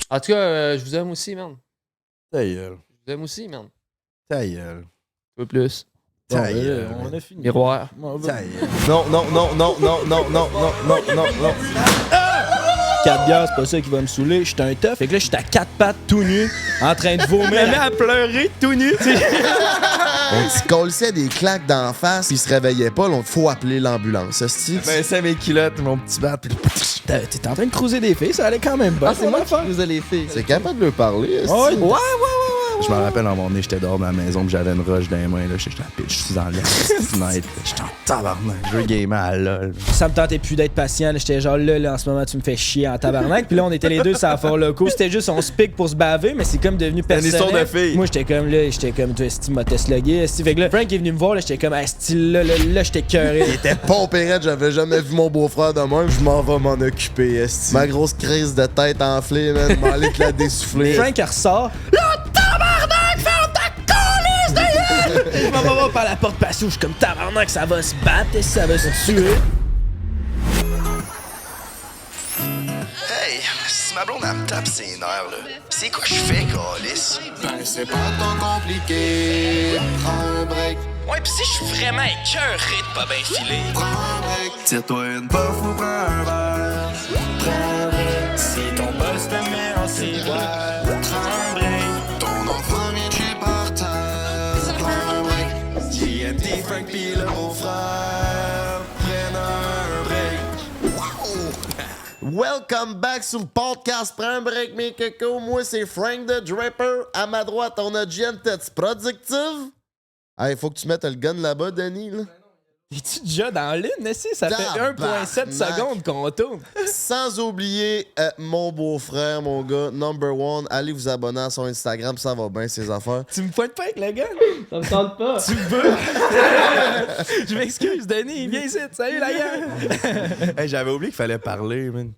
En tout cas, je vous aime aussi, man. Ta gueule. Je vous aime aussi, man. Ta gueule. Un peu plus. Ta gueule. On a fini. Miroir. Ta gueule. Non. 4 bières, c'est pas ça qui va me saouler. J'étais un tough. Fait que là, j'étais à 4 pattes tout nu, en train de vomir. à pleurer tout nu. On se collait des claques d'en face, puis il se réveillait pas, donc faut appeler l'ambulance. Est-ce Ben, c'est mes culottes, mon petit bat. T'étais en train de cruiser des filles, ça allait quand même bien. C'est moi qui faisais les filles. C'est capable de le parler, est-ce Ouais, que- ouais. Je me rappelle, à un moment donné, j'étais dehors de la maison, puis j'avais une roche dans les mains, là. J'étais à pitch, je suis dans l'air. J'étais en tabarnak. Je veux gamer à LOL. Ça me tentait plus d'être patient. là. J'étais genre là, en ce moment, tu me fais chier en tabarnak. Puis là, on était les deux sur la Fort Loco. C'était juste, on se pique pour se baver, mais c'est comme devenu une personnel. histoire de filles. Moi, j'étais comme, toi, Esti m'a teslogué. Esti. Fait que là, Frank est venu me voir, là, j'étais comme, Esti, là, j'étais Il cœuré. était pompérette, j'avais jamais vu mon beau-frère de même, je m'en vais m'en occuper, esti. Ma grosse crise de tête enflée, man, m'en aller te la dessouffler. Frank, elle ressort. Là, tabarnak, ferme ta calisse de gueule! Je m'en vais voir par la porte passée où je suis comme, tabarnak, ça va se battre, et ça va se tuer. Hey, si ma blonde, elle me tape ses nerfs, là, c'est quoi je fais, câlisse? Ben c'est pas tant compliqué. Prends un break, Ouais, pis si je suis vraiment écœuré de pas bien filer. prends un break. Tire-toi une puff ou prends un verre. Prends un break. Si ton boss te met en ciboire, prends un break. Ton enfant vient de chier par terre. Prends un break. JMT, Frank pis le beau-frère prennent un break. Welcome back sur le podcast Prends un break, mes cocos. Moi, c'est Frank the Draper. À ma droite, on a Jen Tête Productive. Hey, faut que tu mettes le gun là-bas, Denis, là. Es-tu déjà dans l'une, si? Ça fait 1,7 secondes qu'on tourne. Sans oublier mon beau-frère, mon gars, number one. Allez vous abonner à son Instagram, ça va bien, ses affaires. Tu me pointes pas avec le gun? Ça me tente pas. Tu veux? Je m'excuse, Denis. Viens ici. Salut, la gang. Hey, j'avais oublié qu'il fallait parler, man.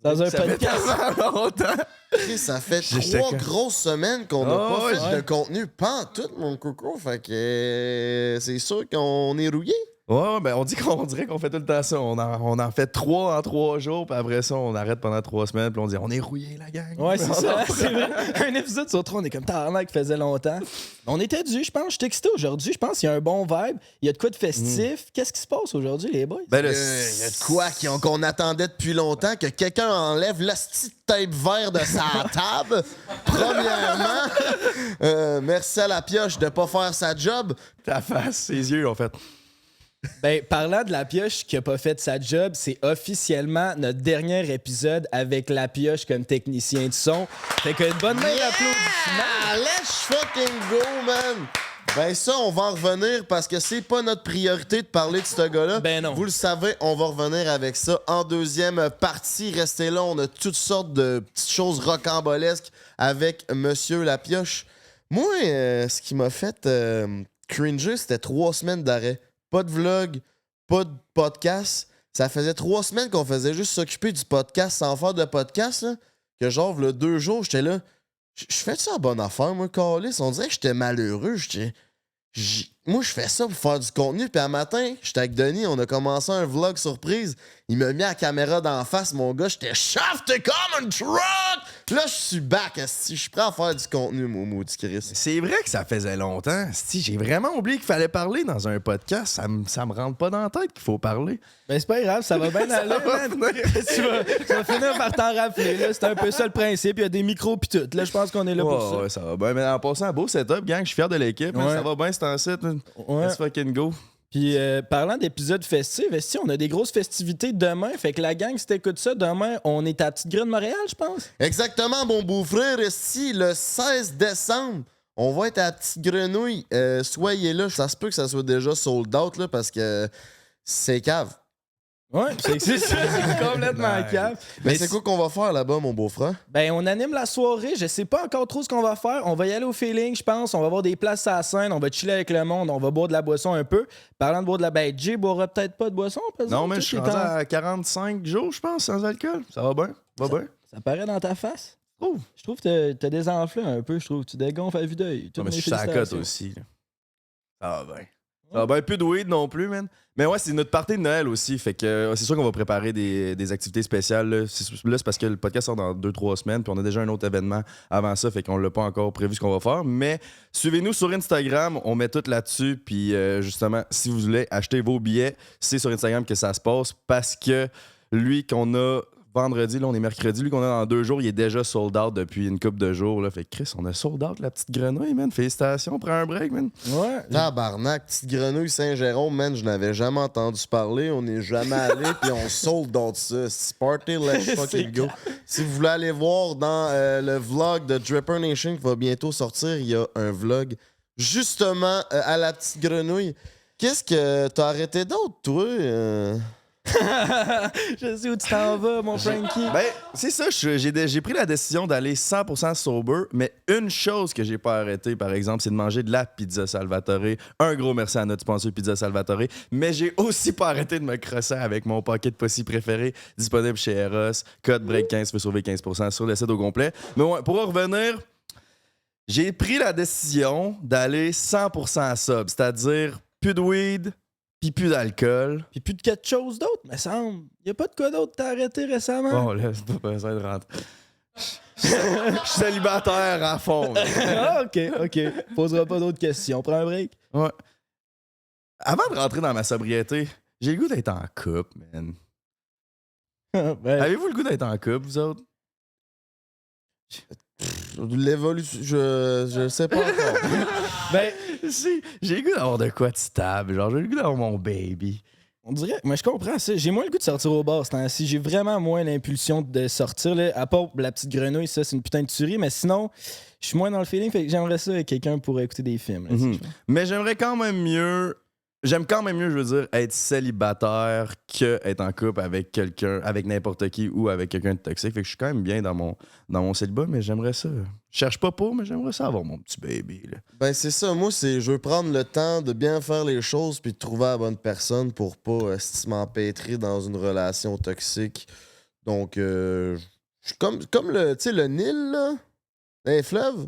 Dans un Ça fait podcast. tellement longtemps. Chris, ça fait J'étais 3 con- grosses semaines qu'on n'a Ah pas ouais, fait de contenu. Pas en tout, mon coco. Fait que c'est sûr qu'on est rouillé. Ouais, ben on dirait qu'on fait tout le temps ça. On en fait 3 en 3 jours, puis après ça, on arrête pendant 3 semaines, puis on dit on est rouillé, la gang. Ouais, c'est ça. C'est vrai. Un épisode sur 3, on est comme tabarnak qui faisait longtemps. On était dû, je pense. Je suis excité aujourd'hui. Je pense qu'il y a un bon vibe. Il y a de quoi de festif. Qu'est-ce qui se passe aujourd'hui, les boys? Ben là, Il y a de quoi qu'on attendait depuis longtemps, que quelqu'un enlève l'hostie de tape vert de sa table. Premièrement, merci à la pioche de pas faire sa job. ta face, ses yeux, en fait. Ben, parlant de la pioche qui a pas fait sa job, c'est officiellement notre dernier épisode avec la pioche comme technicien de son. Fait que une bonne main d'applaudissement. Let's fucking go, man! Ben ça, on va en revenir parce que c'est pas notre priorité de parler de ce gars-là. Ben non. Vous le savez, on va revenir avec ça en deuxième partie. Restez là, on a toutes sortes de petites choses rocambolesques avec Monsieur Lapioche. Moi, ce qui m'a fait cringer, c'était 3 semaines d'arrêt. Pas de vlog, pas de podcast. Ça faisait 3 semaines qu'on faisait juste s'occuper du podcast sans faire de podcast, là, que genre, le 2 jours, j'étais là. Je fais ça en bonne affaire, moi, Carlis. On dirait que j'étais malheureux. Moi, je fais ça pour faire du contenu. Puis un matin, j'étais avec Denis, on a commencé un vlog surprise. Il m'a mis la caméra d'en face, mon gars. J'étais shafté comme un truck! Là, je suis back, esti. Je suis prêt à faire du contenu, mon maudit Chris. C'est vrai que ça faisait longtemps. Si j'ai vraiment oublié qu'il fallait parler dans un podcast, ça me rentre pas dans la tête qu'il faut parler. Ben, c'est pas grave, ça va bien aller, man. tu vas finir par t'en rappeler, là. C'est un peu ça le principe. Il y a des micros pis tout. Là, je pense qu'on est là pour ça. Ouais, ça va bien. Mais en passant, beau setup, gang. Je suis fier de l'équipe. Ouais. Ça va bien, c'est un site. Ouais. Let's fucking go. Puis, parlant d'épisodes festifs, esti, on a des grosses festivités demain. Fait que la gang, si t'écoutes ça, demain, on est à Petite Grue de Montréal, je pense. Exactement, mon beau-frère. Ici, le 16 décembre, on va être à la Petite Grenouille. Soyez là. Ça se peut que ça soit déjà sold out, là, parce que c'est cave. Ouais, c'est ça, c'est complètement Nice. cave. Mais c'est quoi qu'on va faire là-bas, mon beau-frère? Ben, on anime la soirée. Je sais pas encore trop ce qu'on va faire. On va y aller au feeling, je pense. On va avoir des places à la scène. On va chiller avec le monde. On va boire de la boisson un peu. Parlant de boire de la... Ben, Jay boira peut-être pas de boisson. Non, mais je suis rendu à 45 jours, je pense, sans alcool. Ça va bien. Va bien. Ça paraît dans ta face. Je trouve que t'as désenflé un peu. Je trouve que tu dégonfles à vue d'œil. Non, mais je suis à la cote aussi. Là. Ça va bien. Ça va bien plus de weed non plus, man. Mais ouais, c'est notre party de Noël aussi. Fait que c'est sûr qu'on va préparer des activités spéciales. Là, c'est parce que le podcast sort dans 2-3 semaines. Puis on a déjà un autre événement avant ça. Fait qu'on l'a pas encore prévu ce qu'on va faire. Mais suivez-nous sur Instagram. On met tout là-dessus. Puis justement, si vous voulez acheter vos billets, c'est sur Instagram que ça se passe. Parce que lui qu'on a vendredi, là on est mercredi, lui qu'on a dans 2 jours, il est déjà sold out depuis une couple de jours. Là. Fait que Chris, on a sold out la petite grenouille, man. Félicitations, prends un break, man. Ouais. Tabarnak, petite grenouille Saint-Jérôme, man, je n'avais jamais entendu parler. On n'est jamais allé, puis on sold out ça. C'est party, let's fucking go. Si vous voulez aller voir dans le vlog de Dripper Nation qui va bientôt sortir, il y a un vlog justement à la petite grenouille. Qu'est-ce que t'as arrêté d'autre, toi? Je sais où tu t'en vas, mon Frankie. Ben, c'est ça, j'ai pris la décision d'aller 100% sober, mais une chose que j'ai pas arrêté, par exemple, c'est de manger de la pizza Salvatore. Un gros merci à notre sponsor Pizza Salvatore. Mais j'ai aussi pas arrêté de me crosser avec mon pocket pussy préféré, disponible chez Eros. Code BREAK15 peut sauver 15% sur le site au complet. Mais ouais, pour en revenir, j'ai pris la décision d'aller 100% sub, c'est-à-dire plus de weed, puis plus d'alcool. Puis plus de quelque chose d'autre, me semble. Y a pas de quoi d'autre t'as arrêté récemment? Bon, là, c'est pas besoin de rentrer. Je suis célibataire à fond. là. Ah, OK. Posera pas d'autres questions. Prends un break. Ouais. Avant de rentrer dans ma sobriété, j'ai le goût d'être en couple, man. Ben, Avez-vous le goût d'être en couple, vous autres? L'évolution, je sais pas encore. ben, Si, j'ai le goût d'avoir de quoi de stable. Genre, j'ai le goût d'avoir mon baby. on dirait... Mais je comprends ça. J'ai moins le goût de sortir au bar ce temps-ci. J'ai vraiment moins l'impulsion de sortir. Là. À part la petite grenouille, ça, c'est une putain de tuerie. Mais sinon, je suis moins dans le feeling. Fait que j'aimerais ça avec quelqu'un pour écouter des films. Là, Mhm. si je- Mais j'aimerais quand même mieux... J'aime quand même mieux, je veux dire, être célibataire que être en couple avec quelqu'un, avec n'importe qui ou avec quelqu'un de toxique. Fait que je suis quand même bien dans mon célibat, mais j'aimerais ça. Je cherche pas pour, mais j'aimerais ça avoir mon petit baby, là. Ben c'est ça, moi je veux prendre le temps de bien faire les choses puis de trouver la bonne personne pour pas m'empêtrer dans une relation toxique. Donc je suis comme le tu sais le Nil là, les fleuves.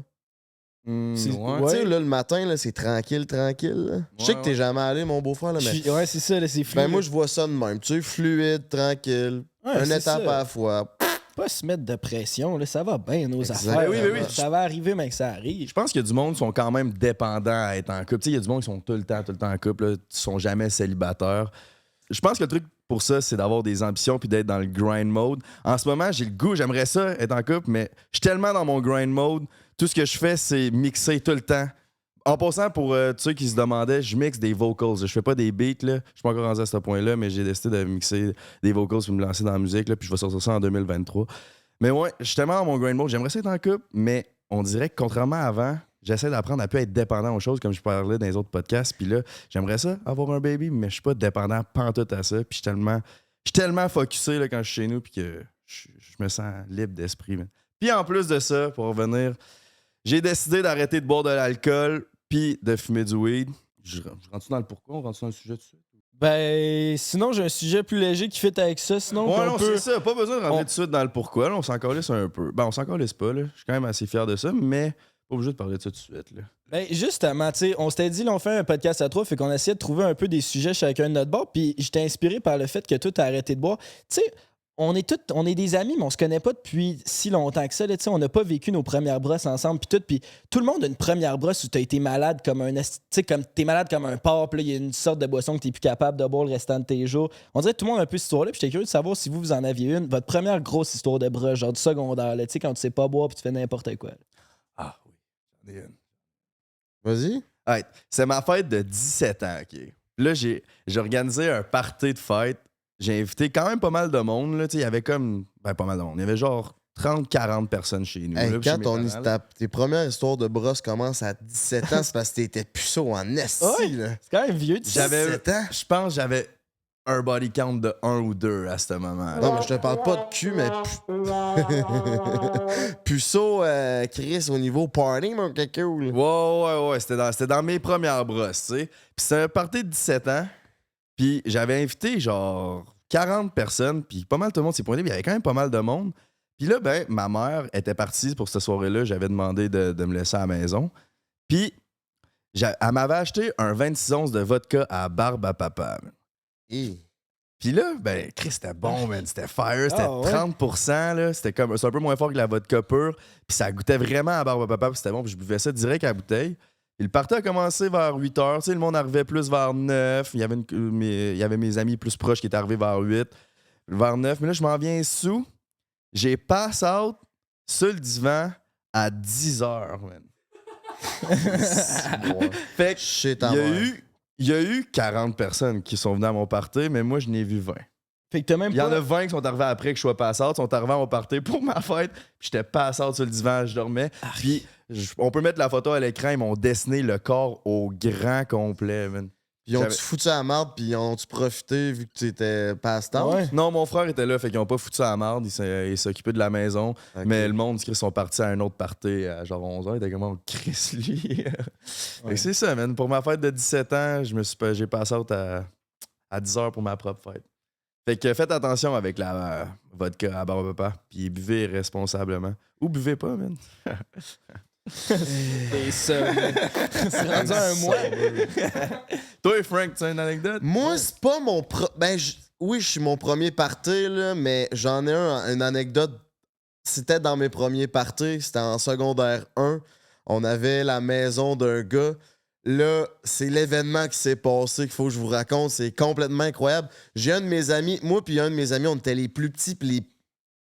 C'est- Ouais. Tu sais là le matin là, c'est tranquille là. Je sais que t'es ouais. jamais allé mon beau-frère là, mais Ouais, c'est ça, là, c'est fluide. ben moi je vois ça de même, tu sais fluide, tranquille, Ouais, une c'est étape ça. à la fois. Pas se mettre de pression, là, ça va bien nos Exact. affaires. Oui, oui, oui. Ça va arriver, mais que ça arrive. Je pense qu'il y a du monde qui sont quand même dépendants à être en couple. Tu sais, il y a du monde qui sont tout le temps en couple, là, qui sont jamais célibataires. Je pense que le truc pour ça, c'est d'avoir des ambitions puis d'être dans le grind mode. En ce moment, j'ai le goût, j'aimerais ça être en couple, mais je suis tellement dans mon grind mode. Tout ce que je fais, c'est mixer tout le temps. En passant, pour ceux qui se demandaient, je mixe des vocals. Je fais pas des beats, là. Je suis pas encore rendu à ce point-là, mais j'ai décidé de mixer des vocals puis me lancer dans la musique, là, puis je vais sortir ça en 2023. Mais ouais, je suis tellement dans mon grind mode. J'aimerais ça être en couple, mais on dirait que contrairement à avant, j'essaie d'apprendre à plus être dépendant aux choses, comme je parlais dans les autres podcasts. Puis là, j'aimerais ça, avoir un baby, mais je suis pas dépendant pantoute à ça. Puis je suis tellement focusé là, quand je suis chez nous, puis que je me sens libre d'esprit. Man. Puis en plus de ça, pour revenir, j'ai décidé d'arrêter de boire de l'alcool puis de fumer du weed. Je rentre dans le pourquoi? On rentre dans le sujet dessus? Ben, sinon, j'ai un sujet plus léger qui fit avec ça. Sinon, Ouais, on non, peut... c'est ça. Pas besoin de rentrer on- tout de suite dans le pourquoi. Là, on s'en calisse un peu. Ben, on s'en calisse pas. Là. Je suis quand même assez fier de ça, mais pas obligé de parler de ça tout de suite. Là. Ben, justement, tu sais, on s'était dit, là, on fait un podcast à trois, fait qu'on essayait de trouver un peu des sujets chacun de notre bord, puis j'étais inspiré par le fait que toi, t'as arrêté de boire. Tu sais, on est des amis, mais on se connaît pas depuis si longtemps que ça. Là, tu sais, on n'a pas vécu nos premières brosses ensemble, puis tout le monde a une première brosse où t'as été malade comme un... Tu sais, comme t'es malade comme un porc, puis là, il y a une sorte de boisson que t'es plus capable de boire le restant de tes jours. On dirait que tout le monde a un peu cette histoire-là, puis j'étais curieux de savoir si vous en aviez une. Votre première grosse histoire de brosse, genre du secondaire, là, tu sais, quand tu sais pas boire, puis tu fais n'importe quoi. Ah oui, j'en ai une. Vas-y. Right. C'est ma fête de 17 ans, OK? Là, j'ai organisé un party de fête. J'ai invité quand même pas mal de monde. Là. Il y avait comme... Ben, pas mal de monde. Il y avait genre 30-40 personnes chez nous. Hey, là, chez quand mes parents, là. tes premières histoires de brosse commencent à 17 ans, c'est parce que t'étais puceau en esti, Ouais. là. C'est quand même vieux, tu sais. J'avais... 17 ans? Je pense que j'avais un body count de 1 ou 2 à ce moment-là. Non, mais je te parle pas de cul, mais puceau, Chris, au niveau party, mon caca. Ouais. C'était dans mes premières brosses, tu sais. Puis c'était un party de 17 ans. Puis j'avais invité genre 40 personnes. Puis pas mal tout le monde s'est pointé. Puis il y avait quand même pas mal de monde. Puis là, ben, ma mère était partie pour cette soirée-là. J'avais demandé de me laisser à la maison. Puis Elle m'avait acheté un 26 onces de vodka à barbe à papa. Man. Hi. Puis là, ben, Chris, c'était bon, man. C'était fire, c'était Ah, ouais. 30%. Là. C'était comme, c'est un peu moins fort que la vodka pure. Puis ça goûtait vraiment à barbe à papa, puis c'était bon. Puis je buvais ça direct à la bouteille. Puis le party a commencé vers 8 h. Tu sais, le monde arrivait plus vers 9. Il y avait mes amis plus proches qui étaient arrivés vers 8. Vers 9. Mais là, je m'en viens sous. J'ai pass out sur le divan à 10 h, man. Fait que Shit, il y a eu 40 personnes qui sont venues à mon party, mais moi, je n'ai vu 20. Fait que t'as même Il y en pas... a 20 qui sont arrivés après que je sois pass-out, sont arrivés à mon party pour ma fête, puis j'étais pass-out sur le divan, je dormais. Puis on peut mettre la photo à l'écran, ils m'ont dessiné le corps au grand complet, man. Puis ils ont-tu foutu à la marde, puis ils ont-tu profité vu que tu étais passed out? Ouais. Non, mon frère était là, fait qu'ils ont pas foutu ça à la marde, il s'occupait de la maison. Ok. Mais le monde, ils sont partis à un autre party à genre 11h, il était comme on Chris, lui. Fait que c'est ça, man. Pour ma fête de 17 ans, j'ai passé out à 10h pour ma propre fête. Fait que faites attention avec la vodka à barbe à papa, puis buvez responsablement. Ou buvez pas, man. Et ça, c'est rendu un mois. Toi, Frank, tu as une anecdote? Moi, c'est pas mon... Oui, je suis mon premier party, là, mais j'en ai une anecdote. C'était dans mes premiers parties. C'était en secondaire 1. On avait la maison d'un gars. Là, c'est l'événement qui s'est passé qu'il faut que je vous raconte. C'est complètement incroyable. J'ai un de mes amis... Moi puis un de mes amis, on était les plus petits puis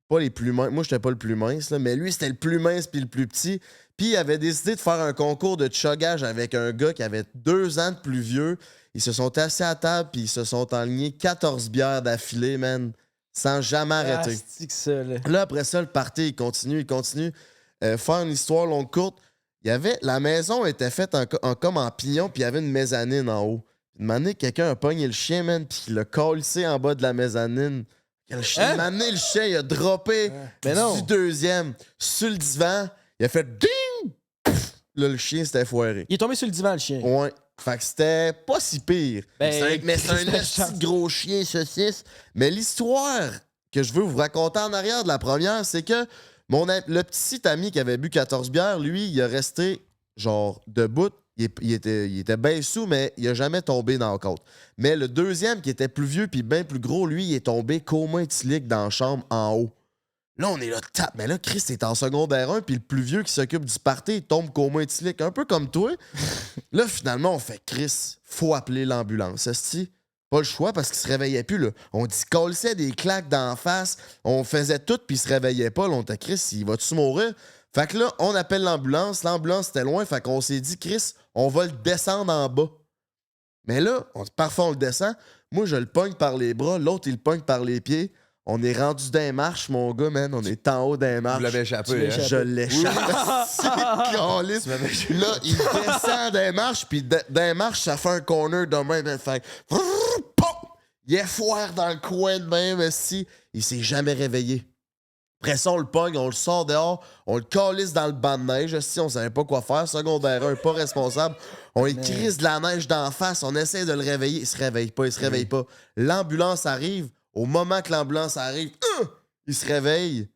pas les plus minces. Moi, j'étais pas le plus mince, là, mais lui, c'était le plus mince puis le plus petit. Puis il avait décidé de faire un concours de chuggage avec un gars qui avait 2 ans de plus vieux. Ils se sont assis à table puis ils se sont enlignés 14 bières d'affilée, man, sans jamais arrêter. C'est que ça, là. Là, après ça, le party, il continue. Faire une histoire longue courte, la maison était faite comme en pignon, puis il y avait une mezzanine en haut. Une année, quelqu'un a pogné le chien, man, puis il l'a collé en bas de la mezzanine. Le chien, une année, le chien, il a droppé Mais non. du deuxième sur le divan. Il a fait ding! Pff! Là, le chien s'était foiré. Il est tombé sur le divan, le chien. Ouais. Fait que c'était pas si pire. Ben, Mais c'est un Christ, esti chance. de gros chien saucisse. Mais l'histoire que je veux vous raconter en arrière de la première, c'est que le petit ami qui avait bu 14 bières, lui, il a resté genre debout. Il était bien sous, mais il a jamais tombé dans la côte. Mais le deuxième, qui était plus vieux puis bien plus gros, lui, il est tombé coma éthylique dans la chambre en haut. Là, on est là, tap. Mais là, Chris est en secondaire 1, puis le plus vieux qui s'occupe du party, il tombe coma éthylique, un peu comme toi. Là, finalement, on fait Chris, faut appeler l'ambulance. Esti, pas le choix parce qu'il se réveillait plus. Là. On dit collait des claques d'en face, on faisait tout, puis il se réveillait pas. Là, on était Chris, il va-tu mourir? Fait que là, on appelle l'ambulance. L'ambulance était loin, fait qu'on s'est dit, Chris, on va le descendre en bas. Mais là, parfois on le descend. Moi, je le pogne par les bras, l'autre, il le pogne par les pieds. On est rendu d'un marche, mon gars, man. On est en haut d'un marche. Vous l'avez échappé, Tu l'as hein? échappé. Je l'échappe. C'est câlisse. Là, il descend d'un marche, puis d'un marche, ça fait un corner de même. Il fait... Pop! Il est foire dans le coin de même, si. Il s'est jamais réveillé. Après ça, on le pogne, on le sort dehors, on le calisse dans le banc de neige. Si on savait pas quoi faire, secondaire 1, pas responsable. On lui crisse de la neige d'en face, on essaie de le réveiller. Il se réveille pas. L'ambulance arrive. Au moment que l'ambulance arrive, il se réveille,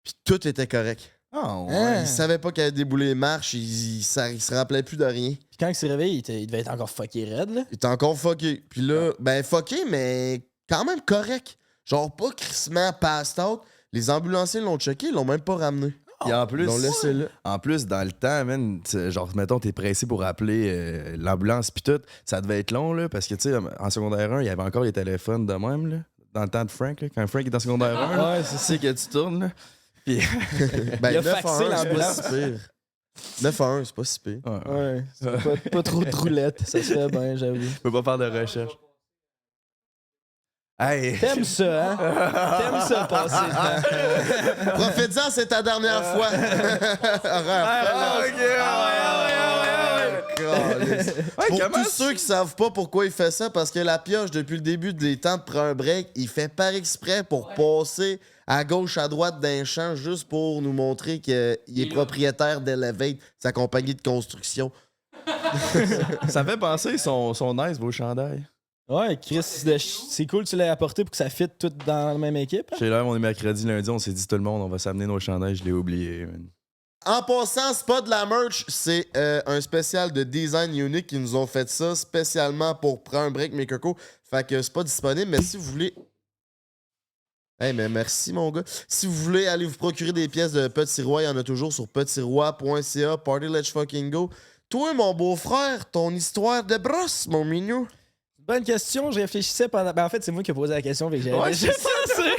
puis tout était correct. Oh, Hein? Il savait pas qu'il avait déboulé les marches, il se rappelait plus de rien. Puis quand il s'est réveillé, il devait être encore fucké raide, là. Il était encore fucké. Puis là, fucké, mais quand même correct. Genre pas crissement passed out. Les ambulanciers l'ont checké, ils l'ont même pas ramené. Puis en plus, Ils l'ont laissé là. en plus, dans le temps, man, genre, mettons, t'es pressé pour appeler l'ambulance pis tout, ça devait être long, là, parce que, tu sais, en secondaire 1, il y avait encore les téléphones de même, là, dans le temps de Frank, là, quand Frank est en secondaire 1, là, Ouais, tu sais que tu tournes, là. Puis, Il a 9 à faxé 1, c'est pas l'ambulance. si pire. 9 à 1, c'est pas si pire. ouais, Ouais, c'est pas trop de roulettes. Ça se fait bien, j'avoue. je peux pas faire de recherche. Hey! T'aimes ça, hein? T'aimes ça, passer le temps. Profite-en, c'est ta dernière fois. Pour comment tous ceux qui savent pas pourquoi il fait ça, parce que la pioche, depuis le début des temps de prendre un break, il fait par exprès pour passer à gauche, à droite d'un champ, juste pour nous montrer qu'il est propriétaire d'Elevate, sa compagnie de construction. Ça me fait penser son nice, vos chandails. Ouais, Chris, c'est cool que tu l'aies apporté pour que ça fitte tout dans la même équipe. Hein? Chez l'heure, on est mercredi, lundi, on s'est dit tout le monde, on va s'amener nos chandails, je l'ai oublié, man. En passant, c'est pas de la merch, c'est un spécial de Design Unique qui nous ont fait ça spécialement pour prendre un break, mes cocos. Fait que c'est pas disponible, mais si vous voulez. Hey, mais merci, mon gars. Si vous voulez aller vous procurer des pièces de Petit Roi, il y en a toujours sur petitroi.ca. Party Let's Fucking Go. Toi, mon beau-frère, ton histoire de brosse, mon mignon. Bonne question, je réfléchissais pendant. Ben, en fait, c'est moi qui ai posé la question, fait que j'avais Ouais, déjà pensé.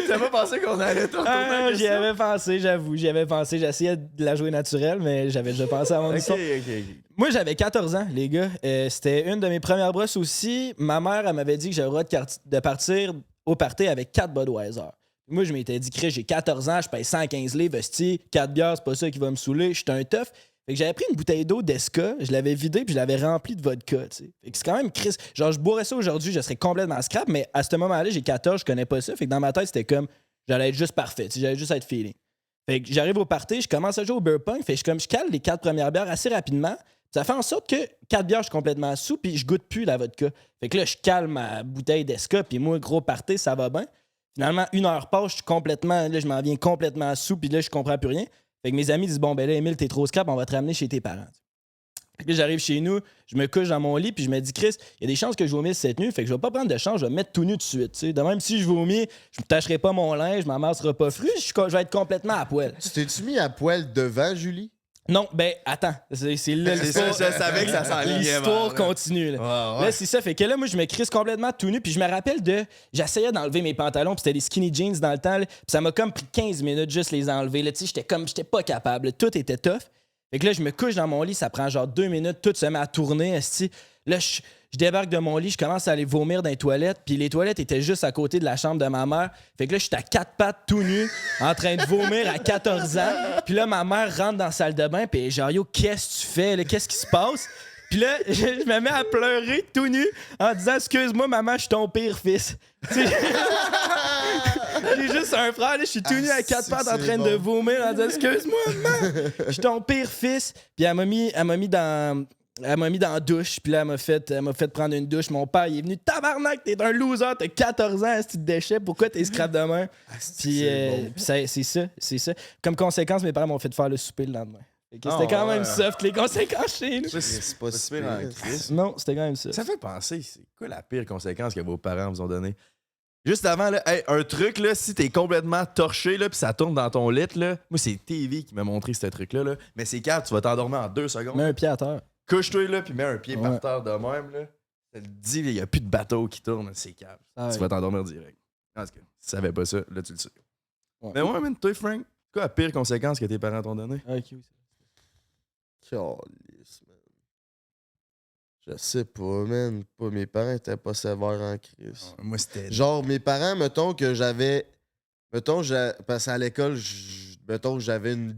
T'as pas pensé qu'on allait te retourner Ah, la j'y question? avais pensé, j'avoue. J'y avais pensé. J'essayais de la jouer naturelle, mais j'avais déjà pensé à mon histoire. Ok. Moi, j'avais 14 ans, les gars. C'était une de mes premières brosses aussi. Ma mère, elle m'avait dit que j'avais le droit de partir au party avec 4 Budweiser. Moi, je m'étais dit, Chris, j'ai 14 ans, je paye 115 livres, esti, 4 bières, c'est pas ça qui va me saouler, je suis un tough. Fait que j'avais pris une bouteille d'eau d'Esca, je l'avais vidée puis je l'avais remplie de vodka, tu sais. Fait que c'est quand même Chris. Genre, je boirais ça aujourd'hui, je serais complètement scrap, mais à ce moment-là, j'ai 14, je connais pas ça. Fait que dans ma tête, c'était comme, j'allais être juste parfait, tu sais, j'allais juste être feeling. Fait que j'arrive au party, je commence à jouer au beer pong, fait que je cale les 4 premières bières assez rapidement. Ça fait en sorte que 4 bières, je suis complètement sous, puis je goûte plus la vodka. Fait que là, je cale ma bouteille d'Esca, puis moi, gros party, ça va bien. Finalement, 1 heure passe, je suis complètement, là, je m'en viens complètement sous, puis là, je comprends plus rien. Fait que mes amis disent, bon, ben là, Émile, t'es trop scrap, on va te ramener chez tes parents. Fait que là, j'arrive chez nous, je me couche dans mon lit, puis je me dis, Chris, il y a des chances que je vomisse cette nuit, fait que je vais pas prendre de chance, je vais me mettre tout nu tout de suite. T'sais. De même, si je vomis, je me tacherai pas mon linge, je m'amasserai pas fru, je vais être complètement à poil. Tu t'es-tu mis à poil devant, Julie? Non, ben, attends, c'est là C'est ça, je savais que ça s'enlignait. l'histoire man. continue. Là. Ouais. Là, c'est ça. Fait que là, moi, je me crisse complètement tout nu. Puis je me rappelle j'essayais d'enlever mes pantalons. Puis c'était des skinny jeans dans le temps. Là, puis ça m'a comme pris 15 minutes juste les enlever. Là, tu sais, j'étais pas capable. Là, tout était tough. Fait que là, je me couche dans mon lit. Ça prend genre 2 minutes. Tout se met à tourner. Esti. Là, je débarque de mon lit. Je commence à aller vomir dans les toilettes. Puis les toilettes étaient juste à côté de la chambre de ma mère. Fait que là, j'étais à 4 pattes tout nu, en train de vomir à 14 ans. Puis là, ma mère rentre dans la salle de bain. Puis genre, yo, qu'est-ce que tu fais? Là? Qu'est-ce qui se passe? Puis là, je me mets à pleurer tout nu en disant, excuse-moi, maman, je suis ton pire fils. Tu sais, j'ai juste un frère, là, je suis tout nu à 4 pattes en train de vomir en disant, excuse-moi, maman, je suis ton pire fils. Puis elle m'a mis dans la douche, puis là, elle m'a fait prendre une douche. Mon père, il est venu, tabarnak, t'es un loser, t'as 14 ans, c'est de déchet, pourquoi t'es scrap de main? Puis c'est ça. Comme conséquence, mes parents m'ont fait faire le souper le lendemain. Fait que c'était quand même soft, les conséquences chez nous. C'est pas si pire. Non, c'était quand même ça. Ça fait penser, c'est quoi la pire conséquence que vos parents vous ont donnée? Juste avant, là, hey, un truc, là, si t'es complètement torché, là, pis ça tourne dans ton lit, là, moi, c'est TV qui m'a montré ce truc-là, là. Mais c'est calme, tu vas t'endormir en 2 secondes. Mets un pied à terre. Couche-toi, là, puis mets un pied Ouais. par terre de même, là. Ça te dit, il n'y a plus de bateau qui tourne, c'est calme. Ah, Tu ouais. vas t'endormir direct. En tout cas, si tu savais pas ça, là, tu le sais. Ouais. Mais ouais, man, toi, Frank, quoi la pire conséquence que tes parents t'ont donnée? Ok, oui. Calisse, man. Je sais pas, man. Mes parents étaient pas sévères en crise. Moi, c'était. Genre, mes parents, mettons que j'avais. Parce qu'à l'école, mettons que j'avais une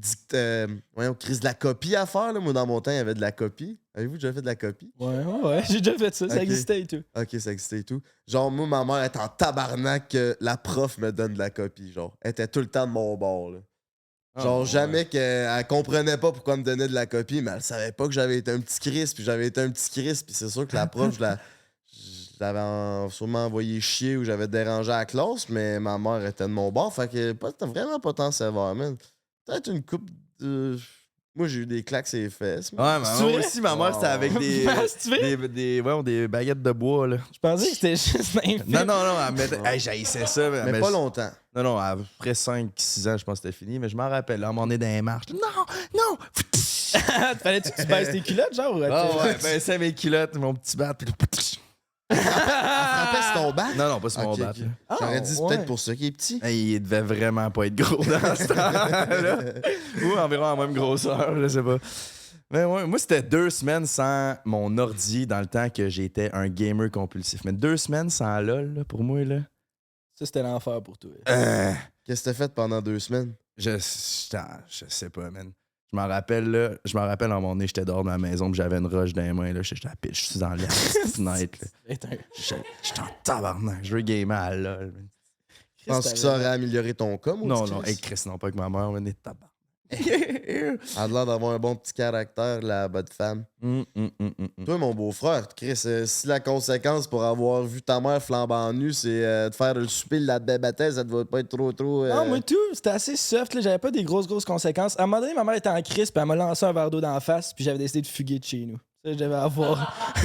crise de la copie à faire. Là. Moi, dans mon temps, il y avait de la copie. Avez-vous déjà fait de la copie? Ouais, j'ai déjà fait ça, ça Ok. existait et tout. Ok, ça existait et tout. Genre, moi, ma mère était en tabarnak que la prof me donne de la copie. Genre, elle était tout le temps de mon bord. Là. Genre, jamais qu'elle comprenait pas pourquoi elle me donnait de la copie, mais elle savait pas que j'avais été un petit Chris, puis j'avais été un petit Chris, puis c'est sûr que la prof, je l'avais sûrement envoyé chier ou j'avais dérangé à la classe, mais ma mère était de mon bord, fait que t'as vraiment pas tant sévère, man. Peut-être une coupe de. Moi, j'ai eu des claques sur les fesses. man. Ouais, mais C'est moi vrai? aussi, ma mère, c'était avec des. C'est vrai? des baguettes de bois, là. Je pensais que c'était juste un film. Non, elle mettait. Hey, j'haïssais ça. elle Mais pas longtemps. Non, après 5-6 ans, je pense que c'était fini, mais je m'en rappelle. Là, on est dans les marches. Non! Fallait-tu que tu baisses tes culottes, genre? Ou Ah ouais, ben c'est mes culottes, mon petit bat. Frappais sur ton bac? Non, pas sur mon Ok, bat. ok. là. J'aurais dit c'est ouais. peut-être pour ça qu'il est petit. Hey, il devait vraiment pas être gros dans ce temps-là. Ou environ en même grosseur, je sais pas. Mais ouais, moi, c'était 2 semaines sans mon ordi dans le temps que j'étais un gamer compulsif. Mais 2 semaines sans LOL, là, pour moi, là. Ça, c'était l'enfer pour toi. Qu'est-ce que t'as fait pendant 2 semaines? Je sais pas, man. Je m'en rappelle, là. Je m'en rappelle, à un moment donné, j'étais dehors de ma maison, puis j'avais une roche dans les mains, là. J'étais à pitch, je suis dans la fenêtre, là. J'étais en tabarnak. Je veux gamer à LOL, man. Penses-tu que ça aurait amélioré ton com ou Non, tu non, crisses? hey, Chris, non, pas avec ma mère, on est tabarnak. Elle a l'air d'avoir un bon petit caractère, la bonne femme. Toi, mon beau-frère, Chris, si la conséquence pour avoir vu ta mère flambant nue, c'est de faire le souper de la bébataise, ça devait pas être trop. Non, moi tout, c'était assez soft, là. J'avais pas des grosses conséquences. À un moment donné, ma mère était en crise, puis elle m'a lancé un verre d'eau dans la face, puis j'avais décidé de fuguer de chez nous. Ça, je devais avoir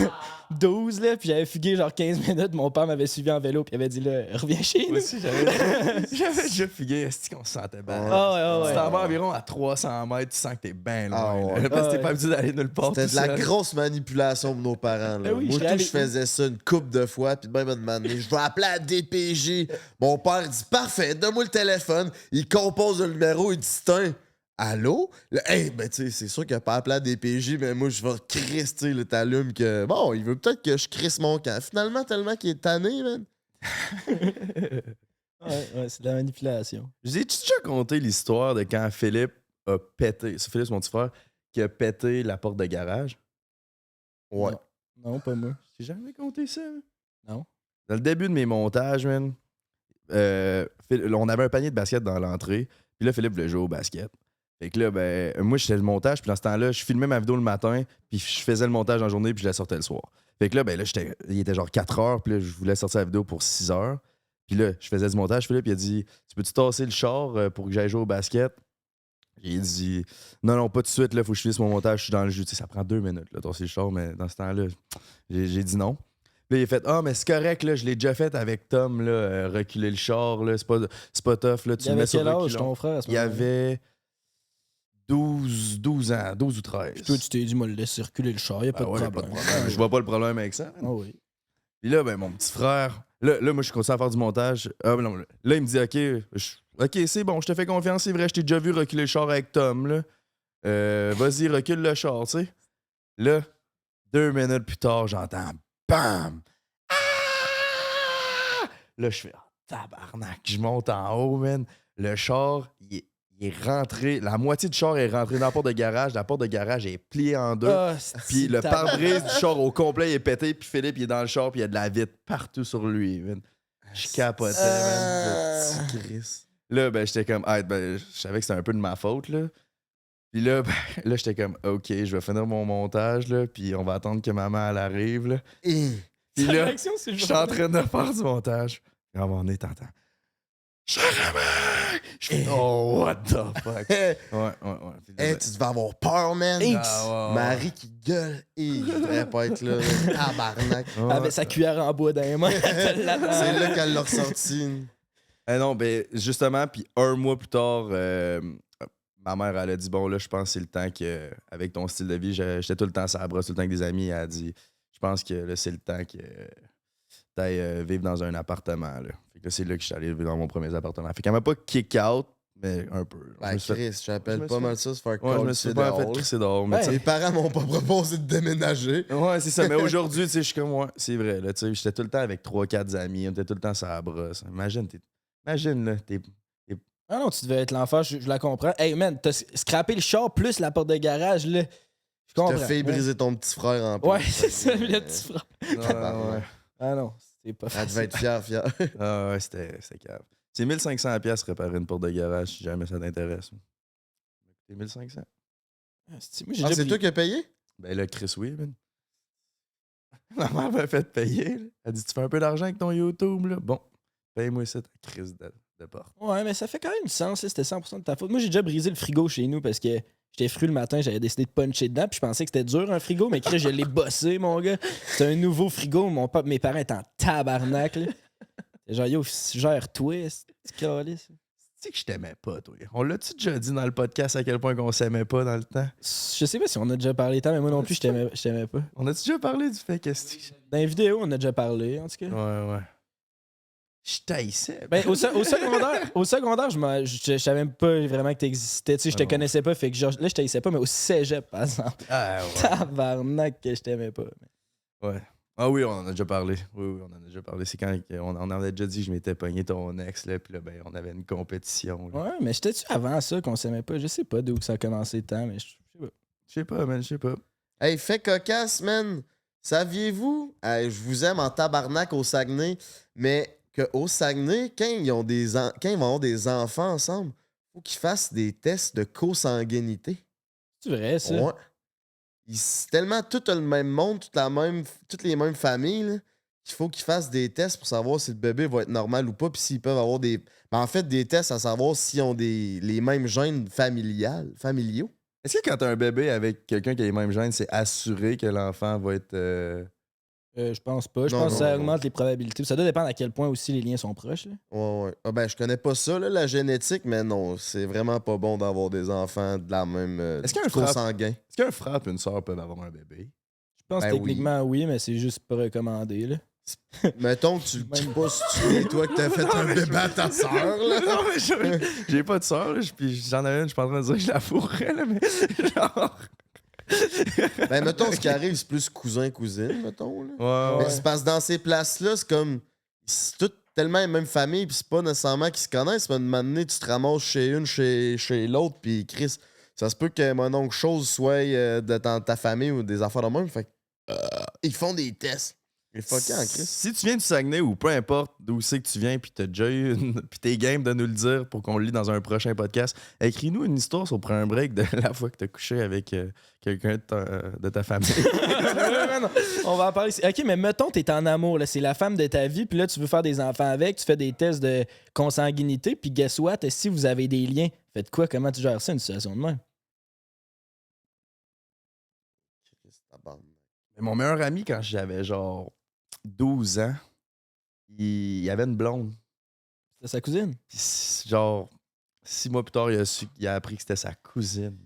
12, là, puis j'avais fugué genre 15 minutes. Mon père m'avait suivi en vélo, puis il avait dit, là, reviens chez nous. Moi aussi, j'avais déjà fugué. Est-ce qu'on se sentait bien? Ah ouais. Tu t'en vas environ à 300 mètres, tu sens que t'es bien loin. Ah ouais. là. Parce que t'es pas habitué d'aller nulle part. C'était tout de la seul. grosse manipulation de nos parents. Là. Ben oui, Moi, j'étais tout, allé- je faisais ça une couple de fois, puis même une année, je vais appeler à DPJ. Mon père dit parfait, donne-moi le téléphone. Il compose le numéro, il dit tiens, allô? Là, hey, ben tu sais, c'est sûr qu'il a pas appelé à DPJ, mais moi, je vais crister le t'allume que bon, il veut peut-être que je crisse mon camp. Finalement, tellement qu'il est tanné, man. Ouais, c'est de la manipulation. J'ai-tu déjà conté l'histoire de quand Philippe a pété, c'est Philippe, c'est mon petit frère, qui a pété la porte de garage? Ouais. Non, pas moi. J'ai jamais compté ça. man. Non. Dans le début de mes montages, man, on avait un panier de basket dans l'entrée. Puis là, Philippe voulait jouer au basket. Fait que là, ben, moi, j'étais le montage. Puis dans ce temps-là, je filmais ma vidéo le matin. Puis je faisais le montage en journée. Puis je la sortais le soir. Fait que là, ben, là il était genre 4 heures. Puis là, je voulais sortir la vidéo pour 6 heures. Puis là, je faisais du montage. Philippe, il a dit, tu peux-tu tasser le char pour que j'aille jouer au basket? J'ai dit, non, pas tout de suite. Là, faut que je finisse mon montage. Je suis dans le jus. Tu sais, ça prend 2 minutes, là, tasser le char. Mais dans ce temps-là, j'ai dit non. Puis là, il a fait, mais c'est correct, là, je l'ai déjà fait avec Tom, là, reculer le char, là, c'est pas tough, là, tu Il le avait mets sur quel âge, reculon. ton frère, à ce Il y moment-là? avait 12 ans, 12 ou 13. Puis toi, tu t'es dit, moi, le laisse circuler le char, y'a pas, Ben ouais, de pas de problème. problème. Je vois pas le problème avec ça. Ah oui. Puis là, ben, mon petit frère, là moi, je continue à faire du montage. Ah, non, là, il me dit, OK, c'est bon, je te fais confiance, c'est vrai, je t'ai déjà vu reculer le char avec Tom, là. Vas-y, recule le char, tu sais. Là, 2 minutes plus tard, j'entends BAM! Là, je fais tabarnak, je monte en haut, man. Le char, il est rentré, la moitié du char est rentré dans la porte de garage. La porte de garage est pliée en deux. Puis le pare-brise du char au complet il est pété. Puis Philippe, il est dans le char. Puis il y a de la vitre partout sur lui, man. Je capotais, man. Petit Chris. Là, ben, j'étais comme, je savais que c'était un peu de ma faute, là. Puis là, là, j'étais comme, OK, je vais finir mon montage, là. Puis on va attendre que maman, elle arrive, là. Puis là, je suis en train de faire du montage. À un moment donné, t'entends. Je fais, oh, what the fuck? Ouais. Hey, tu devais avoir peur, man. Ah, ouais. Marie qui gueule. Je devrais pas être là. Tabarnak. Ouais. Avec sa cuillère en bois dans les mains. C'est là qu'elle l'a ressorti. Non, ben, justement, puis un mois plus tard, ma mère, elle a dit, bon, là, je pense que c'est le temps que, avec ton style de vie, j'étais tout le temps sur la brosse, tout le temps avec des amis. Elle a dit, je pense que là, c'est le temps que t'ailles vivre dans un appartement, là. Fait que là, c'est là que je suis allé vivre dans mon premier appartement. Fait qu'elle m'a pas kick out, mais un peu. Ben, Chris, je j'appelle me pas suis mal ça, se faire Ouais, je me coller suis pas fait crisser dehors. Mais tu sais, Mes parents m'ont pas proposé de déménager. ouais, c'est ça. Mais aujourd'hui, tu sais, je suis comme, ouais, c'est vrai, là, tu sais, j'étais tout le temps avec 3-4 amis, on était tout le temps sur la brosse. Imagine, là, t'es. Ah non, tu devais être l'enfant, je la comprends. Hey man, t'as scrappé le char plus la porte de garage, là. Je comprends. T'as fait briser ton petit frère en plus. Ouais, c'est ça, le petit frère. Ouais. Ah non, c'est pas Elle devait facile. être fière. Ah ouais, c'était cave. C'est 1500$ réparer une porte de garage si jamais ça t'intéresse. C'est 1500$. Moi, j'ai Ah, déjà c'est pris- toi qui as payé? Ben là, Chris, oui, man. Ma mère m'a fait payer. Là. Elle dit, tu fais un peu d'argent avec ton YouTube, là. Bon, paye-moi ça, ta crise de porte. Ouais, mais ça fait quand même sens, c'était 100% de ta faute. Moi, j'ai déjà brisé le frigo chez nous parce que j'étais fru le matin, j'avais décidé de puncher dedans, puis je pensais que c'était dur un frigo, mais Chris, je l'ai bossé, mon gars. C'est un nouveau frigo, mes parents étaient en tabarnak, là. Genre, yo, gère twist, tu calice. Tu sais que je t'aimais pas, toi. On l'a-tu déjà dit dans le podcast à quel point qu'on s'aimait pas dans le temps? Je sais pas si on a déjà parlé tant, mais moi non plus, je t'aimais pas. On a-tu déjà parlé du fait que c'est... Dans les vidéos, on a déjà parlé, en tout cas. Ouais. Je taillissais. Ben, au secondaire, je savais même pas vraiment que t'existais. Tu sais, je te Ah non. connaissais pas, fait que genre, là, je t'haïssais pas, mais au cégep, par exemple. Ah ouais. Tabarnak que je t'aimais pas. Ouais. Ah oui, on en a déjà parlé. Oui, on en a déjà parlé. C'est quand on avait déjà dit que je m'étais pogné ton ex, là, puis là, ben, on avait une compétition. Là. Ouais, mais j'étais-tu avant ça qu'on s'aimait pas? Je sais pas d'où ça a commencé tant, mais je sais pas. Je sais pas, man, je sais pas. Hey, fait cocasse, man. Saviez-vous? Je vous aime en tabarnak au Saguenay, mais qu'au Saguenay, quand ils vont avoir des enfants ensemble, faut qu'ils fassent des tests de consanguinité. C'est vrai, ça. Ouais. C'est tellement tout le même monde, toutes les mêmes familles, là, qu'il faut qu'ils fassent des tests pour savoir si le bébé va être normal ou pas, puis s'ils peuvent avoir des. Ben, en fait, des tests à savoir s'ils ont les mêmes gènes familiaux. Est-ce que quand t'as un bébé avec quelqu'un qui a les mêmes gènes, c'est assuré que l'enfant va être. Je pense pas. Je Non, pense que ça non. augmente les probabilités. Ça doit dépendre à quel point aussi les liens sont proches. Là. Ouais. Ah ben, je connais pas ça, là, la génétique, mais non, c'est vraiment pas bon d'avoir des enfants de la même. Est-ce qu'un consanguin? Est-ce qu'un frère et une sœur peuvent avoir un bébé? Je pense Ben techniquement oui, mais c'est juste pas recommandé. Là. Mettons que tu le dis pas si tu es toi que t'as fait un bébé à ta sœur, là. Non, mais j'ai pas de sœur, là, puis j'en avais une, je suis pas en train de dire que je la fourrais, là, mais genre. Ben, mettons, ce qui arrive, c'est plus cousin-cousine, mettons, là. Ouais. Mais c'est parce que dans ces places-là, c'est comme. C'est tout tellement la même famille, puis c'est pas nécessairement qu'ils se connaissent, mais de m'amener, tu te ramasses chez une, chez l'autre, puis Chris, ça se peut que mon oncle chose soit de ta famille ou des affaires de même. Fait que, ils font des tests. C'est fuckant, Chris. Si tu viens du Saguenay ou peu importe d'où c'est que tu viens, puis t'as déjà eu puis t'es game de nous le dire pour qu'on le lit dans un prochain podcast, écris-nous une histoire sur Prends un break de la fois que t'as couché avec quelqu'un de ta famille. On va en parler. OK, mais mettons, t'es en amour. Là. C'est la femme de ta vie, puis là, tu veux faire des enfants avec, tu fais des tests de consanguinité, puis guess what? Si vous avez des liens, faites quoi? Comment tu gères ça, une situation de même? Mais mon meilleur ami, quand j'avais genre 12 ans, il avait une blonde. C'est sa cousine? Puis genre, 6 mois plus tard, il a appris que c'était sa cousine.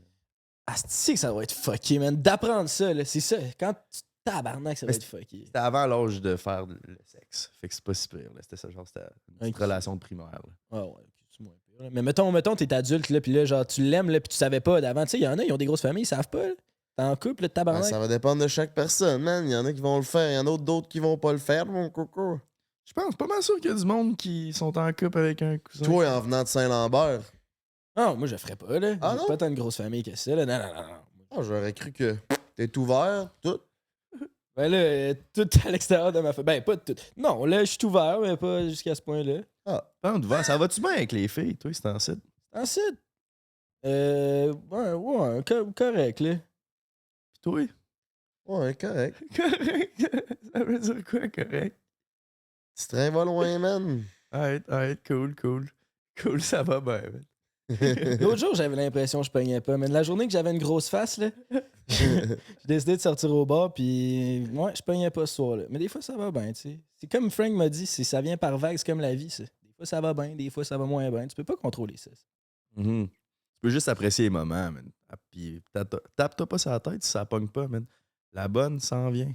Ah, c'est que ça va être fucké, man. D'apprendre ça, là. C'est ça. Quand tu tabarnak, ça va être fucké. C'était avant l'âge de faire le sexe. Fait que c'est pas si pire. Là. C'était ça, genre, c'était une petite Ok. relation de primaire. Là. Ah ouais, c'est moins pire. Là. Mais mettons, t'es adulte, là, puis là, genre, tu l'aimes, là, puis tu savais pas d'avant. Tu sais, il y en a, ils ont des grosses familles, ils savent pas, là. T'es en couple, là, de Ben, tabarnak. ça va dépendre de chaque personne, man. Il y en a qui vont le faire, il y en a d'autres qui vont pas le faire, mon coco. Je pense pas mal sûr qu'il y a du monde qui sont en couple avec un cousin. Toi, en venant de Saint-Lambert, Ah, moi, je le ferais pas, là. Ah, J'ai non? pas tant une grosse famille que ça, là. Non. j'aurais cru que t'es ouvert, tout. Ben là, tout à l'extérieur de ma famille. Ben, pas tout. Non, là, je suis ouvert, mais pas jusqu'à ce point-là. Ça va-tu bien avec les filles, toi, c'est en site? Ensuite, ouais, correct, là. Pis toi? Ouais, correct. Correct. Ça veut dire quoi, correct? Ce train va loin, man. Alright, cool. Cool, ça va bien, man. L'autre jour, j'avais l'impression que je pognais pas, mais la journée que j'avais une grosse face, là, j'ai décidé de sortir au bar, puis ouais, je pognais pas ce soir-là. Mais des fois, ça va bien, tu sais. C'est comme Frank m'a dit, ça vient par vagues, c'est comme la vie, ça. Des fois, ça va bien, des fois, ça va moins bien. Tu peux pas contrôler ça. Mhm. Tu peux juste apprécier les moments, man. Ah, puis tape-toi pas sur la tête si ça pogne pas, man. La bonne s'en vient.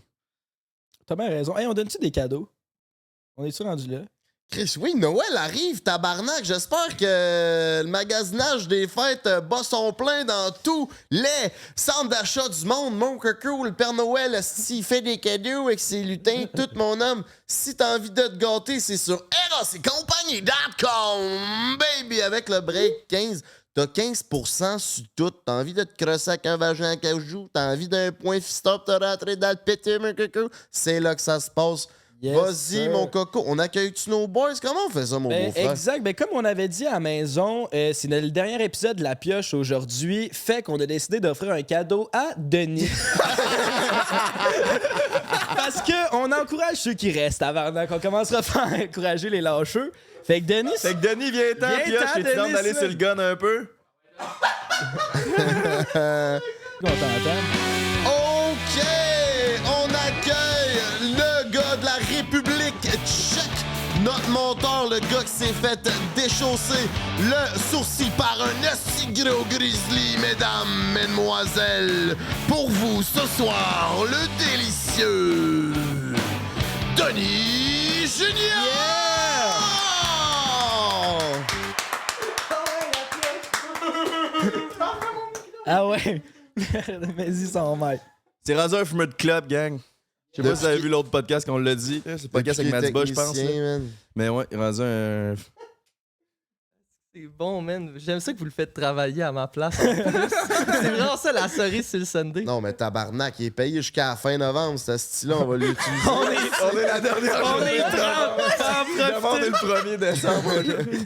T'as bien raison. Hey, on donne-tu des cadeaux? On est-tu rendu là? Chris, oui, Noël arrive, tabarnak. J'espère que le magasinage des fêtes bat son plein dans tous les centres d'achat du monde. Mon coco, le Père Noël, s'il fait des cadeaux avec ses lutins, tout mon homme. Si t'as envie de te gâter, c'est sur erosetcompagnie.com, baby, avec le break 15. T'as 15% sur tout. T'as envie de te crosser avec un vagin à cajou. T'as envie d'un point fistop, te rentrer dans le pété, mon coco. C'est là que ça se passe. Yes, Vas-y, sir. mon coco. On accueille-tu nos boys? Comment on fait ça, mon Ben, beau-frère? exact. Ben, comme on avait dit à la maison, c'est le dernier épisode de La Pioche aujourd'hui. Fait qu'on a décidé d'offrir un cadeau à Denis. Parce qu'on encourage ceux qui restent avant. Donc, on commencera par encourager les lâcheux. Fait que Denis. Fait que Denis, viens-t'en, Viens-t'en, pioche, t'es-tu dans Denis, d'aller là. sur le gun un peu? On t'entend. OK! On accueille le gars de la République tchèque. Notre monteur, le gars qui s'est fait déchausser le sourcil par un aussi gros grizzly, mesdames, mesdemoiselles. Pour vous, ce soir, le délicieux Denis Junior! Ah ouais. Vas-y, 100 mètres. C'est rendu un fumeur de club, gang. Je sais pas si vous avez vu l'autre podcast qu'on l'a dit. C'est le podcast avec Madiba, je pense. là. Mais ouais, il est rendu un. C'est bon, man. J'aime ça que vous le faites travailler à ma place. En plus. C'est vraiment ça, la cerise sur le Sunday. Non, mais tabarnak, il est payé jusqu'à la fin novembre, ce style-là, on va l'utiliser. On est la dernière On journée. est 30 D'abord, on est le 1er décembre.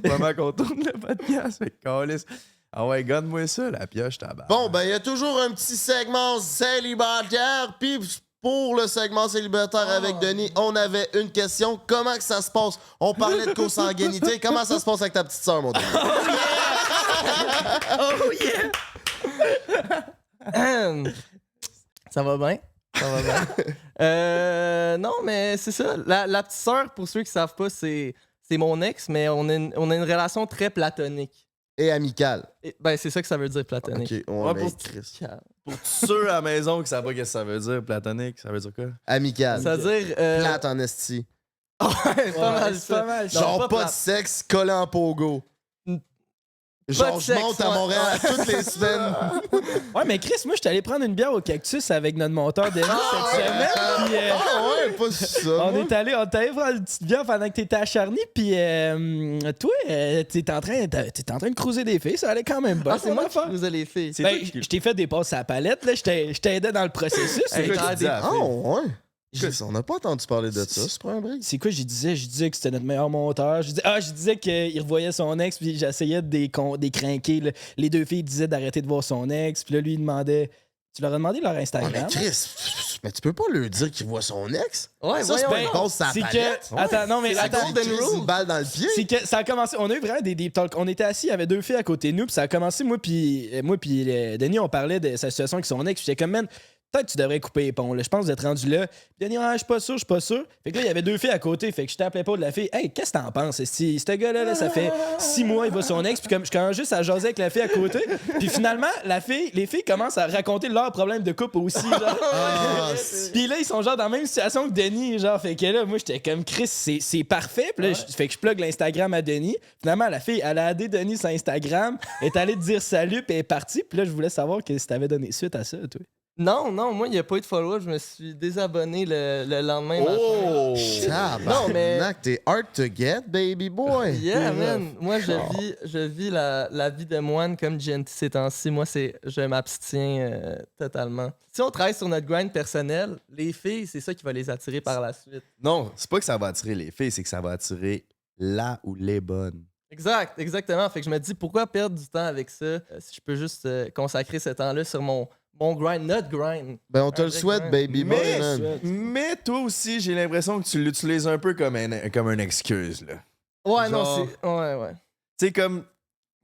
Vraiment qu'on tourne le podcast. Fait que, câlisse. Ah ouais, garde-moi ça, la pioche, tabarnak. Bon, ben, il y a toujours un petit segment célibataire. Puis pour le segment célibataire avec Denis, on avait une question. Comment que ça se passe? On parlait de consanguinité. Comment ça se passe avec ta petite sœur, mon Denis? Oh yeah! Ça va bien? Ça va bien. Non, mais c'est ça. La petite sœur, pour ceux qui savent pas, c'est mon ex, mais on a une relation très platonique. Et amical. Ben, c'est ça que ça veut dire, platonique. OK, on Ouais, va pour- Chris. Pour ceux à la maison qui savent pas ce que ça veut dire, platonique, ça veut dire quoi? Amical. Ça veut dire... Plate en esti. Ouais, pas mal c'est ça. pas mal. Non, Genre pas pas de plate. sexe collé en pogo. Pas Genre, de je sexe, monte à ouais. Montréal toutes les semaines. Ouais, mais Chris, moi, j'étais allé prendre une bière au Cactus avec notre monteur Denis cette semaine. Puis, Ah ouais, pas ça. on moi. est allé prendre une petite bière pendant que t'étais acharné. Puis, toi, t'es en train de cruiser des filles. Ça allait quand même bien. Ah, c'est moi qui faisais les filles. C'est Ben, toi qui- je t'ai fait des passes à la palette. Là. Je t'aidais dans le processus. Hey, Écoute, quoi tu dis à la Ah fille? ouais. Chris, on n'a pas entendu parler de ça. C'est pas un break. C'est quoi, je disais que c'était notre meilleur monteur. Je disais qu'il revoyait son ex, puis j'essayais de décrinquer. Là. Les deux filles disaient d'arrêter de voir son ex, puis là, lui, il demandait... Tu leur as demandé leur Ah, mais Instagram? Chris, mais tu peux pas lui dire qu'il voit son ex. Ouais, Ça, c'est voyons pas une donc. passe à C'est la palette. que... Attends, non, mais C'est attends. Golden Chris, Rule. une balle dans le pied. C'est que ça a commencé... On a eu vraiment des talks. On était assis, il y avait deux filles à côté de nous, puis ça a commencé, moi puis Denis, on parlait de sa situation avec son ex, puis j'étais comme, man... Peut-être que tu devrais couper les ponts. Là. Je pense que vous êtes rendu là. Puis Denis, ah, je suis pas sûr. Fait que là, il y avait deux filles à côté. Fait que je t'appelais pas de la fille. Hey, qu'est-ce que t'en penses? Ce gars-là, là, ça fait 6 mois, il voit son ex. Puis comme je commence juste à jaser avec la fille à côté. Puis finalement, les filles commencent à raconter leurs problèmes de couple aussi. Genre. Ah, Puis là, ils sont genre dans la même situation que Denis. Genre, fait que là, moi, j'étais comme Chris, c'est parfait. Puis là, fait que je plug l'Instagram à Denis. Finalement, la fille, elle a addé Denis sur Instagram, est allée te dire salut, puis elle est partie. Puis là, je voulais savoir si t'avais donné suite à ça, toi. Non, moi, il n'y a pas eu de follow-up. Je me suis désabonné le lendemain matin. Oh! Non, mais- Tabarnak, t'es hard to get, baby boy. Yeah, man. Moi, je vis la vie de moine comme GNT ces temps-ci. Moi, je m'abstiens totalement. Si on travaille sur notre grind personnel, les filles, c'est ça qui va les attirer par la suite. Non, c'est pas que ça va attirer les filles, c'est que ça va attirer la ou les bonnes. Exactement. Fait que je me dis, pourquoi perdre du temps avec ça si je peux juste consacrer ce temps-là sur mon grind, notre grind. Ben, on te le Avec souhaite, un- baby boy, Mais, man. mais toi aussi, j'ai l'impression que tu l'utilises un peu comme une excuse, là. Ouais, Genre- non, c'est. Ouais. Tu sais, comme.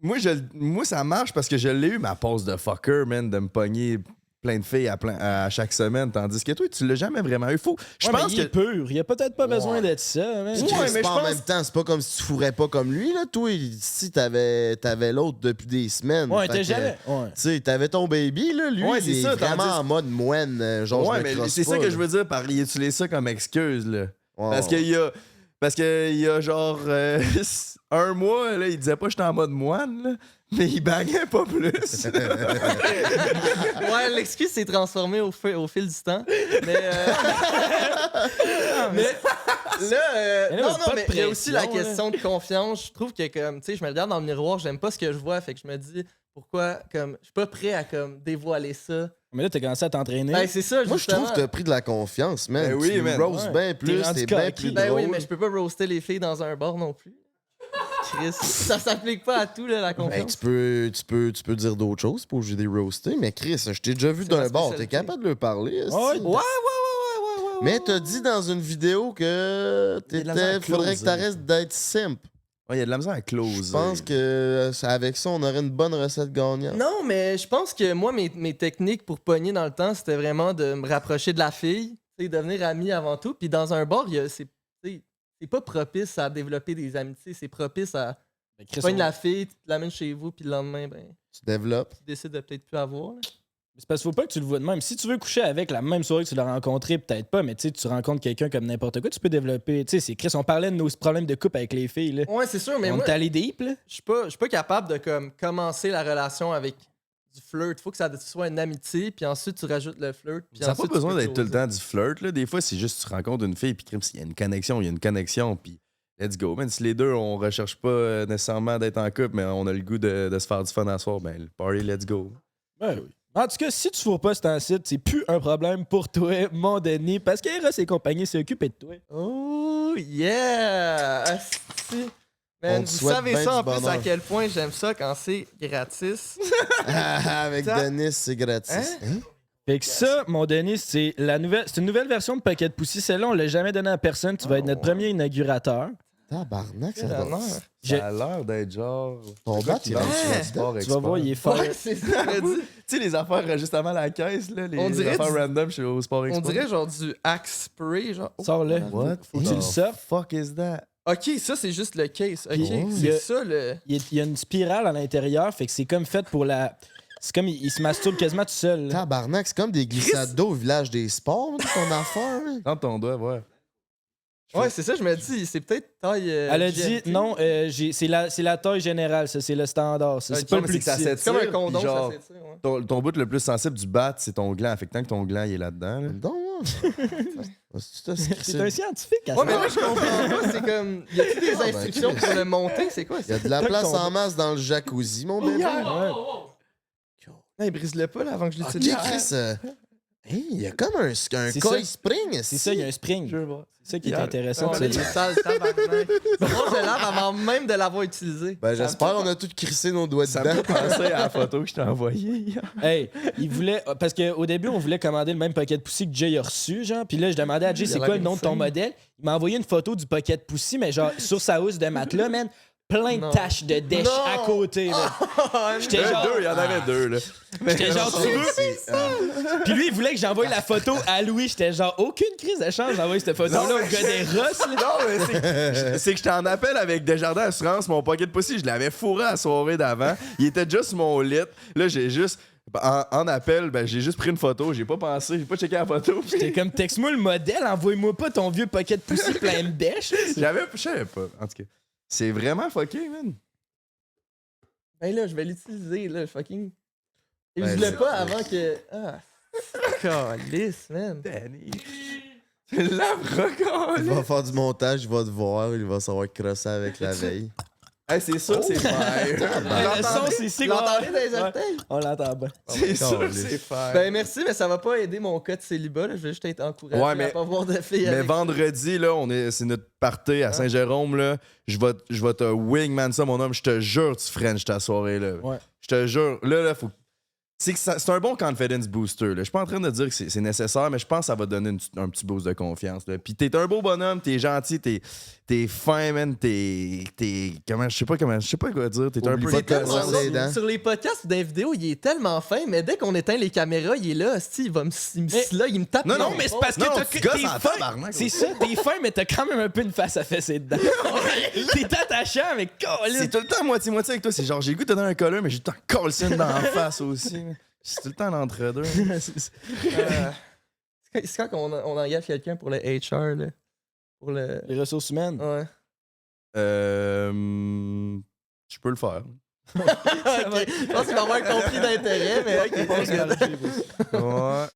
Moi, ça marche parce que je l'ai eu, ma pause de fucker, man, de me pogner plein de filles à chaque semaine. Tandis que toi, tu l'as jamais vraiment eu. Je Ouais, pense mais il est que. pur. Il a peut-être pas besoin Ouais. d'être ça. Man. Puis Ouais, Chris, mais pas je en pense- même temps, c'est pas comme si tu fourrais pas comme lui, là. Toi, si t'avais l'autre depuis des semaines. Ouais, Fait t'es que, jamais. Ouais. Tu sais, t'avais ton baby, là. Lui, Ouais, il c'est est ça, vraiment tandis- en mode moine. Genre, Ouais, je me mais crosse c'est ça pas, que là. je veux dire par il utilise ça comme excuse, là. Ouais, Parce ouais. qu'il y a genre un mois, là, il disait pas que j'étais en mode moine, là, mais il baguait pas plus. Ouais, l'excuse s'est transformée au fil du temps. Mais. mais là, Mais là, non, pas de mais il y a aussi la pression, là. question de confiance. Je trouve que, comme, tu sais, je me regarde dans le miroir, j'aime pas ce que je vois, fait que je me dis, pourquoi, comme, je suis pas prêt à, comme, dévoiler ça. Mais là, t'as commencé à t'entraîner. Ben, c'est ça, Moi, je trouve justement. que t'as pris de la confiance, man. Ben oui, tu man. roses Ouais. bien plus, rendu t'es bien cocky. plus Ben drôle. oui, mais je peux pas roaster les filles dans un bar non plus. Chris, ça s'applique pas à tout, là, la Ben, confiance. tu peux dire d'autres choses pour que j'ai des roastés, mais Chris, je t'ai déjà vu C'est d'un ma bar, t'es spécialité. capable de leur parler. Ouais, esti? Ouais. Mais t'as dit dans une vidéo que Il y a de la misère à faudrait que closer. t'arrêtes d'être simp. Ouais, il y a de la misère à close. Je pense que avec ça, on aurait une bonne recette gagnante. Non, mais je pense que moi, mes techniques pour pogner dans le temps, c'était vraiment de me rapprocher de la fille, tu sais, devenir ami avant tout. Puis dans un bar, c'est pas propice à développer des amitiés, c'est propice à Ben, Chris, pogner la fille, tu te l'amènes chez vous, puis le lendemain, ben, Tu développes. tu décides de peut-être plus avoir. là. C'est parce qu'il faut pas que tu le vois de même. Si tu veux coucher avec la même soirée que tu l'as rencontré, peut-être pas, mais tu sais, tu rencontres quelqu'un comme n'importe quoi, tu peux développer. Tu sais, c'est Chris, on parlait de nos problèmes de couple avec les filles. Là. Ouais, c'est sûr, mais on moi, est allé deep, là. je suis pas capable de comme, commencer la relation avec du flirt. Faut que ça soit une amitié, puis ensuite tu rajoutes le flirt. Puis Ça n'a pas ensuite, tu besoin peux d'être tout le closer. temps du flirt. Là. Des fois, c'est juste que tu rencontres une fille, puis il y a une connexion, puis let's go, man. Si les deux, on recherche pas nécessairement d'être en couple, mais on a le goût de se faire du fun à soir, ben le party, let's go. Ben oui. En tout cas, si tu fourres pas ce temps-ci, c'est plus un problème pour toi, mon Denis, parce qu'Eros et compagnie s'est occupé de toi. Oh, yeah! Asti. On Man, te vous souhaite savez ben ça du en plus bonheur. à quel point j'aime ça quand c'est gratis. Avec Ça- Denis, c'est gratis. Hein? Fait que ça, mon Denis, c'est une nouvelle version de Pocket Pussy. Celle-là, on l'a jamais donné à personne. Tu vas être notre premier inaugurateur. Tabarnak, ça Quel va. honneur. Ça a l'air d'être genre. Ton bat, il rentre sur le Tu vas voir, il est fort. Ouais, c'est ça, je me dis. Tu sais, les affaires juste avant la caisse, là, les On dirait affaires du- random chez au Sport Expo. On dirait genre du Axe Spray. Genre. Oh. Sors-le. What? Faut que tu le the sortes. fuck is that? Ok, ça c'est juste le case. Ok, Puis, il y c'est a- ça le. Il y a une spirale à l'intérieur, fait que c'est comme fait pour la. C'est comme il se masturbe quasiment tout seul. là. Tabarnak, c'est comme des glissades d'eau au village des sports, là, ton affaire. man. Dans ton doigt, ouais. Ouais, c'est ça, je me dis, c'est peut-être taille. Elle a dit GMT. non, c'est la taille générale, ça, c'est le standard. Ça, c'est Ok, pas mais le c'est plus que ça petit. s'étire. C'est comme un condom, Puis genre, ça s'étire. Ouais. Ton bout le plus sensible du bat, c'est ton gland. Fait que tant que ton gland il est là-dedans. Là. Donc, C'est un scientifique à Ouais, mais ça. là, je comprends pas. C'est comme. Y a-t-il des instructions pour le monter? C'est quoi il y a ça? de la Tant place que ton- en masse dans le jacuzzi, mon bébé. Non, il brise-le pas là avant que je Ok, l'utilise. Chris. Hey, il y a comme un C'est coil ça. spring. C'est ça, il y a un spring. C'est ça qui est Yeah. intéressant. Ouais, de il ça. est sale, tabarnak. Bon, je lave avant même de l'avoir utilisé. Ben, j'espère qu'on a tous crissé nos doigts Ça dedans. me fait penser à la photo que je t'ai envoyée. Hey, il voulait. Parce qu'au début, on voulait commander le même Pocket Pussy que Jay a reçu, genre. Puis là, je demandais à Jay, c'est Il a quoi le l'air nom de ton insane. modèle? Il m'a envoyé une photo du Pocket Pussy, mais genre sur sa housse de matelas, man. Plein de Non. taches de dèche Non. à côté, là. J'étais genre. Il y en avait deux, là. J'étais genre, tu veux? Puis lui, il voulait que j'envoie la photo à Louis. J'étais genre, aucune crise de chance d'envoyer cette photo-là au gars des Russes, là. Non, mais c'est que j'étais en appel avec Desjardins Assurance, mon pocket pussy, je l'avais fourré à la soirée d'avant. Il était déjà sur mon lit. Là, j'ai juste. En appel, ben, j'ai juste pris une photo, j'ai pas pensé, j'ai pas checké la photo. J'étais comme, texte-moi le modèle, envoie-moi pas ton vieux Pocket Pussy plein de dèche. Je savais pas. En tout cas, c'est vraiment fucké, man. Ben là, je vais l'utiliser, là, fucking. Ben, Use-le c'est- pas avant que. Ah. Calice, man. Danny. C'est la Il va faire du montage, il va te voir, il va savoir crosser avec la veille. Hey, c'est sûr, c'est fire. Le son, c'est ici. Vous l'entendez dans les Ouais. orteils? On l'entend bien. C'est sûr, Caliste. c'est fire. Ben merci, mais ça va pas aider mon cas de célibat, là. Je vais juste être encouragé Ouais, mais- à pas voir de filles Mais avec. vendredi, là, c'est notre party à Saint-Jérôme, là. Je vais te wingman ça, mon homme. Je te jure, tu French ta soirée, là. Ouais. Je te jure. Là, faut. C'est un bon confidence booster. Là. Je suis pas en train de dire que c'est nécessaire, mais je pense que ça va donner un petit boost de confiance. Là. Puis t'es un beau bonhomme, t'es gentil, t'es fin, man, comment, je sais pas quoi dire. T'es un Oublie peu. pas C'est de tellement brosser les ça. dents. Sur les podcasts ou dans les vidéos, il est tellement fin, mais dès qu'on éteint les caméras, il est là, asti, il va me là, il me tape. Non, les non, mais c'est épaules. parce que Non, t'as tu t'es gosses en fin. tabarnak, C'est ça, t'es fin, mais t'as quand même un peu une face à fesser dedans. T'es attachant, mais C'est câlisse. tout le temps moitié-moitié avec toi. C'est genre, j'ai le goût de te donner un collant, mais j'ai tout le temps collé dans la face aussi. man. C'est tout le temps l'entre-deux. C'est quand on engage quelqu'un pour le HR, là. Pour le. Les ressources humaines. Ouais. Je peux le faire. Ok. Je pense qu'il va y avoir un conflit d'intérêt, mais ok, Passe par le bon, jeu, Ouais.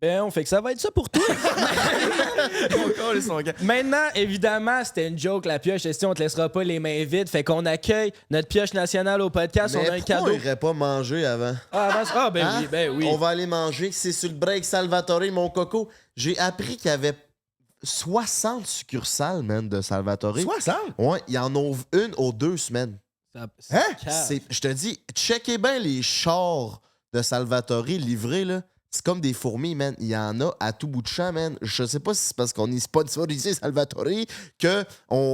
Ben, on fait que ça va être ça pour toi. Encore les son gars. Maintenant, évidemment, c'était une joke, la pioche. On te laissera pas les mains vides. Fait qu'on accueille notre pioche nationale au podcast. Mais on a un pourquoi cadeau. on irait pas manger avant? Ben Hein? oui, ben oui. On va aller manger. C'est sur le break Salvatore, mon coco. J'ai appris qu'il y avait 60 succursales, man, de Salvatore. 60? Ouais, il y en ouvre une aux 2 semaines. Hein? Je te dis, checkez bien les chars de Salvatore livrés, là. C'est comme des fourmis, man. Il y en a à tout bout de champ, man. Je sais pas si c'est parce qu'on est sponsorisé Salvatore que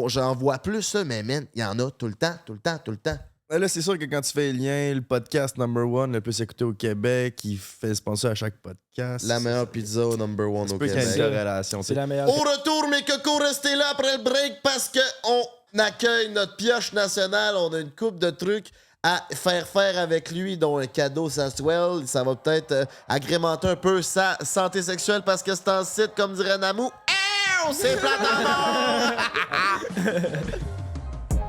j'en vois plus, ça, mais man, il y en a tout le temps, tout le temps, tout le temps. Là, c'est sûr que quand tu fais le lien, le podcast number one, le plus écouté au Québec, il fait sponsor à chaque podcast. La meilleure pizza au number one au peut qu'il y ait une Québec. corrélation. C'est la meilleure. Au retour, mes cocos, restez là après le break parce qu'on accueille notre pioche nationale. On a une coupe de trucs à faire avec lui, dont un cadeau sensuel. Ça va peut-être agrémenter un peu sa santé sexuelle parce que c'est un site, comme dirait Namou. C'est plate en mort!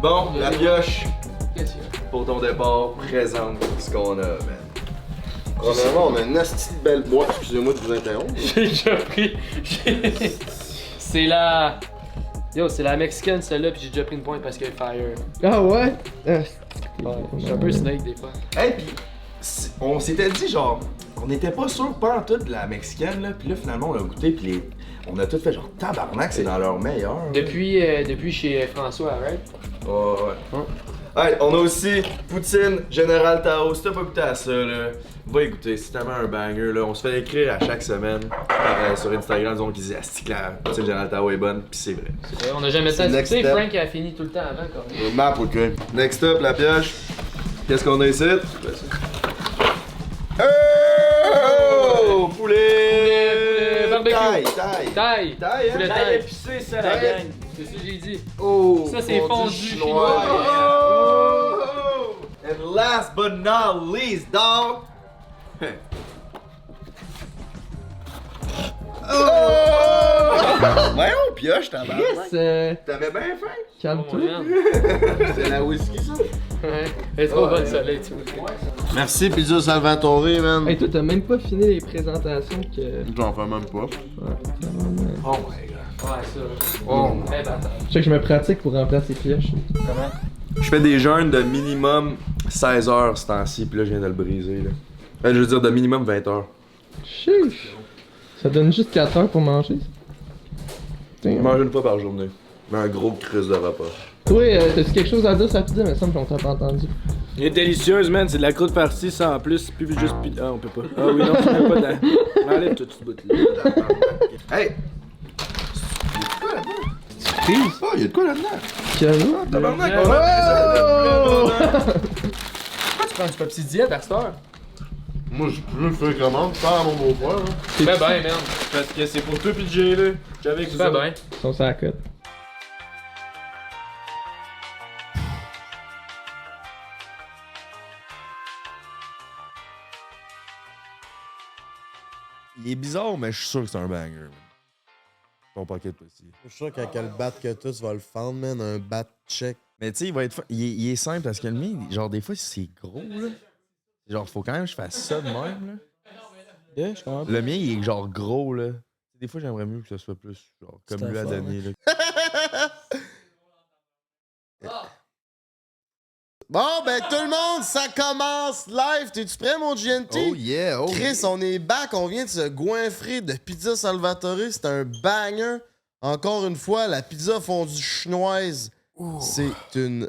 Bon, la pioche, pour ton départ, présente ce qu'on a, man. Premièrement, on a une asti de belle boîte. Excusez-moi de vous interrompre. J'ai déjà pris. C'est la Yo, c'est la mexicaine celle-là, pis j'ai déjà pris une pointe parce qu'elle est fire. Ah ouais? Ouais, je suis un peu snake des fois. Hey, pis on s'était dit, genre, on n'était pas sûr pas en tout de la mexicaine, là. Pis là, finalement, on l'a goûté, pis on a tout fait genre tabarnak, c'est dans leur meilleur. Depuis chez François, right? Ouais. Hey, on a aussi Poutine Général Tao. Si t'as pas goûté à ça, là, va y goûter. C'est tellement un banger, là. On se fait écrire à chaque semaine sur Instagram, disons qu'ils disent Asti que la Poutine Général Tao est bonne, pis c'est vrai. On a jamais le temps C'est de next discuter. step. Frank a fini tout le temps avant, quand même. Map, ok. Next up, la pioche. Qu'est-ce qu'on a ici? Oh! Poulet! Barbecue. Taille! Taille! Taille, hein? Poulet Taille taille. épicée, ça, la Taille. gang. C'est ça que j'ai dit. Oh! Ça, c'est fondu chinois. Oh! And last but not least, dog! Oh! Ouais, on pioche, t'as Yes! T'avais bien faim? Calme-toi. C'est la whisky, ça? Ouais. Elle est trop bonne, celle-là, tu vois. Merci, Pizza Salvatore, man. Hey, toi, t'as même pas fini les présentations que. J'en fais même pas. Oh my god. Ouais, ça. Oh. Eh, ben, attends. Je sais que je me pratique pour remplacer pioche. Comment? Je fais des jeûnes de minimum 16 heures ce temps-ci, puis là, je viens de le briser, là. Je veux dire, de minimum 20 heures. Chiche! Ça donne juste 4 heures pour manger. Je Damn. mange une fois par journée. Mais un gros crise de repas. Toi, t'as-tu quelque chose à dire sur la pizza? Mais ça me semble qu'on t'a pas entendu. Elle est délicieuse, man. C'est de la croûte farcie, ça en plus. Puis juste. Ah, on peut pas. Ah oui, non, tu peux pas de la. Enlève tout ce bout-là. Hey! Oh, y'a de quoi là-dedans? Calme. Tabarnak! Oh! Tu prends du Pepsi diète à cette heure? Moi, je fais comment? Faire à mon beau-frère, là. Tu fais bien, man. Parce que c'est pour toi pis le G, là. J'avais que Tu vous fais autres. bien. Ils sont sur la cote. Il est bizarre, mais je suis sûr que c'est un banger. Man. Ton pocket aussi. Je suis sûr qu'avec le bat que t'as, tu vas le fendre, man. Un bat check. Mais tu sais, il va être il est simple parce que le mien, genre des fois c'est gros là. Genre faut quand même que je fasse ça de même là. Yeah, je comprends. Le mien il est genre gros là. Des fois j'aimerais mieux que ce soit plus genre comme C'est lui a fort, donné là. Bon, ben tout le monde, ça commence live. T'es-tu prêt, mon GNT? Oh yeah, oh. Chris, on est back. On vient de se goinfrer de pizza Salvatore. C'est un banger. Encore une fois, la pizza fondue chinoise, c'est une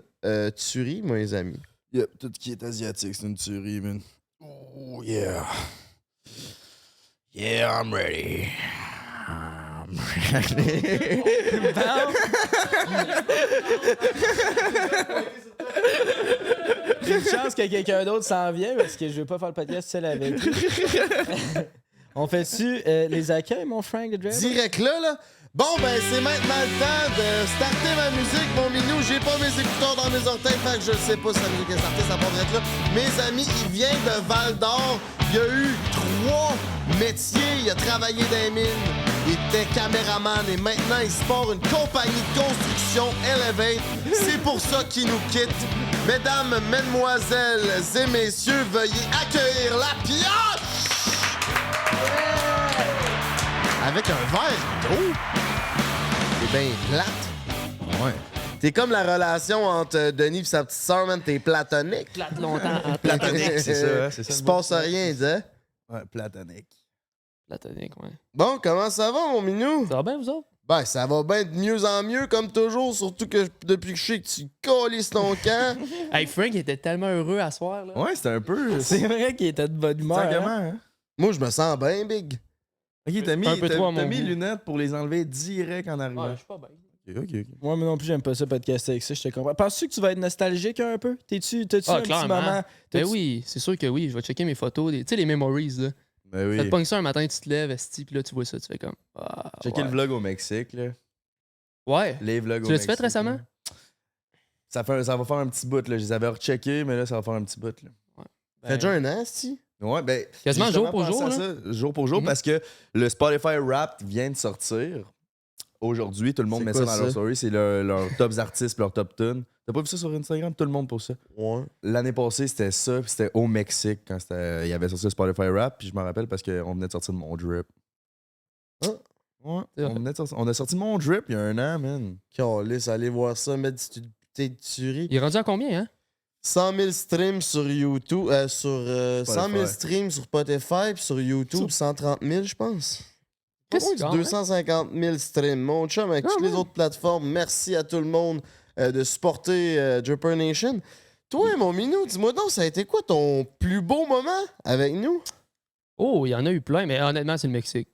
tuerie, mes amis. Yep, tout ce qui est asiatique, c'est une tuerie, man. Oh yeah. Yeah, I'm ready. I'm ready. J'ai une chance que quelqu'un d'autre s'en vient parce que je veux pas faire le podcast seul avec lui. On fait-tu les accueils, mon Frank the Driver? Direct là. Bon, ben, c'est maintenant le temps de starter ma musique, mon minou. J'ai pas mes écouteurs dans mes orteils, fait que je sais pas si la musique est startée, ça pourrait être là. Mes amis, il vient de Val d'Or. Il a eu 3 métiers. Il a travaillé dans les mines. Il était caméraman et maintenant, il se porte une compagnie de construction, Elevate. C'est pour ça qu'il nous quitte. Mesdames, mesdemoiselles et messieurs, veuillez accueillir la pioche! Avec un verre d'eau. C'est bien plate. Ouais. T'es comme la relation entre Denis et sa petite sœur, man. T'es platonique. Plate longtemps. Platonique, c'est ça, hein, c'est ça. Il se passe rien, dis. Ouais, platonique. Platonique, ouais. Bon, comment ça va, mon minou? Ça va bien, vous autres? Ben, ça va bien de mieux en mieux, comme toujours. Surtout que depuis que je sais que tu calisses ton camp. Hey, Frank était tellement heureux à soir, là. Ouais, c'était un peu. C'est vrai qu'il était de bonne humeur. Tant hein? hein? Moi, je me sens bien big. Ok, t'as mis, Un peu trop à t'as mon mis goût. lunettes pour les enlever direct en arrivant. Ouais, je suis pas bien. Ok. Moi, mais non plus, j'aime pas ça, podcaster avec ça, je te comprends. Penses-tu que tu vas être nostalgique un peu? T'as-tu Ah, un petit clairement. moment? Ben T'as-tu- oui, c'est sûr que oui. Je vais checker mes photos. Tu sais, les memories, là. Ben Ça te oui. pogne ça un matin, tu te lèves, esti, puis là, tu vois ça, tu fais comme. Ah, Checker ouais. le vlog au Mexique, là. Ouais. Les vlogs au Tu l'as-tu Mexique. fait récemment? là. Ça va faire un petit bout, là. Je les avais recheckés, mais là, ça va faire un petit bout, là. Ça fait déjà un an, si? Ouais, ben. Quasiment j'ai jour pour justement jour, pensé à ça, jour pour jour, Mhm. parce que le Spotify Wrapped vient de sortir. Aujourd'hui, tout le monde C'est met quoi ça dans ça? leur story. C'est leurs tops artistes, leurs top tunes. T'as pas vu ça sur Instagram? Tout le monde pour ça. Ouais. L'année passée, c'était ça, puis c'était au Mexique quand il y avait sorti le Spotify Rap, puis je me rappelle parce qu'on venait de sortir de mon drip. Ah. Ouais, C'est vrai. on a sorti mon drip il y a un an, man. Calisse, allez voir ça, mettre du putain de tuerie. Il est rendu à combien, hein? 100 000 streams sur YouTube, 100 000 Spotify. streams sur Spotify, puis sur YouTube, 130 000, je pense. Qu'est-ce Ouais, que c'est? 250 000 streams. Mon chum, avec Ah, toutes les ouais. autres plateformes, merci à tout le monde de supporter Dripper Nation. Toi, mon minou, dis-moi donc, ça a été quoi ton plus beau moment avec nous? Oh, il y en a eu plein, mais honnêtement, c'est le Mexique.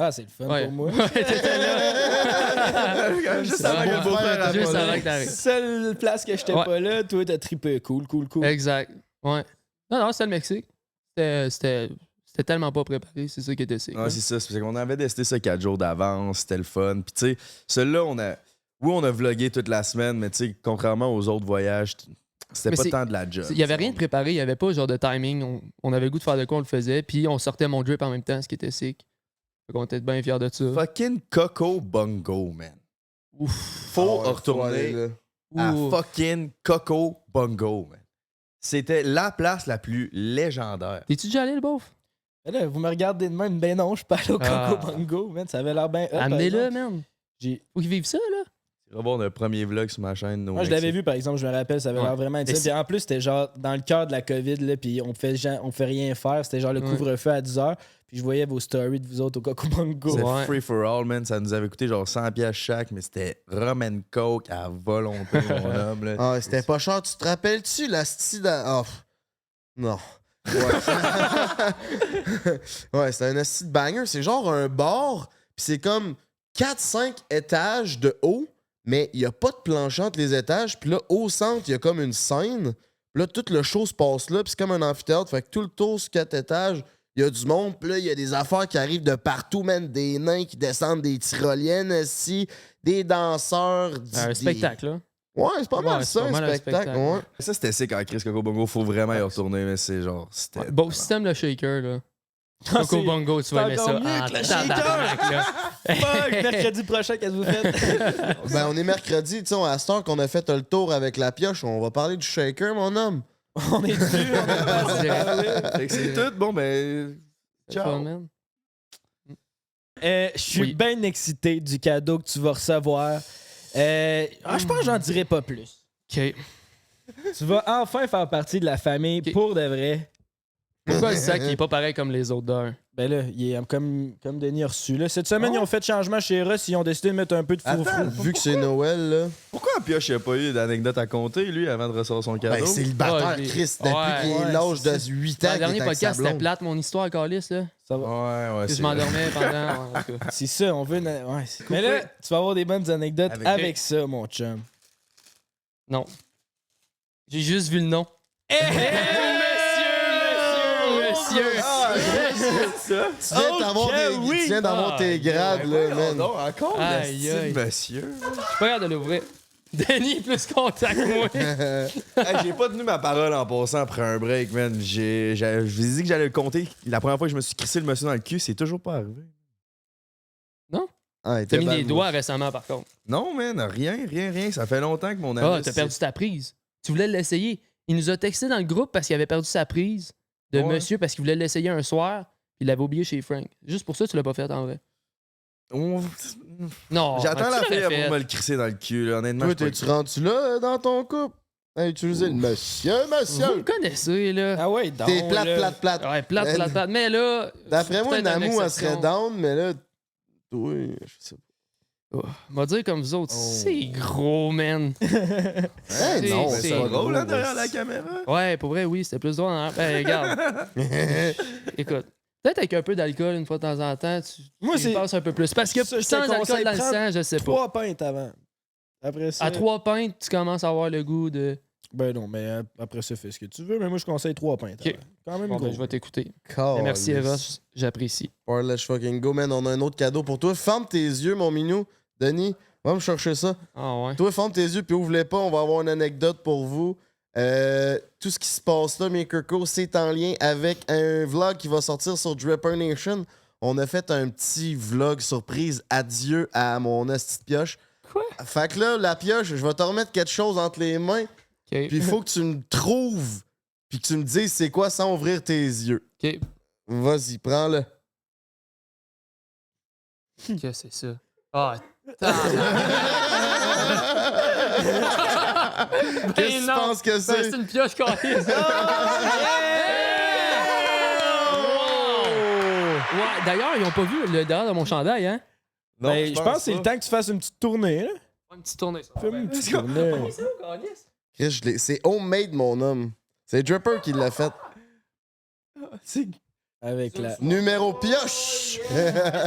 Ah, c'est le fun Ouais. pour moi. Ouais, t'étais là. Juste C'est avant vrai, que mon beau-frère juste appelle. avant que t'arrives. Seule place que j'étais Ouais. pas là, toi, t'as trippé. Cool. Exact. Ouais. Non, c'était le Mexique. C'était tellement pas préparé, c'est ça qui était sick. Ouais, c'est ça. C'est parce qu'on avait testé ça 4 jours d'avance. C'était le fun. Puis, tu sais, celui-là, on a vlogué toute la semaine, mais tu sais, contrairement aux autres voyages, c'était Mais pas c'est- tant de la job. Il y avait rien de préparé, il y avait pas genre de timing. On avait le goût de faire de quoi, on le faisait, puis on sortait mon drip en même temps, ce qui était sick. Fait qu'on était bien fiers de ça. Fucking Coco Bongo, man. Faut Ah ouais, retourner aller là. à Ouh. fucking Coco Bongo, man. C'était la place la plus légendaire. T'es-tu déjà allé, le beauf? Mais là, vous me regardez de même, ben non, je suis pas allé au Coco Ah. Bongo, man. Ça avait l'air bien. Amenez-le, man. J'ai... Faut qu'ils vivent ça, là. C'est revoir notre premier vlog sur ma chaîne. Moi, je l'avais vu, par exemple, je me rappelle, ça avait Ouais. l'air vraiment Mais intime. Puis en plus, c'était genre dans le cœur de la COVID, là, puis on fait rien faire. C'était genre le Ouais. couvre-feu à 10h. Puis je voyais vos stories de vous autres au Coco Bongo. C'était Ouais. free for all, man. Ça nous avait coûté genre 100$ chaque, mais c'était rum and coke à volonté, mon homme. Là. Ah, c'était pas cher. Tu te rappelles-tu, la style Ah, non. Ouais, ouais c'est un asti de banger. C'est genre un bar, puis c'est comme 4-5 étages de haut, mais il y a pas de plancher entre les étages. Puis là, au centre, il y a comme une scène. Puis là, tout le show se passe là, puis c'est comme un amphithéâtre. Fait que tout le tour sur 4 étages, il y a du monde. Puis là, il y a des affaires qui arrivent de partout, man. Des nains qui descendent des tyroliennes ici, des danseurs. Un spectacle, là. Ouais, c'est pas mal Ouais, ça, c'est pas un mal un spectacle. spectacle. Ouais. Ça, c'était sick en Chris Coco Bongo. Faut vraiment y retourner, mais c'est genre. C'était. Beau système, le shaker, là. Ah, Coco c'est- Bongo, tu vas aimer ça. encore mieux en que le tabarnak, là. Fuck, mercredi prochain, qu'est-ce que vous faites? Ben, on est mercredi, tu sais, à cette heure qu'on a fait le tour avec la pioche, on va parler du shaker, mon homme. On est dessus, on est pas Fait que c'est tout. Bon, ben. Ciao, Ciao. man. Je suis Oui. bien excité du cadeau que tu vas recevoir. Je pense que j'en dirai pas plus. OK. Tu vas enfin faire partie de la famille Ok. pour de vrai. Pourquoi c'est ça qui est pas pareil comme les autres d'un? Ben là, il est comme Denis a reçu. Là. Cette semaine, ils ont fait changement chez Russ. Ils ont décidé de mettre un peu de Attends, fou-fou. Vu que c'est Noël, là. Pourquoi Pioche, il a pas eu d'anecdote à compter, lui, avant de recevoir son cadeau? Ben, célibataire, Ouais, Chris, depuis ouais, qu'il est ouais, l'âge de c'est 8 Dans ans. le dernier qu'il est avec sa podcast, c'était blonde. plate, mon histoire, Calis, là. Ça va. Ouais, ouais, Que c'est je m'endormais pendant. en tout cas. C'est ça, on veut. Ouais, c'est- Mais là, tu vas avoir des bonnes anecdotes Avec- avec ça, mon chum. Non. J'ai juste vu le nom. Monsieur! Tu viens d'avoir oui! tu viens d'avoir tes grades, là, man. Non, encore, Aïe, le aïe. style monsieur. Je suis pas capable de l'ouvrir. Denis est plus content que moi. Hey, j'ai pas tenu ma parole en passant après un break, man. Je vous ai dit que j'allais le compter. La première fois que je me suis crissé le monsieur dans le cul, c'est toujours pas arrivé. Ah, T'as mis des doigts récemment, par contre. Non, man, rien. Ça fait longtemps que mon ami. Ah, t'as perdu ta prise. Tu voulais l'essayer. Il nous a texté dans le groupe parce qu'il avait perdu sa prise de Ouais. monsieur parce qu'il voulait l'essayer un soir. Puis il l'avait oublié chez Frank. Juste pour ça, tu l'as pas fait en vrai. Non. J'attends la tu fille l'aurais pour fait. me le crisser dans le cul, là. Honnêtement, Toi, je suis t'es-tu rendu là, dans ton couple? À utiliser le monsieur, Vous me monsieur. connaissez, là. Ah ouais, donc. T'es plate, là. plate. Ouais, plate. Mais là. D'après moi, c'est peut-être une Namou, elle serait exception. down, mais là, toi, je sais pas. Oh, on va dire comme vous autres, c'est gros, man. Hey, non, c'est C'est pas drôle, là, gros, derrière ouais. la caméra. Ouais, pour vrai, oui, c'était plus drôle. Hein? Ben, regarde. Écoute, peut-être avec un peu d'alcool une fois de temps en temps, Moi, tu y c'est- passes un peu plus. Parce que Ça, je te sans alcool conseille, dans le prends sang, je sais pas. 3 pintes avant. Après ça. À 3 pintes, tu commences à avoir le goût de. Ben non, mais après ça, fais ce que tu veux. Mais moi, je conseille 3 pintes. Ok. avant. Quand même Bon, gros. ben, je vais t'écouter. Oh, Ben, merci, yes. Eros, j'apprécie. Or, let's fucking go, man. On a un autre cadeau pour toi. Ferme tes yeux, mon minou. Denis, va me chercher ça. Ah ouais. Toi, ferme tes yeux puis ouvre-les pas. On va avoir une anecdote pour vous. Tout ce qui se passe là, mes Kirko, c'est en lien avec un vlog qui va sortir sur Dripper Nation. On a fait un petit vlog surprise adieu à mon esti de pioche. Quoi? Fait que là, la pioche, je vais te remettre quelque chose entre les mains. Ok. Puis il faut que tu me trouves. Puis que tu me dises c'est quoi sans ouvrir tes yeux. Ok. Vas-y, prends-le. Qu'est-ce que c'est ça? Ah, Qu'est-ce que tu penses que c'est? C'est une pioche carrée. Ouais, d'ailleurs, ils ont pas vu le derrière de mon chandail, hein? Non, Ben, je pense que c'est le temps que tu fasses une petite tournée. Là. Une petite tournée, ça. Fais-moi une petite tournée. Chris, c'est homemade, mon homme. C'est Dripper qui l'a fait. Avec la. Numéro pioche!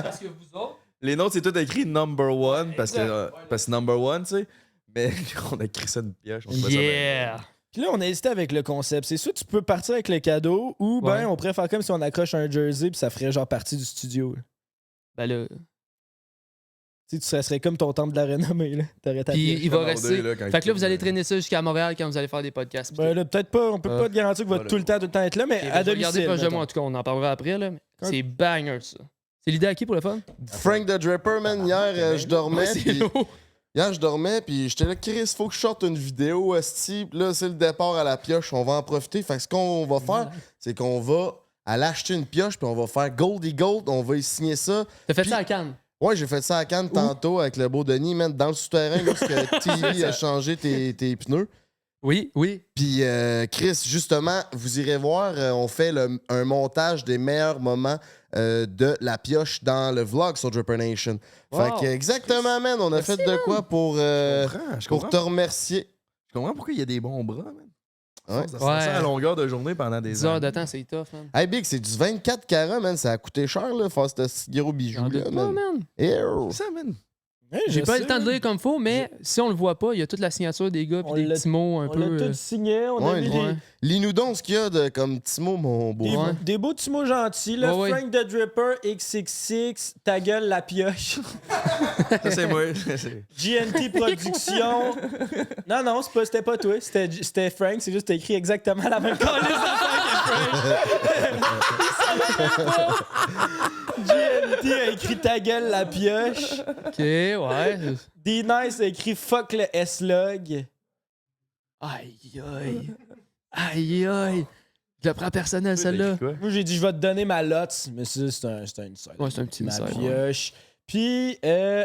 Parce que vous autres... Les nôtres, c'est tout écrit number one parce que number one, tu sais. Mais on a écrit ça d'une pioche. On trouvait ça bien. Yeah! Puis là, on a hésité avec le concept. C'est soit tu peux partir avec le cadeau ou ben Ouais. on pourrait faire comme si on accroche un jersey puis ça ferait genre partie du studio. là. Ben là... Tu sais, tu serais comme ton temple de la renommée. Là. T'aurais ta Puis pioche. il va Commandé, rester... là, quand Fait que là, il- vous allez traîner ça jusqu'à Montréal quand vous allez faire des podcasts. Ben là, peut-être pas. On peut pas te garantir que va Voilà. tout le temps être là, mais à Regardez domicile. proche de mettons. moi, en tout cas, on en parlera après, là. Mais c'est banger, ça. C'est l'idée à qui pour le fun? Frank the Dripper, man, hier, je dormais. C'est puis- lourd. Hier, je dormais, puis j'étais là, Chris, faut que je sorte une vidéo, esti. Puis là, c'est le départ à la pioche, on va en profiter. Fait que ce qu'on va faire, c'est qu'on va aller acheter une pioche, puis on va faire Goldie Gold, on va y signer ça. T'as fait Puis- ça à Cannes? Ouais, j'ai fait ça à Cannes tantôt avec le beau Denis, man, dans le souterrain, là, parce que TV a changé tes pneus. Oui, oui. Puis, Chris, justement, vous irez voir, on fait un montage des meilleurs moments de la pioche dans le vlog sur Dripper Nation. Fait Wow. que, exactement, man, on a fait de quoi pour Je te comprends. remercier. Je comprends pourquoi il y a des bons bras, man. Ouais. Ça se fait ça à longueur de journée pendant des 10 heures années. de temps, c'est tough, man. Hey, Big, c'est du 24 carats, man. Ça a coûté cher, là, faire ce petit gros bijou, J'en doute là, pas, man. man. Ew. Ça, man. Ouais, J'ai je pas eu sais, le temps de man. lire comme faut, mais si on le voit pas, il y a toute la signature des gars On puis des l'a- petits mots un On peu. l'a tout signé, on a Ouais, mis ouais. Lis-nous donc ce qu'il y a de comme petit mot, mon beau. Ouais. des beaux petits mots gentils. Là. Ouais, ouais. Frank the Dripper, XXX, ta gueule la pioche, Ça, c'est moi. C'est- GNT Productions. Non, c'était pas toi, c'était Frank, c'est juste t'as écrit exactement la même calice d'affaires que Frank. GNT a écrit ta gueule la pioche. Ok, ouais. D-Nice a écrit fuck le S-Log. Aïe, aïe. Aïe, aïe. Je le prends personnel, celle-là. Quoi? Moi, j'ai dit, je vais te donner ma lotte, mais ça, c'est un inside. Ouais, c'est un petit Ma message. pioche. Puis,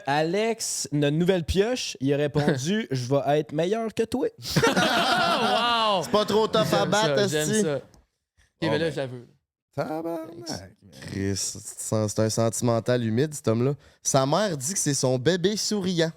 Alex, notre nouvelle pioche, il a répondu je vais être meilleur que toi. Wow! C'est pas trop tough à battre, J'aime esti. ça. Ok, mais là, je la veux. Tabarnak. Chris, c'est un sentimental humide, cet homme-là. Sa mère dit que c'est son bébé souriant.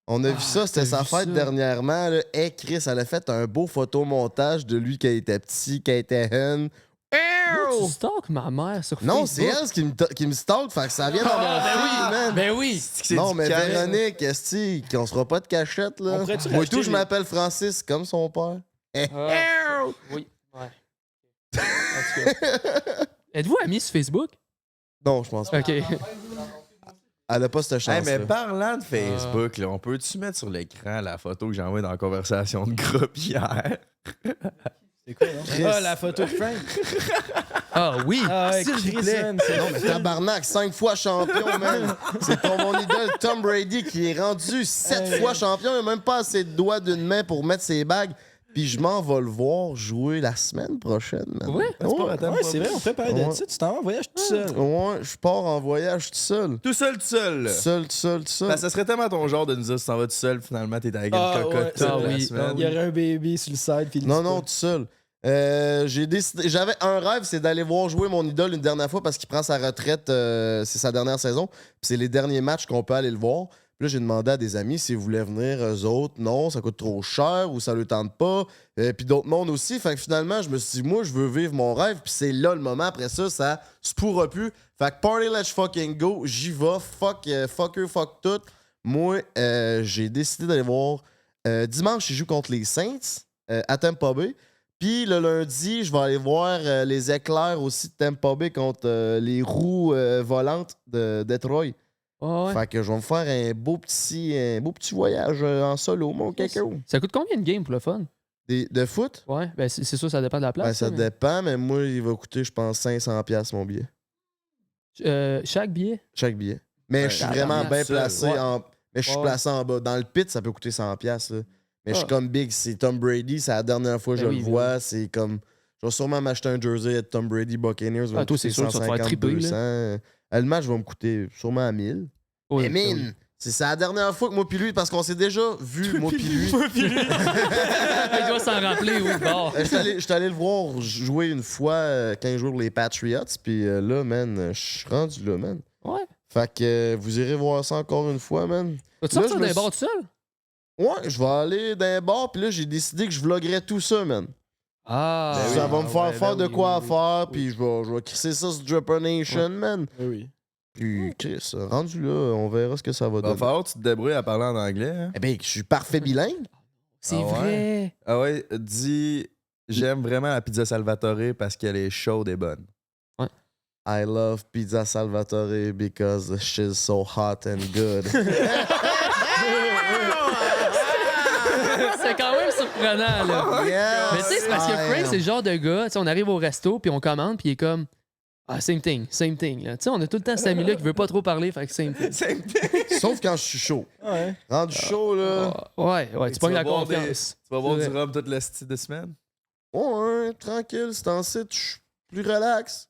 On a vu ça, c'était t'as sa vu fête ça? dernièrement. Là. Hey, Chris, elle a fait un beau photomontage de lui quand il était petit, quand il était jeune. Tu stalks ma mère sur Non, Facebook? c'est elle qui me stalk, fait que ça vient dans mon feed, man. Ben oui! Non, mais Véronique, esti, qu'on se fera pas de cachette, là. On pourrait-tu Moi, racheter tout, je les- m'appelle Francis, comme son père. Ah, oui, ouais. En tout cas. Êtes-vous amis sur Facebook? Non, je pense pas. Ok. Elle a pas cette Hey, chance. mais parlant de Facebook, là, on peut-tu mettre sur l'écran la photo que j'ai envoyée dans la conversation de groupe hier? C'est quoi, non? Ah, la photo de Frank. Ah oui! Ah, ouais, s'il vous Chris, plaît. man, c'est Non, mais tabarnak, 5 fois champion, man. C'est mon idole Tom Brady qui est rendu 7 fois champion. Il a même pas assez de doigts d'une main pour mettre ses bagues. Puis je m'en vais le voir jouer la semaine prochaine, man. Ouais? Ouais, c'est vrai, on peut parler de Ouais. ça. Tu t'en vas en voyage tout seul. Ouais, je pars en voyage tout seul. Tout seul, tout seul. Tout seul, tout seul, tout seul. Ben, ça serait tellement ton genre de nous dire si t'en vas tout seul, finalement, t'es avec une Ah, cocotte ouais. toute Ah la oui. semaine. Il y aurait un baby sur le side. Puis il Non, dit non, pas. tout seul. J'ai décidé. J'avais un rêve, c'est d'aller voir jouer mon idole une dernière fois parce qu'il prend sa retraite. C'est sa dernière saison. Puis c'est les derniers matchs qu'on peut aller le voir. Puis là, j'ai demandé à des amis s'ils voulaient venir, eux autres. Non, ça coûte trop cher ou ça ne le tente pas. Puis d'autres mondes aussi. Fait que finalement, je me suis dit, moi, je veux vivre mon rêve. Puis c'est là le moment. Après ça, ça se pourra plus. Fait que party, let's fucking go. J'y vais. Fuck eux, fuck tout. Moi, j'ai décidé d'aller voir. Dimanche, ils jouent contre les Saints à Tampa Bay. Puis le lundi, je vais aller voir les éclairs aussi de Tampa Bay contre les roues volantes de Detroit. Ouais. Fait que je vais me faire un beau petit voyage en solo, mon caco. Ça coûte combien de game pour le fun? De foot? Ouais, ben c'est sûr, ça dépend de la place. Ben, ça mais- dépend, mais moi, il va coûter, je pense, 500$ mon billet. Chaque billet? Chaque billet. Mais je suis vraiment bien placé Ouais. Mais je suis Ouais. placé en bas. Dans le pit, ça peut coûter 100$. Là. Mais je suis Ah. comme Big, c'est Tom Brady, c'est la dernière fois que Ben je oui, le ben vois. C'est comme. Je vais sûrement m'acheter un jersey de Tom Brady Buccaneers. Va Ah, me toi, coûter c'est sûr que tu vas te faire 150, triper, là. 200. Le match va me coûter sûrement à 1000. Ouais, Mais mine, c'est la dernière fois que moi puis lui, parce qu'on s'est déjà vu, moi puis lui. Il doit s'en rappeler, oui, bon. J'étais allé le voir jouer une fois quand il jouait pour les Patriots. Puis là, man, je suis rendu là, man. Ouais. Fait que vous irez voir ça encore une fois, man. Vas-tu Là, sortir je me d'un bar suis- tout seul? Ouais, je vais aller dans un bar, puis là, j'ai décidé que je vloggerais tout ça, man. Ah. Ben oui. Ça va me faire ouais, faire ben de oui, quoi oui, à faire, puis je vais crisser ça sur Dripper Nation, man. Oui. Puis, Chris, rendu là, on verra ce que ça va Va donner. falloir que tu te débrouilles à parler en anglais. Hein? Eh bien, je suis parfait bilingue. C'est Ah ouais? vrai. Ah ouais, dis j'aime vraiment la pizza Salvatore parce qu'elle est chaude et bonne. I love Pizza Salvatore because she's so hot and good. C'est quand même surprenant, là. Yes, Mais tu sais, c'est parce que I Frank, am. c'est le genre de gars, tu sais, on arrive au resto, puis on commande, puis il est comme. Ah, same thing, là. Tu sais, on a tout le temps cet ami-là qui veut pas trop parler, fait que same thing. Sauf quand je suis chaud. Ouais. Rendu chaud, là. Ah, ouais, tu pognes la vas boire confiance. Tu vas boire C'est du vrai. rhum toute la style de semaine? Ouais, tranquille, c'est en site, je suis plus relax.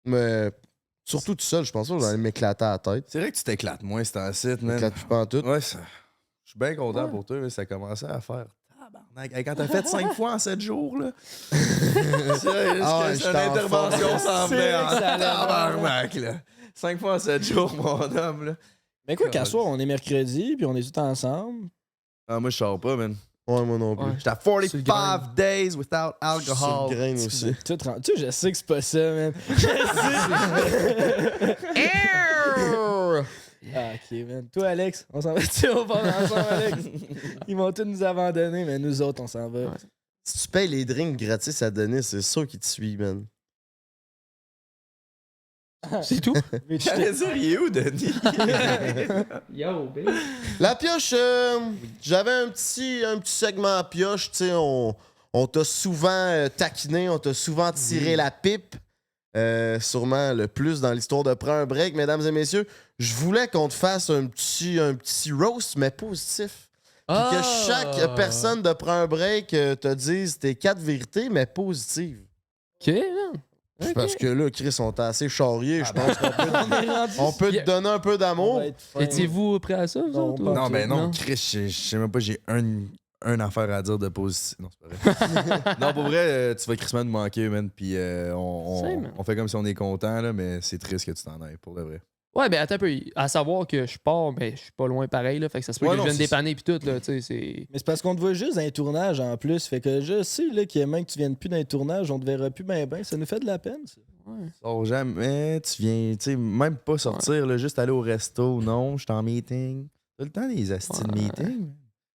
Mais surtout tout seul, je pense pas que j'allais m'éclater à la tête. C'est vrai que tu t'éclates moins, c'est en site, man. M'éclate plus pas en tout. Ouais, je suis bien content pour toi, là, ça commençait à faire. Tabarnak. Hey, quand t'as fait 5 fois en 7 jours, là. Ah, c'est j'étais une en intervention forme. sans C'est venir vrai en que ça allait tabarnak, là. 5 fois en 7 jours, mon homme, là. Mais quoi qu'à soir, on est mercredi, puis on est tous ensemble. Ah, moi, je sors pas, man. Ouais, moi non plus. Ouais. J'étais à Sur le 45 grain. days without Je suis sur le alcohol. grain aussi. Tu sais, je sais que c'est pas ça, man. Ah, ok, man. Toi, Alex, on s'en va-tu au bar ensemble, Alex? Ils vont tous nous abandonner, mais nous autres, on s'en va. Ouais. Si tu payes les drinks gratis à Denis, c'est sûr qu'il te suit, man. C'est tout? Mais tu J'allais dire, il est où, Denis? Yo, baby. La pioche, j'avais un petit segment à pioche. Tu sais, on t'a souvent taquiné, on t'a souvent tiré la pipe. Sûrement le plus dans l'histoire de Prends un break, mesdames et messieurs. Je voulais qu'on te fasse un petit roast, mais positif. Puis que chaque personne de Prends un break te dise tes 4 vérités, mais positives. Ok, man. Ok. Parce que là, Chris, on t'a assez charrié. Je pense qu'on peut te donner un peu On d'amour. va être fin. Étiez-vous prêt à ça, vous Non, autres, pas ou- Non, ben non, Non. Chris, je sais même pas, j'ai un affaire à dire de positif. Non, c'est pas vrai. Non, pour vrai, tu vas Christmas nous manquer, man. Puis Same. on fait comme si on est content, là, mais c'est triste que tu t'en ailles, pour de vrai. Ouais, ben attends un peu. À savoir que je pars, ben je suis pas loin pareil, là. Fait que ça se peut Ouais, que je non, vienne c'est- dépanner pis tout, là. Tu sais, c'est. Mais c'est parce qu'on te voit juste dans les tournages en plus. Fait que je sais là, qu'il y a même que tu viennes plus dans les tournages, on te verra plus ben. Ça nous fait de la peine, ça. Ouais. Sors jamais, tu viens, tu sais, même pas sortir, là, juste aller au resto. Non, je suis en meeting. T'as le temps des astis de Ouais. meetings.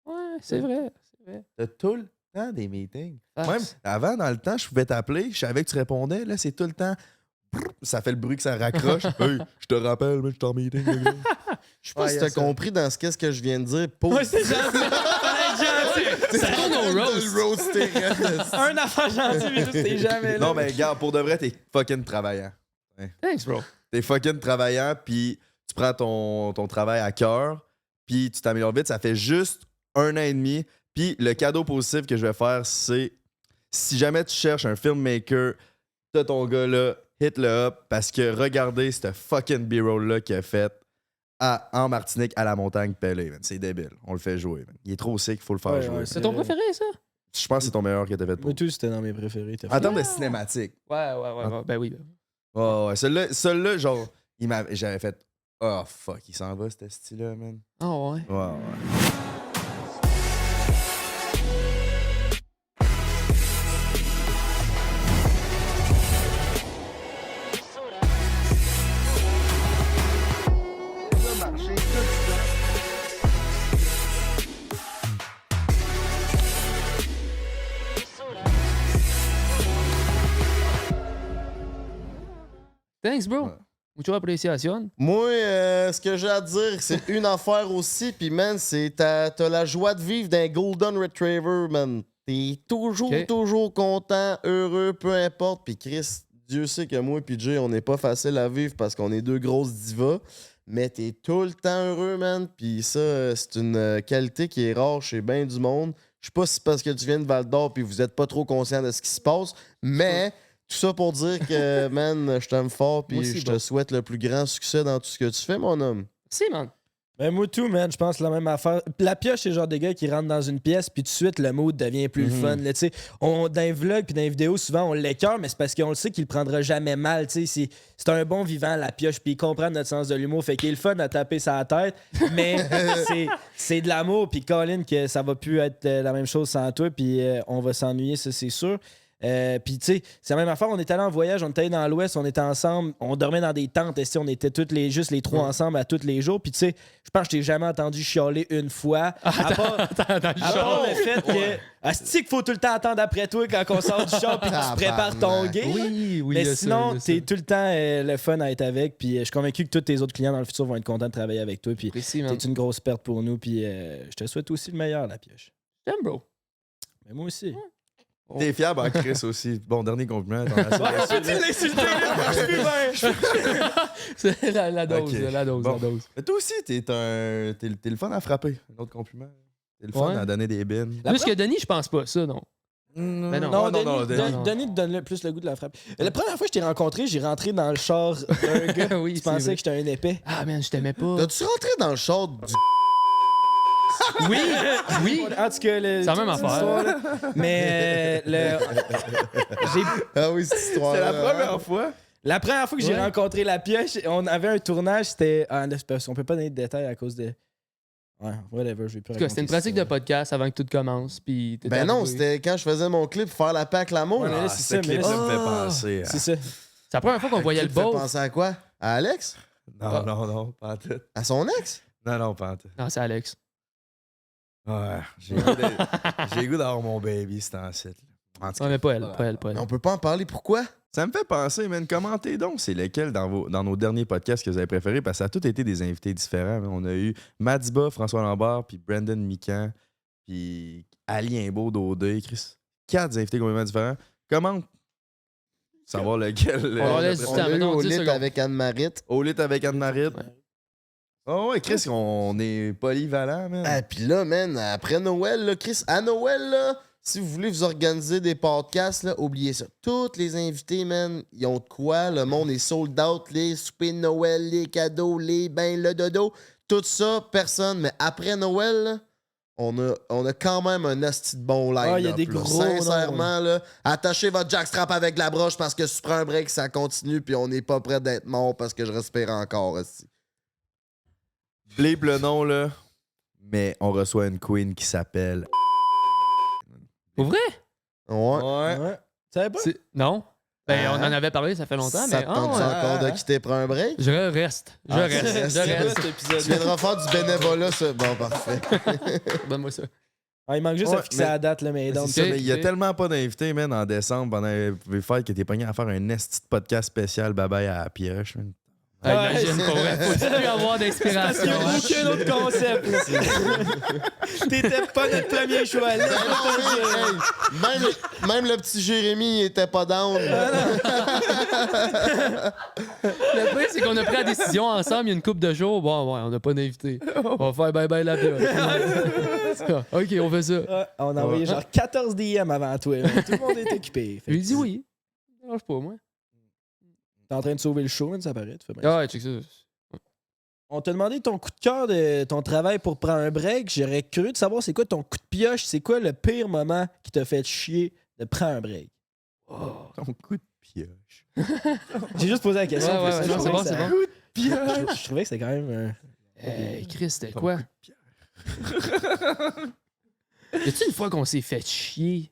Ouais, c'est vrai. C'est vrai. T'as tout le temps des meetings. Facts. Même avant, dans le temps, je pouvais t'appeler, je savais que tu répondais. Là, c'est tout le temps. Ça fait le bruit que ça raccroche. Hey, je te rappelle, mais je suis en meeting. le gars. Je sais pas Ouais, si y a t'as ça. compris dans qu'est-ce que je viens de dire. Ouais, c'est gentil. Ça tourne au roast. Le roaster. Un enfant gentil, mais tout, c'était jamais là. Non, mais gars, pour de vrai, t'es fucking travaillant. Thanks, bro. T'es fucking travaillant, puis tu prends ton travail à cœur, puis tu t'améliores vite. Ça fait juste 1 an et demi. Puis le cadeau positif que je vais faire, c'est si jamais tu cherches un filmmaker, t'as ton gars là, hit le up, parce que regardez cette fucking B-roll là qu'il a fait en Martinique à la montagne Pelée. Man. C'est débile. On le fait jouer. Man. Il est trop sick, il faut le faire Ouais, jouer. ouais, man. C'est ton préféré, ça? Je pense que c'est ton meilleur que t'as fait pour. Moi, tout, c'était dans mes préférés. t'as En fait. termes de cinématique. Ouais. Ben oui. Ouais. Celui-là, genre, j'avais fait. Oh fuck, il s'en va, ce style-là, man. Ah ouais. Ouais. Thanks, bro. Ouais. Mucho apreciación. Moi, ce que j'ai à dire, c'est une affaire aussi. Puis, man, c'est t'as la joie de vivre d'un Golden Retriever, man. T'es toujours, Ok. toujours content, heureux, peu importe. Puis, Chris, Dieu sait que moi et Jay, on n'est pas facile à vivre parce qu'on est 2 grosses divas. Mais t'es tout le temps heureux, man. Puis ça, c'est une qualité qui est rare chez bien du monde. Je sais pas si c'est parce que tu viens de Val-d'Or puis vous êtes pas trop conscient de ce qui se passe, mais tout ça pour dire que, man, je t'aime fort puis Moi aussi, je te souhaite le plus grand succès dans tout ce que tu fais, mon homme. Si, man. Ben, moi, tout, man, je pense la même affaire. La pioche, c'est le genre de gars qui rentre dans une pièce, puis tout de suite, le mood devient plus le fun. Là, dans les vlogs puis dans les vidéos, souvent, on l'écœure, mais c'est parce qu'on le sait qu'il le prendra jamais mal. C'est un bon vivant, la pioche, puis il comprend notre sens de l'humour. Fait qu'il est le fun à taper sa tête, mais c'est de l'amour, puis Colin, que ça va plus être la même chose sans toi, puis on va s'ennuyer, ça, c'est sûr. Puis, tu sais, c'est la même affaire. On était allé en voyage, on était allé dans l'Ouest, on était ensemble, on dormait dans des tentes, et on était juste les trois ensemble à tous les jours. Puis, tu sais, je pense que je t'ai jamais entendu chialer une fois. À part le fait que. Asti qu'il faut tout le temps attendre après toi quand on sort du char puis que tu prépares ton game. Oui, Mais il y a sinon, ça, il y a t'es tout le temps le fun à être avec. Puis je suis convaincu que tous tes autres clients dans le futur vont être contents de travailler avec toi. Puis ça. Précis, man. t'es une grosse perte pour nous. Puis je te souhaite aussi le meilleur, la pioche. J'aime, bro. Mais moi aussi. T'es fiable en Chris aussi. Bon, dernier compliment. t'en as assez reçu, là. C'est la dose, Ok. la dose, Bon. la dose. Mais toi aussi, t'es le fun à frapper. Un autre compliment. T'es le fun Ouais. à donner des bines. Plus que Denis, je pense pas ça, non. Mais non. Non, non, Denis te donne plus le goût de la frappe. La première fois que je t'ai rencontré, j'ai rentré dans le char d'un gars. Oui, Tu c'est pensais vrai. que j'étais un épais. Ah, man, je t'aimais pas. T'as-tu rentré dans le char du. Oui, oui. En tout cas, C'est la même affaire. Mais Ah oui, cette histoire. C'est la première fois. la première fois que j'ai Ouais. rencontré la pioche, on avait un tournage, c'était. On peut pas donner de détails à cause de. Ouais, whatever, je vais plus En tout cas, c'était une pratique de podcast avant que tout commence. Puis t'étais Ben non, arrivé. c'était quand je faisais mon clip Faire la paix avec l'amour. Ouais, mais là, Ah, c'est ce ça, clip, mais ça là, me fait Ah! penser. C'est ça. C'est la première fois qu'on voyait le Tu fais beau. penser à quoi? À Alex? Non, non, pas en tout. À son ex? Non, pas en tout. Non, c'est Alex. Ouais, j'ai le goût d'avoir mon baby, c'est en site. En tout cas, Non, mais pas elle, pas elle, pas elle. Mais on peut pas en parler, pourquoi? ça me fait penser, man, commentez donc, c'est lesquels dans nos derniers podcasts que vous avez préférés, parce que ça a tous été des invités différents. Man. On a eu Madiba, François Lambert, puis Brandon Mican, puis Ali Imbaud d'OD, Chris. 4 invités complètement différents. Commente. Savoir lequel. On leur laisse du On temps, a eu maintenant, au 10 lit secondes. avec Anne-Marie. Au lit avec Anne-Marie. Ouais. Oh ouais, Chris, on est polyvalent, man. Ah, puis là, man, après Noël, là, Chris, à Noël, là, si vous voulez vous organiser des podcasts, là, oubliez ça. Tous les invités, man, ils ont de quoi. Le monde est sold out. Les soupers de Noël, les cadeaux, les bains, le dodo. Tout ça, personne. Mais après Noël, là, on a quand même un asti de bon live. Ah, il y a des gros Sincèrement, là, attachez votre jackstrap avec la broche parce que si tu prends un break, ça continue. Puis on n'est pas prêt d'être mort parce que je respire encore. Asti. Bleep le nom, là. Mais on reçoit une queen qui s'appelle. Pour vrai? Ouais. Ouais. Tu savais pas? Non. Ben, Ah. on en avait parlé, ça fait longtemps, Ça mais. te tente encore de quitter pour un break? Je reste. Je Ah, reste. c'est Je reste. Tu viendras faire du bénévolat, ça. Bon, parfait. Donne-moi ça. Ah, il manque juste Ouais, à fixer mais- la date, là, mais C'est donc. ça, mais il y a ok. tellement pas d'invités, man, en décembre, pendant les fêtes, que t'es pogné à faire un esti de podcast spécial bye-bye à la pioche, man. Ah, imagine, pour vrai. Faut-tu plus avoir d'inspiration? Il n'y a hein? aucun autre concept. T'étais pas notre premier choix. Là, Même le petit Jérémy, il était pas down. Le pire, c'est qu'on a pris la décision ensemble il y a une couple de jours. Bon, ouais, on n'a pas d'invité. On va faire bye-bye la pioche. OK, on fait ça. Ouais, on a envoyé genre 14 DM avant toi. Mais tout le monde est occupé. Fait Je lui que dis oui. Non, pas, moi. T'es en train de sauver le show, man, ça paraît. Tu fais bien. Ah ouais, check ça. On t'a demandé ton coup de cœur de ton travail pour prendre un break. J'aurais curieux de savoir c'est quoi ton coup de pioche. C'est quoi le pire moment qui t'a fait chier de prendre un break? Ton coup de pioche. J'ai juste posé la question. Ouais, puis ouais, ça, non, je trouvais c'est que bon, ça- Je trouvais que c'était quand même. Hey, Chris, c'était Ton quoi? coup de Y a-tu une fois qu'on s'est fait chier?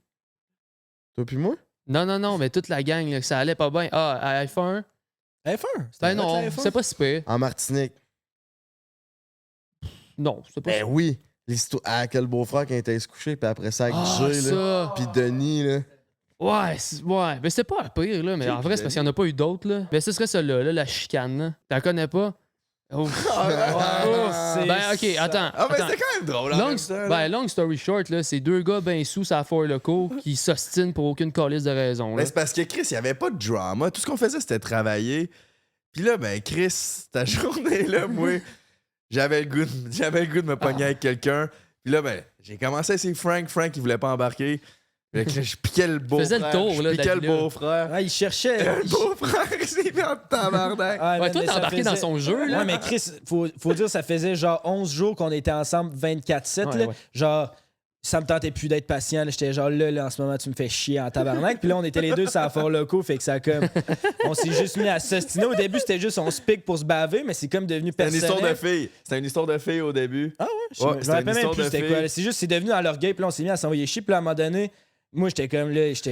Toi puis moi? Non, mais toute la gang, là, que ça allait pas bien. Ah, à F1? F1. Ben non, c'est pas si pire. En Martinique. Non, c'est pas Ben oui. L'histoire avec le beau-frère qui était se coucher, puis après ça, avec Ah, Jay, là. ça! Puis Denis, là. Ouais, ouais. Mais c'était pas le pire, là. Mais en vrai, c'est parce qu'il n'y en a pas eu d'autres, là. Mais ce serait celle-là, là, la chicane, là. T'en connais pas? Oh. c'est- Ben, ok, attends. Ah, mais attends. c'était quand même drôle, en Long, même temps, là. ben, long story short, là, c'est deux gars ben sous à Four Locaux qui s'ostinent pour aucune calice de raison. Là. Ben, c'est parce que Chris, il n'y avait pas de drama. Tout ce qu'on faisait, c'était travailler. Puis là, ben, Chris, ta journée, là, moi, j'avais le goût de me pogner avec quelqu'un. Puis là, ben, j'ai commencé à essayer Frank, il voulait pas embarquer. Fait que là, je piquais le beau-frère. Faisais le tour, je là, piquais le Davila. beau-frère. Ah, il cherchait. Le beau-frère, c'est fait en tabarnak. Ah, Ouais, man, toi, mais t'es ça embarqué dans faisait- son jeu, là. Ouais, mais Chris, faut dire, ça faisait genre 11 jours qu'on était ensemble 24/7. Ouais, là. ouais. Genre, ça me tentait plus d'être patient. là. J'étais genre là, en ce moment, tu me fais chier en tabarnak. Puis là, on était les deux sur la Fort Locaux. Fait que ça comme. On s'est juste mis à s'ostiner. Au début, c'était juste on se pique pour se baver, mais c'est comme devenu C'était une personnel. histoire de fille. C'était une histoire de fille au début. Ah ouais, je Ouais, me c'était rappelle une même histoire plus de c'était fille. quoi. là. C'est juste, c'est devenu dans l'orgueil. Puis là, on s'est mis à s'envoyer chier. Puis là, à un moment donné, moi, j'étais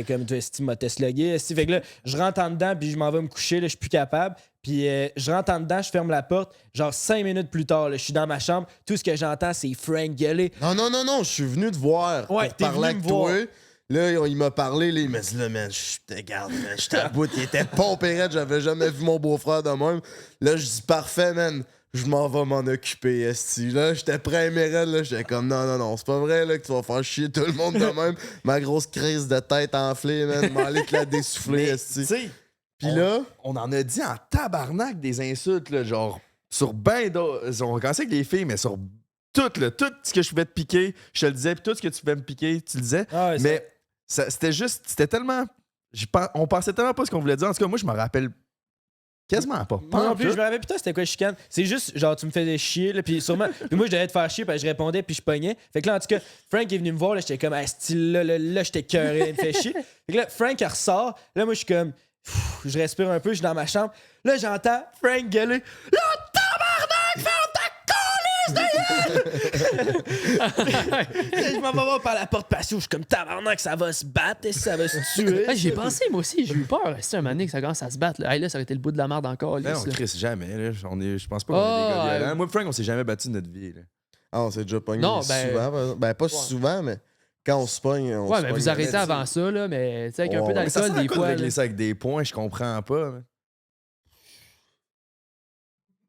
comme, toi, Steve m'a teslogué. Fait que là, je rentre en dedans, puis je m'en vais me coucher. Là, je suis plus capable. Puis je rentre en dedans, je ferme la porte. Genre 5 minutes plus tard, là, je suis dans ma chambre. Tout ce que j'entends, c'est Frank gueuler. Non, je suis venu te voir Ouais, pour t'es parler venu avec me toi. voir. Là, il m'a parlé, là, il m'a dit, là, man, je te garde, man, je t'aboute. Il était pompé raide, j'avais jamais vu mon beau-frère de même. Là, je dis, parfait, man, je m'en vais m'en occuper, esti. Là, j'étais prêt à aimer raide, là, j'étais comme, non, c'est pas vrai, là, que tu vas faire chier tout le monde de même. Ma grosse crise de tête enflée, man, m'aller te la dessouffler, Tu esti. sais, Puis là, on en a dit en tabarnak des insultes, là, genre, sur ben d'autres. On commençait avec les filles, mais sur tout, là, tout ce que je pouvais te piquer, je te le disais, puis tout ce que tu pouvais me piquer, tu le disais. Ah ouais, Mais c'était juste, c'était tellement. On pensait tellement pas ce qu'on voulait dire. En tout cas, moi, je me rappelle quasiment pas. Moi non Pas plus, je en me tout. rappelle putain c'était quoi chicane. C'est juste genre tu me faisais chier là, puis sûrement puis moi je devais te faire chier parce que je répondais puis je pognais. Fait que là en tout cas, Frank est venu me voir là, j'étais comme à style là j'étais cœuré, il me fait chier. Fait que là Frank elle ressort, là moi je suis comme pff, je respire un peu, je suis dans ma chambre. Là j'entends Frank gueuler. Là tabarnak, ferme ta je m'en vais voir par la porte patio, je suis comme tabarnak, ça va se battre, ça va se tuer. Ah, j'y ai pensé, moi aussi. J'ai eu peur. C'est un moment donné que ça commence à se battre. Là, hey, là ça aurait été le bout de la merde encore. Ben, Là, on crisse jamais. Là. Je pense pas qu'on est des gars violents. Moi et Frank, on s'est jamais battu de notre vie. Là. ah, on s'est déjà pogné Non, ben- souvent. Ben, pas souvent, mais quand on se pogne, on Ouais, se mais pogne vous arrêtez honnête. avant ça, là, mais tu sais, avec un Ouais, peu mais Mais ça d'alcool, sert à des quoi de fois. régler là. ça avec des points? Je comprends pas.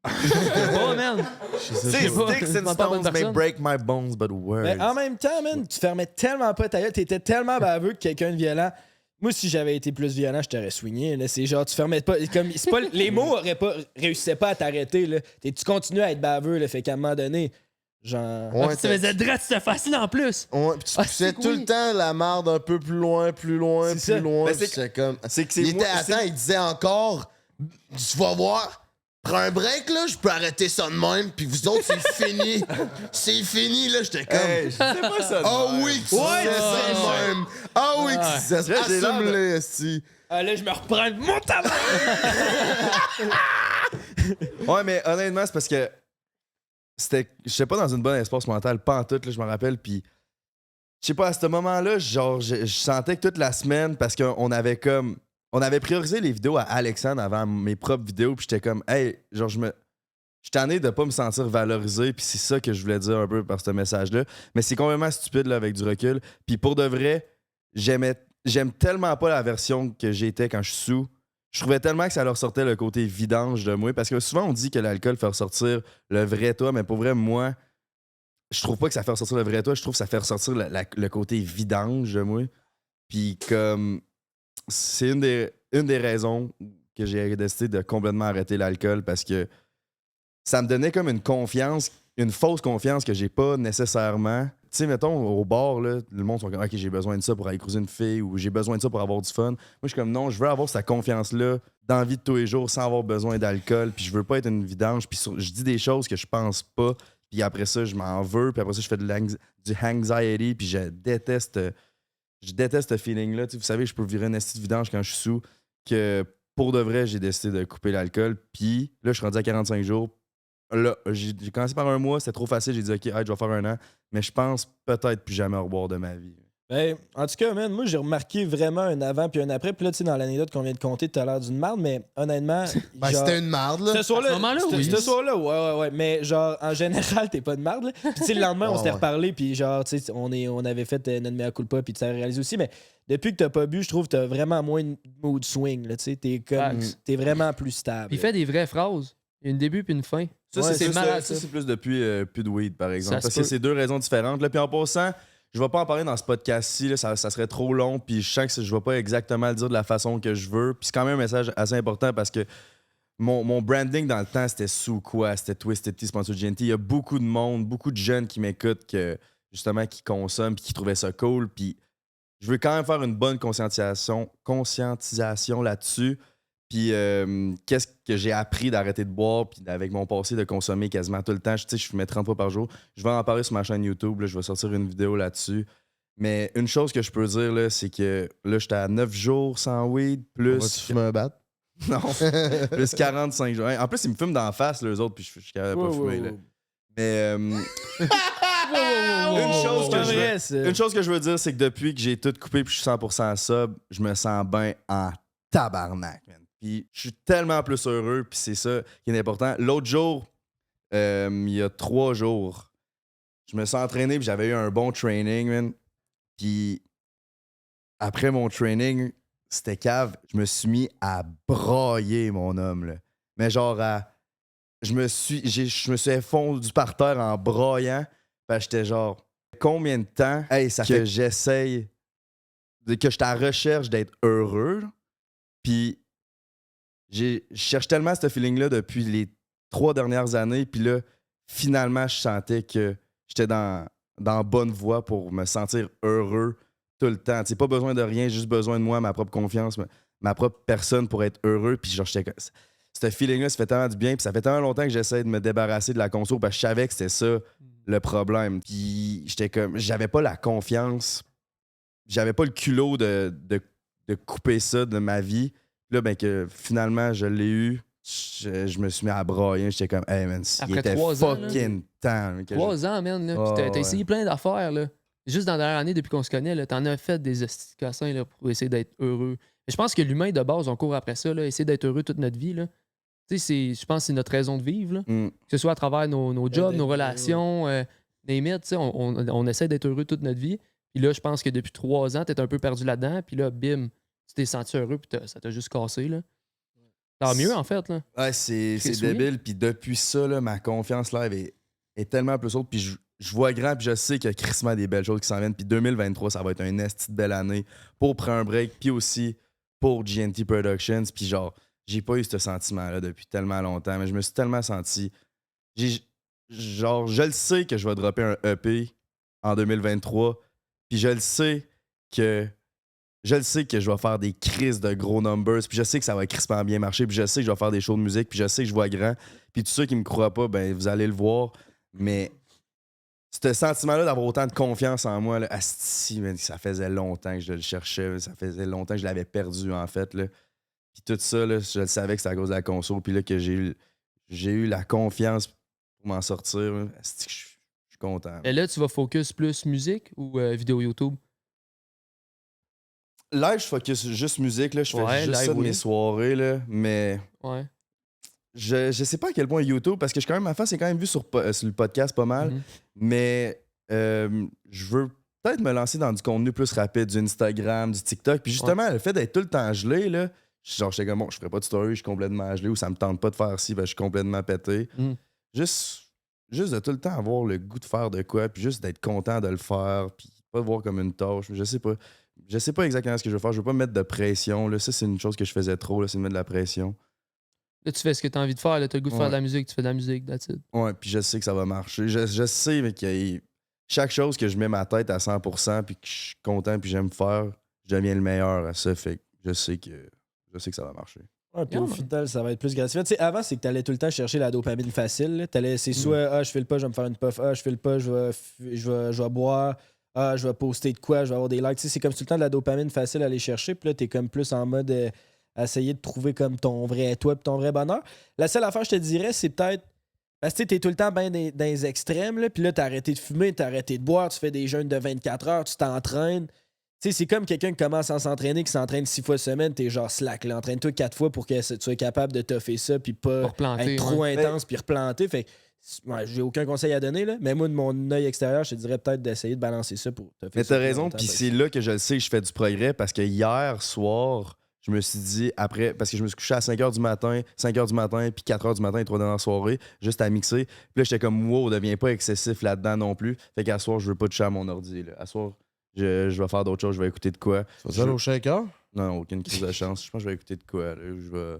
Oh, man! C'est pas. sticks Je and pense pas à bonne stones may personne. break my bones, but words. Mais en même temps, man, tu fermais tellement pas ta gueule, t'étais tellement baveux que quelqu'un de violent. Moi, si j'avais été plus violent, je t'aurais swingé. Là. C'est genre, tu fermais pas. Comme, c'est pas les mots réussissaient pas à t'arrêter. Là. Tu continues à être baveux, là, fait qu'à un moment donné, genre. Ah, Ouais, tu te faisais drette, c'était facile en plus! Ouais, puis tu Ah, poussais c'est tout oui. le temps la marde un peu plus loin, C'est ça. Ben, puis c'est comme. c'est que c'est Il moi- était c'est- attends, il disait encore, tu vas voir, prends un break là, je peux arrêter ça de même, puis vous autres c'est fini, c'est fini là, j'étais comme. Hey, je sais pas ça. de Ah même. oui, que tu Ouais, disais ça c'est de même. Ah oui, que tu disais ça. Là, j'ai l'air de- Assume-le, esti. Ah, là, je me reprends mon tabac! Ouais, mais honnêtement, c'est parce que c'était. Je sais pas dans une bonne espace mentale, pas en tout, là, je me rappelle. Puis, je sais pas, à ce moment-là, genre, je sentais que toute la semaine, parce qu'on avait comme. On avait priorisé les vidéos à Alexandre avant mes propres vidéos, puis j'étais comme, hey, genre, je suis tanné de pas me sentir valorisé, puis c'est ça que je voulais dire un peu par ce message-là. Mais c'est complètement stupide, là, avec du recul. Puis pour de vrai, j'aime tellement pas la version que j'étais quand je suis sous. Je trouvais tellement que ça leur sortait le côté vidange de moi. Parce que souvent, on dit que l'alcool fait ressortir le vrai toi, mais pour vrai, moi, je trouve pas que ça fait ressortir le vrai toi. Je trouve que ça fait ressortir le côté vidange de moi. Puis comme... C'est une des raisons que j'ai décidé de complètement arrêter l'alcool parce que ça me donnait comme une confiance, une fausse confiance que j'ai pas nécessairement. Tu sais, mettons, au bar, là, le monde sont comme « OK, j'ai besoin de ça pour aller cruiser une fille » ou « J'ai besoin de ça pour avoir du fun. » Moi, je suis comme « Non, je veux avoir cette confiance-là dans la vie de tous les jours sans avoir besoin d'alcool. Puis je veux pas être une vidange. Puis je dis des choses que je pense pas. Puis après ça, je m'en veux. Puis après ça, je fais du anxiety. Puis je déteste ce feeling-là. Tu sais, vous savez, je peux virer une esti de vidange quand je suis sous. Que pour de vrai, j'ai décidé de couper l'alcool. Puis là, je suis rendu à 45 jours. Là, j'ai commencé par un mois, c'était trop facile. J'ai dit, OK, je vais faire un an. Mais je pense peut-être plus jamais reboire de ma vie. Ben, en tout cas, man, moi, j'ai remarqué vraiment un avant puis un après. Puis là, tu sais, dans l'anecdote qu'on vient de compter, t'as l'air d'une marde, mais honnêtement. Ben, genre, c'était une marde là. Ce soir-là, À ce moment-là, oui. Ce soir-là, ouais. Mais genre, en général, t'es pas de marde. Là. Puis tu sais, le lendemain, on Ouais, s'était ouais. reparlé, puis genre, tu sais, on avait fait notre mea culpa, puis tu as réalisé aussi. Mais depuis que t'as pas bu, je trouve que t'as vraiment moins de mood swing. Là, tu sais, t'es vraiment plus stable. Puis il fait des vraies phrases. Il y a un début puis une fin. Ça, Ouais, c'est c'est malade, ça, ça. c'est plus depuis plus de weed, par exemple. Ça se Parce que peut. c'est deux raisons différentes. Là, puis en passant, je vais pas en parler dans ce podcast-ci, là, ça serait trop long. Puis je sens que je vais pas exactement le dire de la façon que je veux. Puis c'est quand même un message assez important parce que mon branding dans le temps, c'était sous quoi? C'était Twisted Tea, Sponsor GNT. Il y a beaucoup de monde, beaucoup de jeunes qui m'écoutent justement, qui consomment puis qui trouvaient ça cool. Puis je veux quand même faire une bonne conscientisation là-dessus. Puis qu'est-ce que j'ai appris d'arrêter de boire puis avec mon passé de consommer quasiment tout le temps. Tu sais, je fumais 30 fois par jour. Je vais en parler sur ma chaîne YouTube. Là, je vais sortir une vidéo là-dessus. Mais une chose que je peux dire, là, c'est que là, j'étais à 9 jours sans weed, plus... Tu fumes un bat? Non, plus 45 jours. En plus, ils me fument d'en face, les autres, puis je suis capable de pas fumer. Là. Mais une chose que je veux dire, c'est que depuis que j'ai tout coupé puis je suis 100% sobre, je me sens bien en tabarnak, man. Puis je suis tellement plus heureux, puis c'est ça qui est important. L'autre jour, il y a 3 jours, je me suis entraîné puis j'avais eu un bon training, man. Puis après mon training, c'était cave, je me suis mis à brailler, mon homme, là. Mais genre je me suis effondu par terre en braillant. Parce que j'étais genre, combien de temps ça fait que j'essaye, que je suis à la recherche d'être heureux. Puis je cherche tellement ce feeling-là depuis les 3 dernières années. Puis là, finalement, je sentais que j'étais dans bonne voie pour me sentir heureux tout le temps. T'sais, pas besoin de rien, juste besoin de moi, ma propre confiance, ma propre personne pour être heureux. Puis genre, j'étais... Ce feeling-là, ça fait tellement du bien. Puis ça fait tellement longtemps que j'essaie de me débarrasser de la conso parce que je savais que c'était ça le problème. Puis j'étais comme... J'avais pas la confiance. J'avais pas le culot de couper ça de ma vie. Puis là, ben que finalement, je l'ai eu. Je me suis mis à brailler. J'étais comme, hey man, il était fucking temps. 3 ans, man. Là. Puis t'as essayé plein d'affaires, là. Juste dans la dernière année, depuis qu'on se connaît, là, t'en as fait des estications là, pour essayer d'être heureux. Mais je pense que l'humain, de base, on court après ça, là, essayer d'être heureux toute notre vie, là. Tu sais, je pense que c'est notre raison de vivre, là. Que ce soit à travers nos jobs, nos relations, les mythes, tu sais, on essaie d'être heureux toute notre vie. Puis là, je pense que depuis 3 ans, t'es un peu perdu là-dedans. Puis là, bim, tu t'es senti heureux, puis ça t'a juste cassé, là. Tant mieux, en fait, là. Ouais, c'est débile. Puis depuis ça, là, ma confiance live est tellement plus haute. Puis je vois grand, puis je sais qu'il y a crissement des belles choses qui s'en viennent. Puis 2023, ça va être une esti de belle année pour prendre un break, puis aussi pour GNT Productions. Puis genre, j'ai pas eu ce sentiment-là depuis tellement longtemps, mais je me suis tellement senti... Genre, je le sais que je vais dropper un EP en 2023, puis je le sais que je vais faire des crises de gros numbers, puis je sais que ça va crissement bien marcher, puis je sais que je vais faire des shows de musique, puis je sais que je vois grand. Puis tous ceux qui me croient pas, ben vous allez le voir. Mais ce sentiment-là d'avoir autant de confiance en moi, là, asti, ça faisait longtemps que je le cherchais, ça faisait longtemps que je l'avais perdu, en fait, là. Puis tout ça, là, je le savais que c'était à cause de la conso, puis là que j'ai eu la confiance pour m'en sortir, là. Asti, je suis content. Et là, tu vas focus plus musique ou vidéo YouTube? Live, je focus juste musique, là. Je fais juste live, ça de mes soirées, là. Mais Ouais. je sais pas à quel point YouTube, parce que ma face est quand même vue sur le podcast pas mal. Mais je veux peut-être me lancer dans du contenu plus rapide, du Instagram, du TikTok. Puis justement, le fait d'être tout le temps gelé, là, genre, j'étais comme, bon, je ferais pas de story, je suis complètement gelé, ou ça me tente pas de faire ci, ben, je suis complètement pété. Juste de tout le temps avoir le goût de faire de quoi, puis juste d'être content de le faire, puis pas le voir comme une tâche. Je sais pas. Je sais pas exactement ce que je veux faire. Je veux pas me mettre de pression. Là. Ça, c'est une chose que je faisais trop, là, c'est de mettre de la pression. Là, tu fais ce que tu as envie de faire. Là, tu as le goût de faire de la musique, tu fais de la musique, that's it. Ouais, puis je sais que ça va marcher. Je sais, mais chaque chose que je mets ma tête à 100%, puis que je suis content, puis j'aime faire, je deviens le meilleur à ça. Fait que je sais que ça va marcher. Ouais, puis au final, ça va être plus gratifiant. Tu sais, avant, c'est que t'allais tout le temps chercher la dopamine facile. C'est soit, je file pas, je vais me faire une puff. Je file pas, je vais boire. Je vais poster de quoi, je vais avoir des likes. Tu sais, c'est comme tout le temps de la dopamine facile à aller chercher. Puis là, t'es comme plus en mode essayer de trouver comme ton vrai toi et ton vrai bonheur. La seule affaire, je te dirais, c'est peut-être... Parce que t'es tout le temps bien dans les extrêmes. Là, puis là, t'as arrêté de fumer, t'as arrêté de boire, tu fais des jeûnes de 24 heures, tu t'entraînes. Tu sais, c'est comme quelqu'un qui commence à s'entraîner, qui s'entraîne 6 fois semaine, t'es genre slack. Là. Entraîne-toi 4 fois pour que tu sois capable de toffer ça, puis pas être trop intense, puis replanter. Fait ouais, j'ai aucun conseil à donner, là. Mais moi, de mon œil extérieur, je te dirais peut-être d'essayer de balancer ça pour toffer. Mais t'as raison, puis c'est là que je le sais que je fais du progrès, parce que hier soir, je me suis dit, après, parce que je me suis couché à 5h du matin, puis 4h du matin, les 3 dernières soirées, juste à mixer. Puis là, j'étais comme, wow, deviens pas excessif là-dedans non plus. Fait qu'à soir, je veux pas toucher à mon ordi. Là. À soir, je vais faire d'autres choses, je vais écouter de quoi. Tu vas aller au shaker? Non, aucune crise de chance. Je pense que je vais écouter de quoi. Là.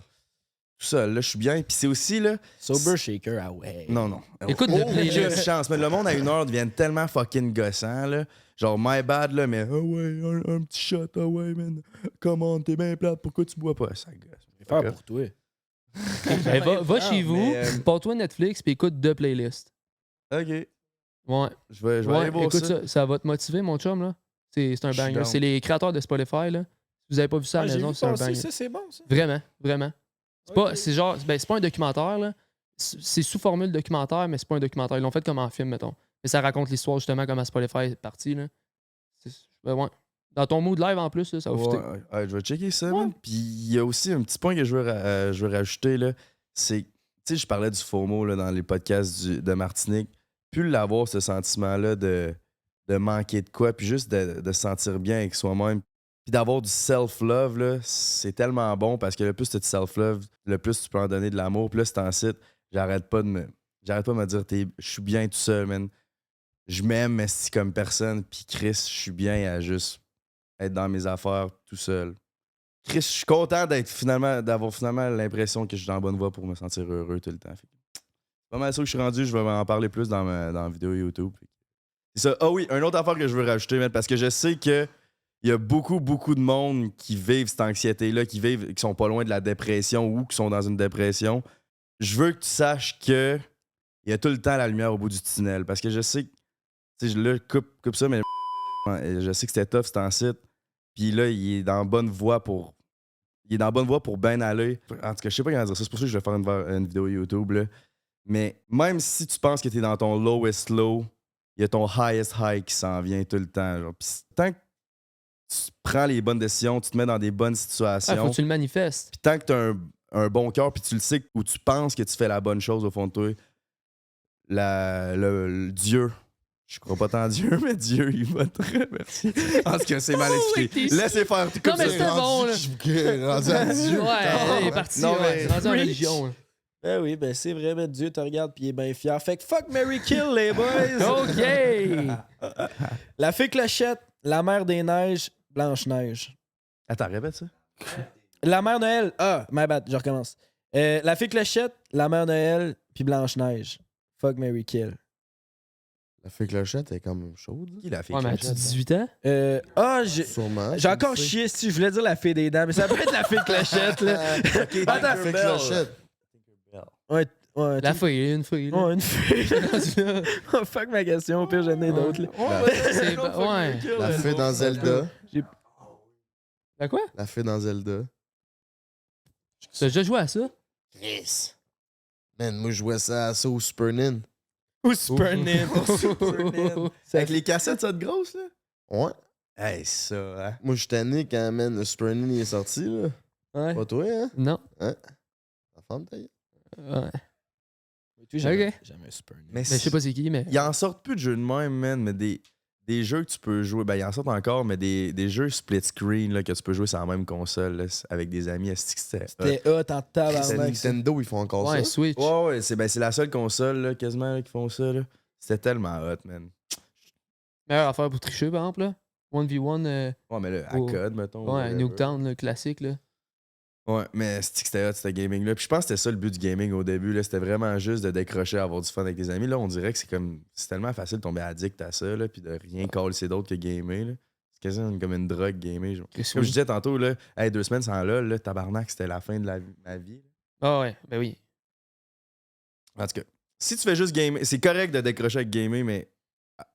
tout seul, là, je suis bien. Puis c'est aussi, là... Sober shaker, ah ouais. Non. Écoute, J'ai le playlist. une chance, mais le monde à 1 heure deviennent tellement fucking gossants, là. Genre, my bad, là, mais... Ah ouais, un petit shot, ah ouais, man. Comment, t'es bien plate, pourquoi tu bois pas? Ça gosse. Je vais faire pour toi. Ben, va chez vous, mais, porte-toi Netflix, puis écoute deux playlists. OK. Ouais. Je vais Ouais, aller voir écoute ça. ça va te motiver, mon chum, là. C'est un Je suis banger. down. C'est les créateurs de Spotify, là. Si vous avez pas vu ça à la J'ai maison, vu c'est un passer banger. ça, c'est bon, ça. Vraiment. C'est pas, c'est genre, ben, c'est pas un documentaire, là. C'est sous formule documentaire, mais c'est pas un documentaire. Ils l'ont fait comme en film, mettons. Mais ça raconte l'histoire, justement, comme à Spotify est parti, là. Ouais. Dans ton mood live, en plus, là, ça va fitter. Ouais, je vais checker ça, man. Puis il y a aussi un petit point que je veux rajouter, là. C'est, tu sais, je parlais du FOMO, là, dans les podcasts de Martinique. Plus l'avoir, ce sentiment-là de manquer de quoi, puis juste de se sentir bien avec soi-même. Puis d'avoir du self-love, là, c'est tellement bon parce que le plus tu as de self-love, le plus tu peux en donner de l'amour. Puis là, c'est ensuite, j'arrête pas de me dire, je suis bien tout seul, man. Je m'aime, mais c'est comme personne. Puis Chris, je suis bien à juste être dans mes affaires tout seul. Chris, je suis content d'avoir finalement l'impression que je suis dans la bonne voie pour me sentir heureux tout le temps. C'est pas mal ça que je suis rendu. Je vais en parler plus dans la vidéo YouTube. C'est ça. Ah oui, une autre affaire que je veux rajouter, man, parce que je sais que il y a beaucoup de monde qui vivent cette anxiété-là, qui sont pas loin de la dépression ou qui sont dans une dépression. Je veux que tu saches que il y a tout le temps la lumière au bout du tunnel. Parce que je sais que, tu sais, là, coupe ça, mais je sais que c'était tough, c'était en site. Puis là, il est dans la bonne voie pour bien aller. En tout cas, je sais pas comment dire ça. C'est pour ça que je vais faire une vidéo YouTube, là. Mais même si tu penses que t'es dans ton lowest low, il y a ton highest high qui s'en vient tout le temps. Genre. Puis tant que tu prends les bonnes décisions, tu te mets dans des bonnes situations. Faut que tu le manifestes. Puis tant que tu as un bon cœur, puis tu le sais, ou tu penses que tu fais la bonne chose au fond de toi, le Dieu, je crois pas tant en Dieu, mais Dieu, il va te remercier. En tout cas, c'est mal expliqué. Laissez faire. Non, mais c'était bon, là. Rendu à Dieu. Ouais, il est parti. Non, Ouais, mais- c'est rendu en religion. là. Ben oui, ben c'est vrai, mais Dieu te regarde puis il est bien fier. Fait que fuck, Mary kill, les boys! OK! La fée Clochette, la mère des neiges, Blanche-Neige. Attends, répète ça. La mère Noël, my bad, je recommence. La fée Clochette, la mère Noël, puis Blanche-Neige. Fuck, Mary kill. La fée Clochette est quand même chaude. Qui l'a fait? Ouais, mais as-tu 18 ans? Sûrement. J'ai encore chié si je voulais dire la fée des dents, mais ça peut être la fée Clochette, là. Attends, la fée Clochette. Ouais, La fille, une fille. là. Ouais, une fée. Oh, fuck ma question, au pire, j'en ai d'autres, là. C'est ouais. La fée dans Zelda. La quoi? La fée dans Zelda. Tu as déjà joué à ça? Chris. Man, moi, je jouais ça au Super Nin. Ou Super Nintendo. Avec les cassettes, ça de grosses, là? Ouais. Hey, ça, hein? Moi, je suis né quand, man, le Super Nin il est sorti, là. Ouais. Pas toi, hein? Non. La femme, t'as Ouais. Jamais Ok. un Super Nintendo. Mais je sais pas c'est qui, mais. Ils en sortent plus de jeux de même, man, mais des jeux que tu peux jouer. Ben, ils en sortent encore, mais des jeux split screen là, que tu peux jouer sur la même console là, avec des amis. Est-ce que c'était. C'était hot en C'est tabarnak. Nintendo, ils font encore Ouais, ça. Switch. Ouais, c'est la seule console là, quasiment là, qui font ça. Là. C'était tellement hot, man. Meilleure affaire pour tricher, par exemple, là. 1v1. Ouais, mais là, à Oh. code, mettons. Ouais, whatever. Nuketown, le classique, là. Ouais, mais c'était hot, c'était gaming là. Puis je pense que c'était ça le but du gaming au début. Là. C'était vraiment juste de décrocher, avoir du fun avec tes amis. Là, on dirait que c'est tellement facile de tomber addict à ça, là, puis de rien coller d'autre que gamer. Là. C'est quasiment comme une drogue gamer. Genre. Qu'est-ce Comme que- je disais tantôt, là, hey, 2 semaines sans LOL, là, tabarnak, c'était la fin de ma vie. Ah ouais, ben oui. En tout cas, si tu fais juste gamer, c'est correct de décrocher avec gamer, mais tu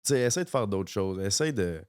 sais, essaie de faire d'autres choses. Essaie de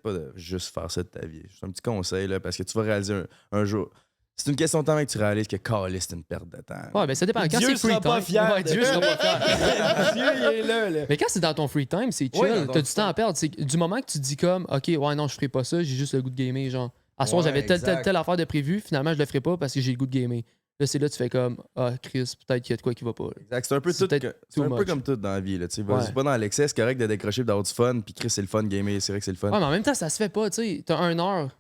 pas de juste faire ça de ta vie. C'est un petit conseil, là, parce que tu vas réaliser un jour. C'est une question de temps que tu réalises que caliste, c'est une perte de temps. Ouais, ben ça dépend. Quand Dieu c'est free sera pas time. fier Ouais, de- Dieu sera pas fier. Dieu, il est là. Mais quand c'est dans ton free time, c'est chill. Ouais, dans T'as ton du temps à perdre. C'est que du moment que tu te dis comme, OK, ouais, non, je ferai pas ça, j'ai juste le goût de gamer. Genre, à soir, Ouais, j'avais exact. telle affaire de prévu, finalement, je le ferai pas parce que j'ai le goût de gamer. Là, c'est là que tu fais comme, ah, Chris, peut-être qu'il y a de quoi qui va pas. là. Exact. C'est un peu, C'est peut-être c'est un too peu much. comme tout dans la vie. Là, tu sais. Ouais. C'est pas dans l'excès, c'est correct de décrocher et d'avoir du fun. Puis Chris, c'est le fun, gamer, c'est vrai que c'est le fun. Ouais, mais en même temps, ça se fait pas, tu sais. T'as 1 heure.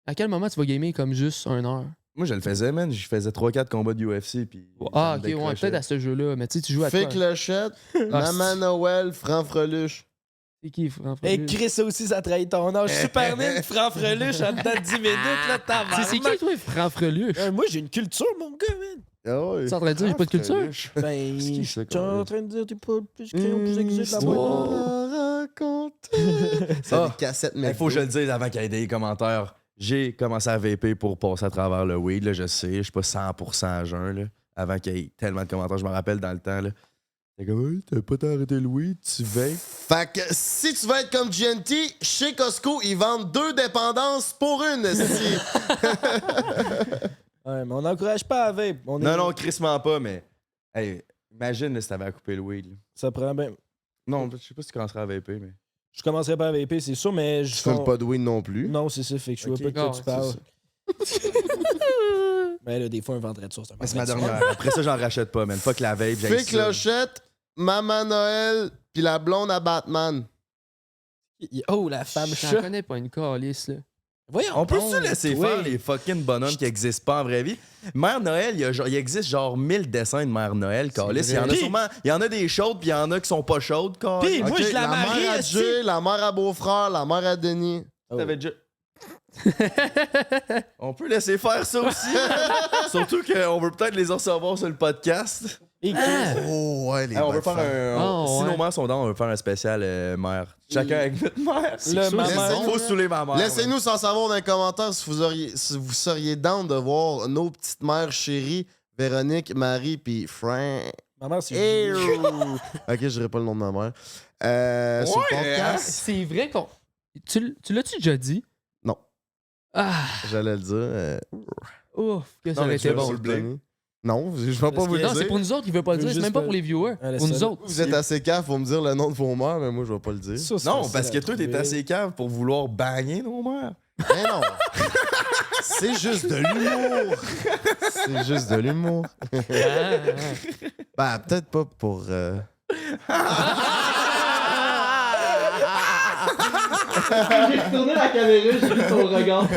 À quel moment tu vas gamer comme juste 1 heure? Moi, je le faisais, man. Je faisais 3-4 combats de UFC. Puis Ah, ça me ok, ouais, décrochait. peut-être à ce jeu-là. Mais tu sais, tu joues à Fée quoi? Clochette, Ah, Maman Noël, Franc Freluche. C'est qui, Franck Hey, Freluche? Chris, ça aussi, ça trahit ton âge. Super Nine, Franck Freluche, en dedans de 10 minutes, là, C'est qui, toi, Franck Freluche? Moi, j'ai une culture, mon gars, man. Ah ouais. Tu es en train de dire, j'ai pas de culture? Ben, C'est qui, ça, tu es en train de dire, t'es pas le plus crayon, plus aiguisé de la Histoire boîte. à raconter. C'est Ah. des cassettes, Il mais faut que je le dise avant qu'il y ait des commentaires. J'ai commencé à vaper pour passer à travers le weed. Là, je sais, je suis pas 100% à jeun. Là, avant qu'il y ait tellement de commentaires. Je me rappelle dans le temps. Là, t'es comme, hey, t'as pas arrêté le weed, tu vapes. Fait que si tu veux être comme GNT, chez Costco, ils vendent 2 dépendances pour une. Si. Ouais, mais on n'encourage pas à vape. On est- Non, crissement pas, mais hey, imagine là, si t'avais à couper le weed. Là. Ça prend bien. Non, je sais pas si tu commencerais à vaper, mais. Je commencerai pas à vaper, c'est sûr, mais je Je fume pas de weed non plus. Non, c'est ça, fait que je vois Ok. pas de quoi Ah, tu ouais, parles. c'est Mais là, des fois, un vendredi soir, c'est un Mais c'est ma vendredi soir. dernière. Après ça, j'en rachète pas, man. Fuck la vape, j'ai Fée Clochette, Maman Noël, puis la blonde à Batman. Oh, la femme J'en chat. connais pas une calice, là. Voyons. On peut donc, se laisser oui. faire les fucking bonhommes qui existent pas en vraie vie? Mère Noël, il existe genre 1000 dessins de Mère Noël, câlisse. Il y en a Puis- sûrement. Il y en a des chaudes, puis il y en a qui sont pas chaudes, câlisse. Puis, moi, Ok, je la marie, mère à esti. Jay, la mère à Beau-Frère, la mère à Denis. Oh. T'avais déjà. On peut laisser faire ça aussi. Surtout qu'on veut peut-être les recevoir sur le podcast. Et Oh, ouais, les Hey, on veut bonnes faire femmes. un. Oh, Si ouais. nos mères sont dans, on veut faire un spécial mère. Chacun avec notre mère. Le sûr, maman- il faut saouler ma mère. Laissez-nous sans savoir dans les commentaires si vous seriez down de voir nos petites mères chéries, Véronique, Marie, puis Frank. Ma mère, c'est. Ew. Ok, je dirais pas le nom de ma mère. Sur le Ouais, podcast, C'est vrai qu'on. Tu l'as-tu déjà dit? Non. Ah! j'allais le dire. Ouf, que ça Non, aurait mais été tu vas bon. sur le blé. Non, je vais pas Parce vous que- le Non, c'est dire. pour nous autres qui veut pas le Je veux dire. C'est juste même pas pas- pour les viewers. laisse Pour nous ça. autres. Vous êtes assez cave pour me dire le nom de vos mères, mais moi, je vais pas le dire. Ça, c'est Non, facile parce que à toi, t'es trouver. assez cave pour vouloir bagner nos mères. Mais non! C'est juste de l'humour! C'est juste de l'humour. Ben, peut-être pas pour. J'ai retourné la caméra, j'ai vu ton regard.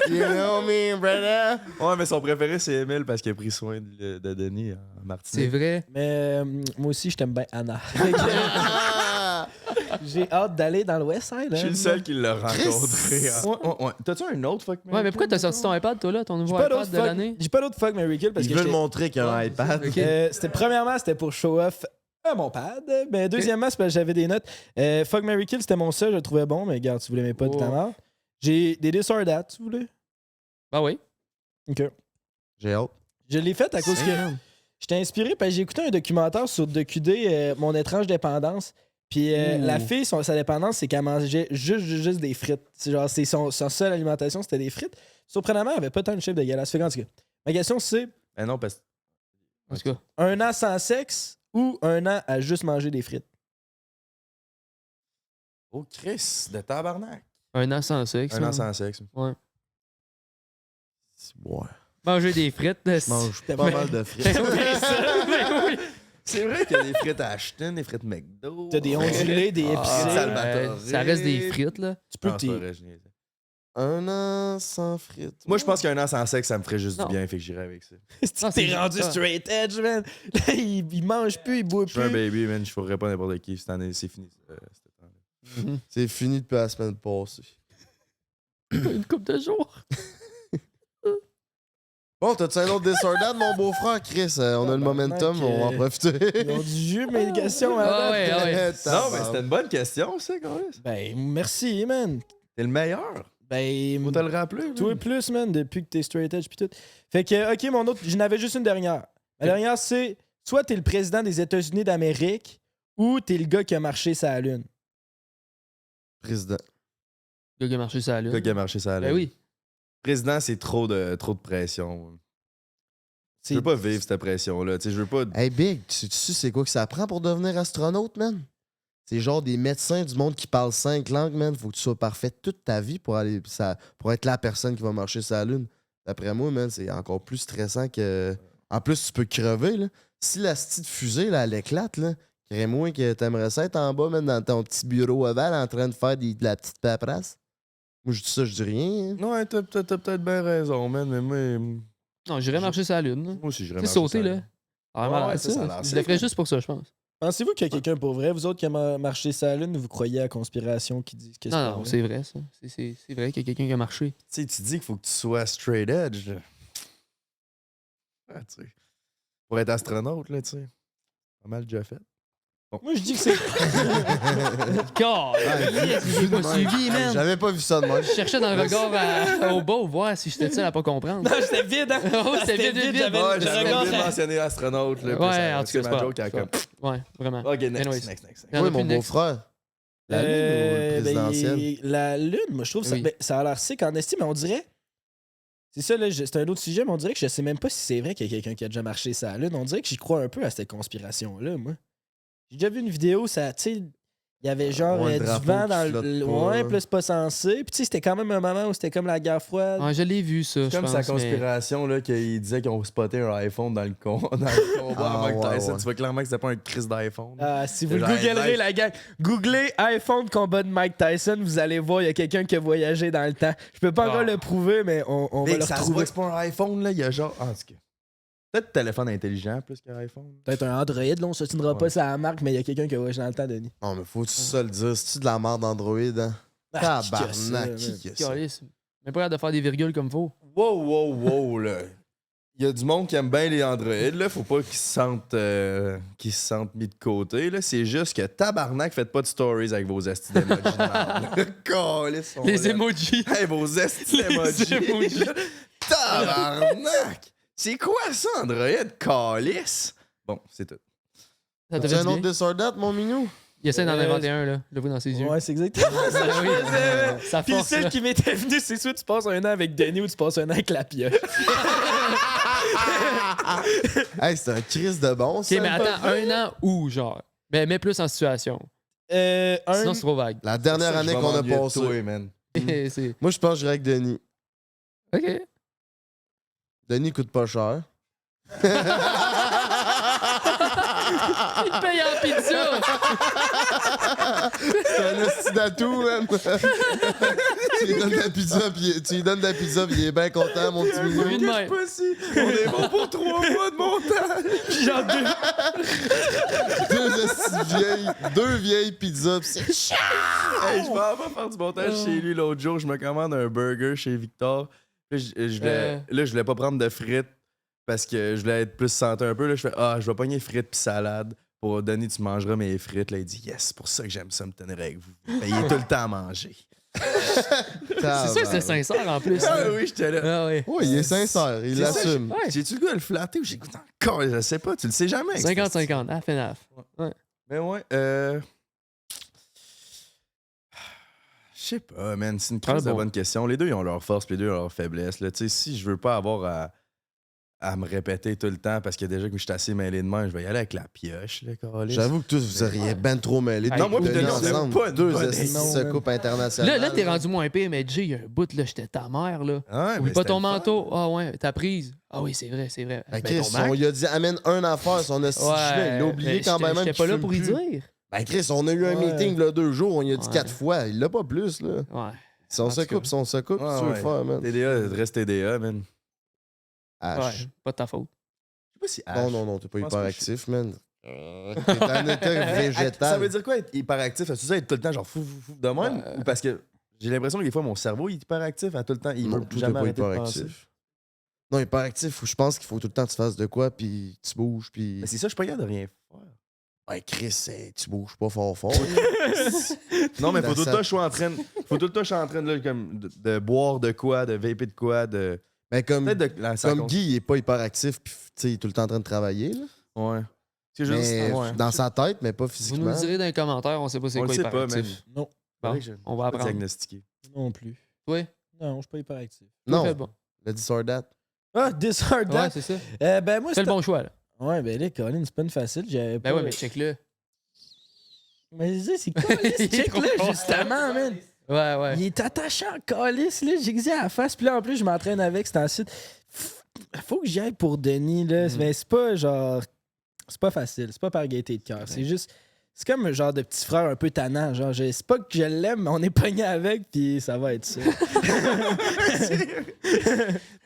You know me, brother? Ouais, mais son préféré, c'est Emile parce qu'il a pris soin de Denis en C'est Martinique. vrai. Mais moi aussi, je t'aime bien Anna. J'ai hâte d'aller dans l'Ouest Side. Je suis le seul qui l'a rencontré. Hein. Ouais. T'as-tu un autre fuck Ouais, mais pourquoi t'as sorti ton iPad, toi, là, ton J'ai nouveau pas iPad d'autre de fuck. l'année? J'ai pas d'autre fuck Mary Kill parce Il que veut le j'étais- montrer qu'il y a un iPad. Ok. Premièrement, c'était pour show off mon pad. Mais deuxièmement, c'est parce que j'avais des notes. Fuck Mary Kill, c'était mon seul, je le trouvais bon, mais regarde, si vous l'aimez pas de ta Oh. mort. J'ai des This or That, si vous voulez. Bah oui. Ok. J'ai hâte. Je l'ai fait à cause que j'étais inspiré parce que j'ai écouté un documentaire sur DocuD, Mon étrange dépendance. Puis la fille, sa dépendance, c'est qu'elle mangeait juste des frites. C'est genre, c'est son seule alimentation, c'était des frites. Surprenamment, elle avait pas tant de chiffre de dégueulasse. Fait qu'en tout cas, ma question, c'est Ben non, parce que. En tout cas. 1 an sans sexe ou 1 an à juste manger des frites? Oh, Chris, de tabarnak. Un an sans sexe. Un an hein. sans sexe. Ouais. Ouais. Manger des frites. Je mange pas mal de frites. C'est vrai qu'il y a des frites à Ashton, des frites McDo. T'as des ondulés, des Ah, épicés. Salvatore. Ça reste des frites, là. Tu peux Non, c'est t'y- pas vrai, je niaise. Un an sans frites. Moi, je pense qu'un an sans sexe, ça me ferait juste Non. du bien, fait que j'irais avec ça. Non, T'es c'est- rendu ah. straight edge, man. Là, il mange plus, il boit Je suis un plus. baby, man, je ferais pas n'importe qui. Cette année, c'est fini. Cette année. C'est fini depuis la semaine passée. Une coupe de jours. Bon, t'as-tu un autre Disorder de mon beau-frère, Chris? On a le momentum, on va en profiter. Ils ont du jus, mais les questions avant. Ah ouais, ah ouais. Non, mais c'était une bonne question, ça, quand même. Ben, merci, man. T'es le meilleur. Ben, Faut te le rappeler. toi man. plus, man, depuis que t'es straight edge pis tout. Fait que, ok, mon autre, j'en avais juste une dernière. Ma dernière, c'est soit t'es le président des États-Unis d'Amérique ou t'es le gars qui a marché sa lune. Président. Le gars qui a marché ça, là. Le gars qui a marché ça allait. Ben oui. Président, c'est trop de pression. Je veux pas vivre cette pression-là. Tu sais, je veux pas. Hey, Big, tu sais c'est quoi que ça prend pour devenir astronaute, man? C'est genre des médecins du monde qui parlent 5 langues, man. Faut que tu sois parfait toute ta vie pour pour être la personne qui va marcher sur la Lune. D'après moi, man, c'est encore plus stressant que. En plus, tu peux crever, là. Si la petite fusée, là, elle éclate, là, crée-moi que t'aimerais ça être en bas, man, dans ton petit bureau ovale en train de faire de la petite paperasse. Moi, je dis ça, je dis rien. Hein. Ouais, t'as peut-être bien raison, man, mais moi. Non, j'irais marcher sur la lune. Moi aussi, je Tu sais, sauter, là. Ah, Ouais, malade, ouais, ça a ça. l'air Je sick, le ferais hein. juste pour ça, je pense. Pensez-vous qu'il y a quelqu'un pour vrai, vous autres, qui a marché sur la Lune, ou vous croyez à la conspiration qui dit que c'est pas Non, vrai? c'est vrai, ça. C'est vrai qu'il y a quelqu'un qui a marché. Tu sais, tu dis qu'il faut que tu sois straight edge. Ah, tu sais. Pour être astronaute, là, tu sais. Pas mal déjà fait. Moi, je dis que c'est. J'ai pas suivi, man. J'avais pas vu ça de moi. Je cherchais dans le regard au beau, voir si j'étais seul à pas comprendre. Non, c'était vide, hein? Oh, c'était vide. j'avais Ouais, le j'avais regard oublié de à- mentionner astronaute. Là, Ouais, en tout cas, c'est c'est ma pas joke à grave. comme. Ouais, vraiment. Ok, next, Anyways. next. Il y en a Oui, plus mon next. beau-frère. La Lune ou le présidentiel? La Lune, moi, je trouve ça, Oui. ben, ça a l'air sick en estime, mais on dirait. C'est ça, là, c'est un autre sujet, mais on dirait que je sais même pas si c'est vrai qu'il y a quelqu'un qui a déjà marché sur la Lune. On dirait que j'y crois un peu à cette conspiration-là, moi. J'ai déjà vu une vidéo, ça, tu sais, il y avait genre Ouais, le du drapeau vent qui dans flotte le. pas. Ouais, plus pas censé. Puis, tu sais, c'était quand même un moment où c'était comme la guerre froide. Ouais, je l'ai vu, ça. C'est comme je sa pense, mais- conspiration, là, qu'il disait qu'ils ont spoté un iPhone dans le, dans le combat Ah, à Mike ouais, Tyson. ouais. Tu vois clairement que c'était pas un crise d'iPhone. Ah, si vous le Genre, googlerez, live. la gang, googlez iPhone combat de Mike Tyson, vous allez voir, il y a quelqu'un qui a voyagé dans le temps. Je peux pas encore le prouver, mais on va Mais le ça se voit retrouver. que c'est pas un iPhone, là. Il y a genre. En tout cas. Peut-être téléphone intelligent plus qu'un iPhone. Peut-être un Android, là, on s'ostinera Ouais. pas sur la marque, mais il y a quelqu'un qui a voyagé dans le temps, Denis. Non, mais faut-tu ça le dire? C'est-tu de la merde d'Android, hein? Ah, qui a ça, Tabarnak, man. qui a ça? Calisse. Même pas capable de faire des virgules comme faut. Wow, là. Il y a du monde qui aime bien les Android, là. Faut pas qu'ils se sentent mis de côté, là. C'est juste que tabarnak, faites pas de stories avec vos estis d'emojis de merde, là. Calisse, sont Les là. emojis. Hey, vos estis Les d'emojis. emojis. Tabarnak! C'est quoi ça, Android? Calice? Bon, c'est tout. Ça te T'as fait un du autre bien? Disordat, mon minou? Il essaie d'en Euh, inventer un, là. Je le vois dans ses yeux. Ouais, c'est exactement ça. Ah oui. Ça Puis le force, seul là. qui m'était venu, c'est soit tu passes un an avec Denis ou tu passes un an avec la pioche. Hey, c'est un crise de bon, ça. OK, mais attends, un an où, genre? Ben, mets plus en situation. Sinon, c'est trop vague. La dernière année qu'on a passée. Toi, man. C'est... Moi, je pense que j'irais avec Denis. OK. Denis coûte pas cher. Il paye en pizza! C'est un esti d'atout, man. Tu lui donnes de la pizza, puis il est bien content, mon petit Oui, minou. de même. On est bon pour 3 mois de montage. Genre Deux vieilles pizzas, pis c'est chiant. Hey, je vais pas faire du montage chez lui l'autre jour. Je me commande un burger chez Victor. Là, je voulais pas prendre de frites parce que je voulais être plus santé un peu. Là, je fais je vais pogner frites puis salade. Pour Denis, tu mangeras mes frites. Là, il dit yes, c'est pour ça que j'aime ça me tenir avec vous. Vous payez tout le temps à manger. C'est sûr que c'est sincère, en plus. Ah oui, j'étais là. Ah oui. Oui, il est sincère, il C'est ça, l'assume. Ouais. J'ai-tu le goût de le flatter ou j'ai le goût encore? Je sais pas, tu le sais jamais. 50-50, half and half. Mais ouais, je sais pas, man. C'est une crise de bon. bonne question. Les deux, ils ont leur force, puis les deux, ils ont leur faiblesse. Là. Tu sais, si je veux pas avoir à me répéter tout le temps parce que déjà que je suis assez mêlé de main, je vais y aller avec la pioche, là, câlisse. J'avoue que tous, vous seriez ben trop mêlés. Non, moi, pis Denis, on ensemble, avait pas une deux bonne estis émission, de man. coupe internationale. Là, t'es rendu moins pire, mais Jay, il y a un bout, là, j'étais ta mère, là. Ah ouais, Oublie mais pas c'était ton le fun. manteau. Ah ouais, ta prise. Ah oui, c'est vrai, c'est vrai. Ben, Ben, Chris, ton Mac. on lui a dit amène un affaire, son esti de chemin. Il l'a oublié mais quand même. J'étais pas qu'il là fume pour y plus. dire. Ben Chris, on a eu un Ouais. meeting là 2 jours, on y a dit Ouais. 4 fois. Il l'a pas plus, là. Ouais. Si on En se tout coupe, cas. si on se coupe, Ouais, tu veux ouais. faire, man. TDA, reste TDA, man. H. Ouais, pas de ta faute. Je sais pas si Non, t'es pas Je pense hyper que actif, man. T'es un état Ça végétal. veut dire quoi être hyperactif? Tu sais, être tout le temps genre fou de même? Ou parce que j'ai l'impression que des fois, mon cerveau il est hyperactif à tout le temps. Il Non, veut tout t'es jamais pas arrêter de penser. hyperactif. Non, hyperactif, je pense qu'il faut tout le temps que tu fasses de quoi, puis tu bouges, puis... Mais c'est ça, je suis pas capable de rien faire. Ouais, Chris, tu bouges pas fort. Non, mais faut tout le Ça- temps que je sois en train de, là, comme, de boire de quoi, de vaper de quoi, de. Mais comme Peut-être de. Là, ça compte. Guy, il est pas hyperactif, puis tu sais, il est tout le temps en train de travailler, là. Ouais. C'est juste. Mais ouais. dans sa tête, mais pas Vous physiquement. nous le direz dans les commentaires, on sait pas c'est On quoi le sait pas, hyperactif. man. Non. Bon, Faudrait que je- on va pas apprendre. diagnostiqué. Non plus. Oui, Non, je suis pas hyperactif. Non, fait bon. le disordat. Ah, Disordat. Ouais, c'est ça. Ben moi, Fais le bon choix, là. Ouais, ben là, Colin, c'est pas une facile. J'avais Ben pas... ouais, mais check-le. Mais je sais, c'est Colin, Il est check trop là, fort. justement, man. Ouais, ouais. Il est attachant, calice, là. J'existe à la face. Puis là, en plus, je m'entraîne avec. C'est ensuite. Faut que j'y aille pour Denis, là. Mais c'est pas genre. C'est pas facile. C'est pas par gaieté de cœur. C'est juste. C'est comme un genre de petit frère un peu tannant. Genre, c'est pas que je l'aime, mais on est pogné avec, puis ça va être ça.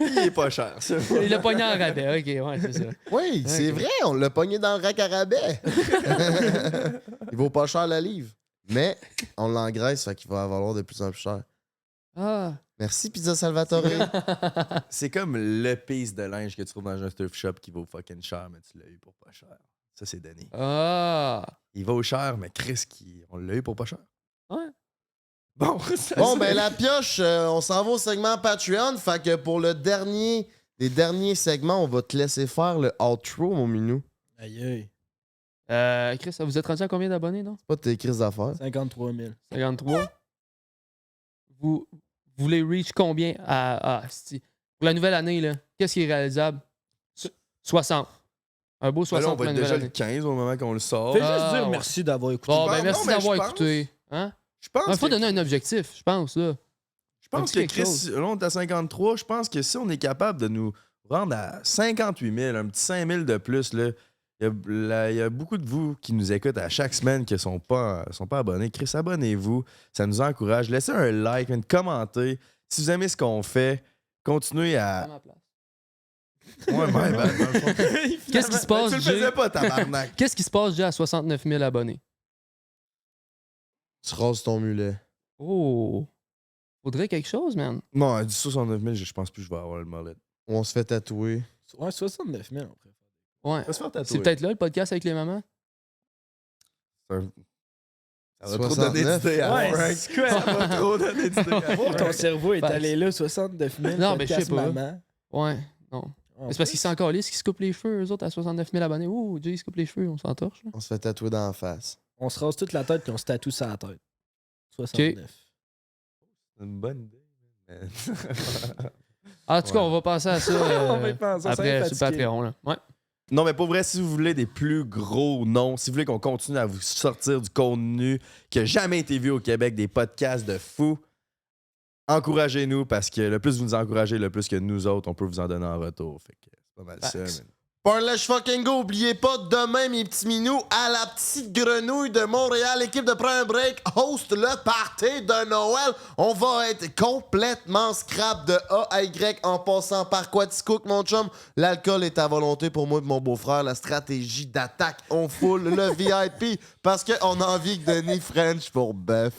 Il est pas cher, ça. Il l'a pogné en rabais, ok, ouais, c'est ça. Oui, c'est vrai, on l'a pogné dans le rack à rabais. Il vaut pas cher la livre. Mais on l'engraisse, fait qu'il va valoir de plus en plus cher. Ah. Merci, Pizza Salvatore. C'est comme le piece de linge que tu trouves dans un thrift shop qui vaut fucking cher, mais tu l'as eu pour pas cher. Ça, c'est Denis. Ah. Il vaut cher, mais Chris, on l'a eu pour pas cher. Ouais. Bon, Bon, ben la pioche, on s'en va au segment Patreon. Fait que pour les derniers segments, on va te laisser faire le outro, mon minou. Aïe, aïe. Chris, vous êtes rendu à combien d'abonnés, non? C'est pas tes crises d'affaires. 53 000. 53. Vous voulez reach combien pour la nouvelle année, là? Qu'est-ce qui est réalisable? 60. Un beau 60 là, on pour va la être nouvelle déjà année. le 15 au moment qu'on le sort. Fais juste dire ouais. merci d'avoir écouté. Bon, ben Non, merci mais d'avoir je pense- écouté. Hein? Je pense Il faut que- donner un objectif, je pense, là. Je pense Un que petit quelque Chris, chose. là, on est à 53. Je pense que si on est capable de nous rendre à 58 000, un petit 5 000 de plus, là, il y a beaucoup de vous qui nous écoutent à chaque semaine qui ne sont pas abonnés. Chris, abonnez-vous. Ça nous encourage. Laissez un like, commentez. Si vous aimez ce qu'on fait, continuez à. Ouais, my bad, dans le fond. Qu'est-ce qui se passe, Tu le Jay? faisais pas, tabarnak. Qu'est-ce qui se passe déjà à 69 000 abonnés? Tu rases ton mulet. Oh! Faudrait quelque chose, man. Non, à 69 000, je pense plus que je vais avoir le mullet. On se fait tatouer. Ouais, 69 000, on préfère. Ouais. Ça va se faire tatouer. C'est peut-être là le podcast avec les mamans? Ça va trop donner 69. d'idées à Ouais, Frank. c'est quoi? Ça va trop donner d'idées à Voir ton Frank. cerveau est Facts. allé là, 69 000. Non, mais je sais podcast pas. maman. Ouais, non. En Mais c'est parce plus, qu'ils sont encore lisses, qu'ils se coupent les cheveux, eux autres, à 69 000 abonnés. Ouh, Jay, il se coupe les cheveux, on s'entorche. Là. On se fait tatouer dans la face. on se rase toute la tête puis on se tatoue sur la tête. 69. C'est une bonne idée. mais- En tout cas, on va passer à ça On va y penser, ça va après être sur fatigué. Patreon. Là. Ouais. Non, mais pour vrai, si vous voulez des plus gros noms, si vous voulez qu'on continue à vous sortir du contenu qui n'a jamais été vu au Québec, des podcasts de fous, encouragez-nous parce que le plus vous nous encouragez, le plus que nous autres, on peut vous en donner en retour. Fait que c'est pas mal ça. Facts. man. Parlage fucking go, oubliez pas, demain, mes petits minous, à la petite grenouille de Montréal, l'équipe de Prends un Break host le party de Noël. On va être complètement scrap de A à Y en passant par Quaticook, mon chum. L'alcool est à volonté pour moi et mon beau-frère. La stratégie d'attaque, on foule le VIP parce qu'on a envie de Denis French pour bœuf.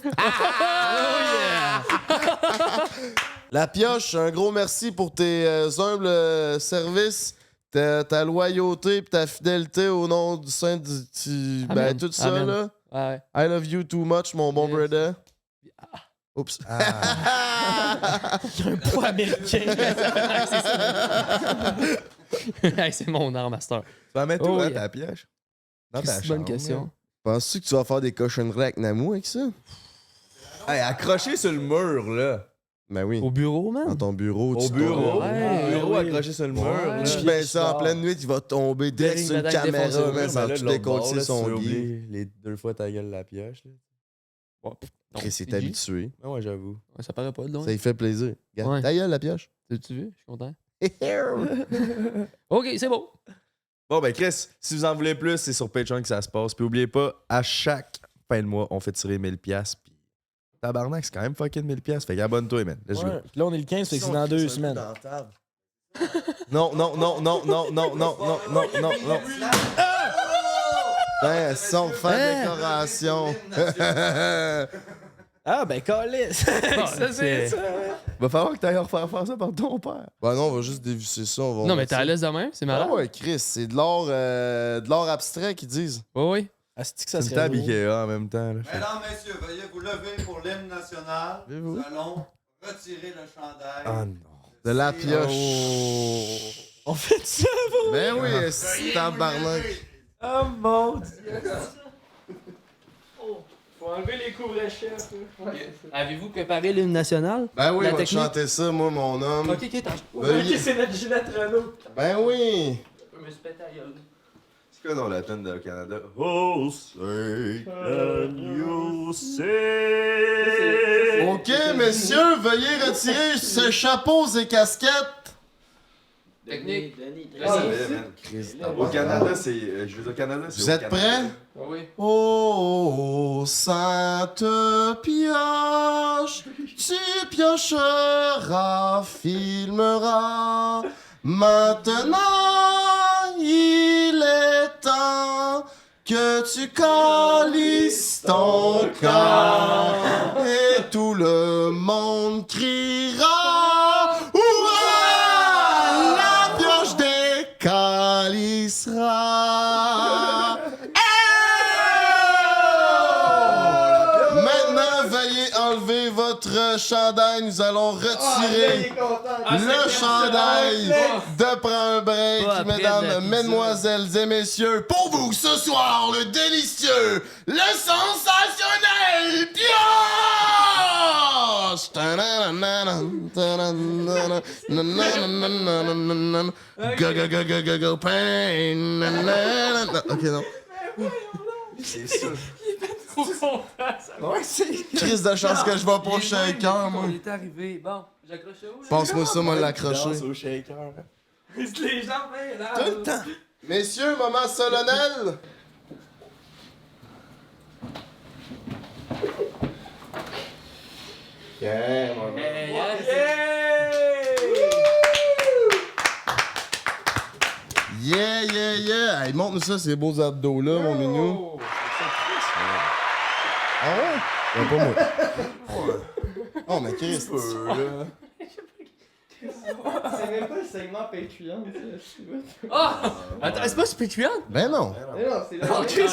La pioche, un gros merci pour tes humbles services. Ta loyauté et ta fidélité au nom du Saint du... Ben, Amen. tout ça, Amen. là. Ouais. I love you too much, mon bon Yes. brother. Oups. Il y a un poids américain. Hey, c'est mon arme, master. Tu vas mettre Oh, où, yeah. ta pioche? Dans ta C'est une bonne chambre, question. Penses-tu que tu vas faire des cochonneries avec Namou avec ça? là. Hey, accroché sur le mur, là. Ben oui. Au bureau, man? Dans ton bureau. Au tu bureau. Ouais, Au bureau, oui. accroché sur le mur. Ouais. là. Tu Ouais. mets ça en pleine nuit, tu vas tomber direct Bering, sur une médaille défoncée caméra, au man, mur, ça va Mais là, tout de l'autre bord, décoller là, son tu veux guide. oublier les 2 fois ta gueule la pioche. Là. Chris, c'est PG. habitué. Ah ouais, j'avoue. Ouais, ça paraît pas de loin. Ça lui fait plaisir. Regarde, Ouais. ta gueule, la pioche. Tu veux? Je suis content. OK, c'est beau. Bon, ben Chris, si vous en voulez plus, c'est sur Patreon que ça se passe. Puis oubliez pas, à chaque fin de mois, on fait tirer 1000$. Puis tabarnak, c'est quand même fucking 1000$. Fait qu'abonne-toi, man. Let's go. Ouais. Puis là, on est le 15, fait que c'est dans 2 semaines. Non, non, non, non, non, non, non, non, non, non, non. Ben, sans faire Hein? décoration. Ah, ben, calisse. Ça, c'est ça. Va falloir que t'ailles refaire faire ça par ton père. Ben non, on va juste dévisser ça. On va Non, mais mettre t'es à ça. l'aise de même, c'est malade. Ah ouais, Chris, c'est de l'art abstrait qu'ils disent. Oui, oui. Asti que ça C'est une serait table drôle. Ikea en même temps. Là. Mesdames, messieurs, veuillez vous lever pour l'hymne national. Levez-vous. Nous allons retirer le chandail. Ah non. De la pioche. On fait ça, bro. Ben oui, c'est tabarnak. Oh mon Dieu. Faut enlever les couvre-chefs. Avez-vous préparé l'hymne national? Ben oui, La on va te technique. chanter ça, moi, mon homme. OK, OK, t'as... Veuillez- c'est notre Ginette Renault. Ben oui. Je me suis pété la gueule. C'est quoi dans la tonne de Canada? Oh, say can you say? OK, messieurs, veuillez retirer ces chapeaux et casquettes. Technique. Au Canada, c'est. Je veux dire, au Canada, c'est. Vous êtes prêts? Oui. Oh, sainte pioche, tu piocheras, filmeras. Maintenant, il est temps que tu calisses ton corps et tout le monde criera. Ouah! La pioche décalissera. Maintenant, veuillez enlever votre chandail. Nous allons retirer le chandail de Prends un break, Pas après mesdames, de la pizza. mesdemoiselles et messieurs. Pour vous, ce soir, le délicieux, le sensationnel pioche! Go, go, go, go, go, go, pain. Ok, non. C'est ça. Crise de chance que je vais pas au shaker, moi. Il est arrivé. Bon, j'accroche où, là? Passe-moi ça, moi, l'accrocher. Au shaker. Les gens, ben, là. Tout le temps. Messieurs, moment solennel. Yeah, mon gars. Yeah, yeah, yeah. Hey, montre-nous ça, ces beaux abdos-là, mon minou. Ah ouais? Ouais, pas moi. Oh, mais Chris. C'est même pas le segment Patreon, Ah! Attends, c'est pas sur Patreon? Ben non. c'est là. Chris,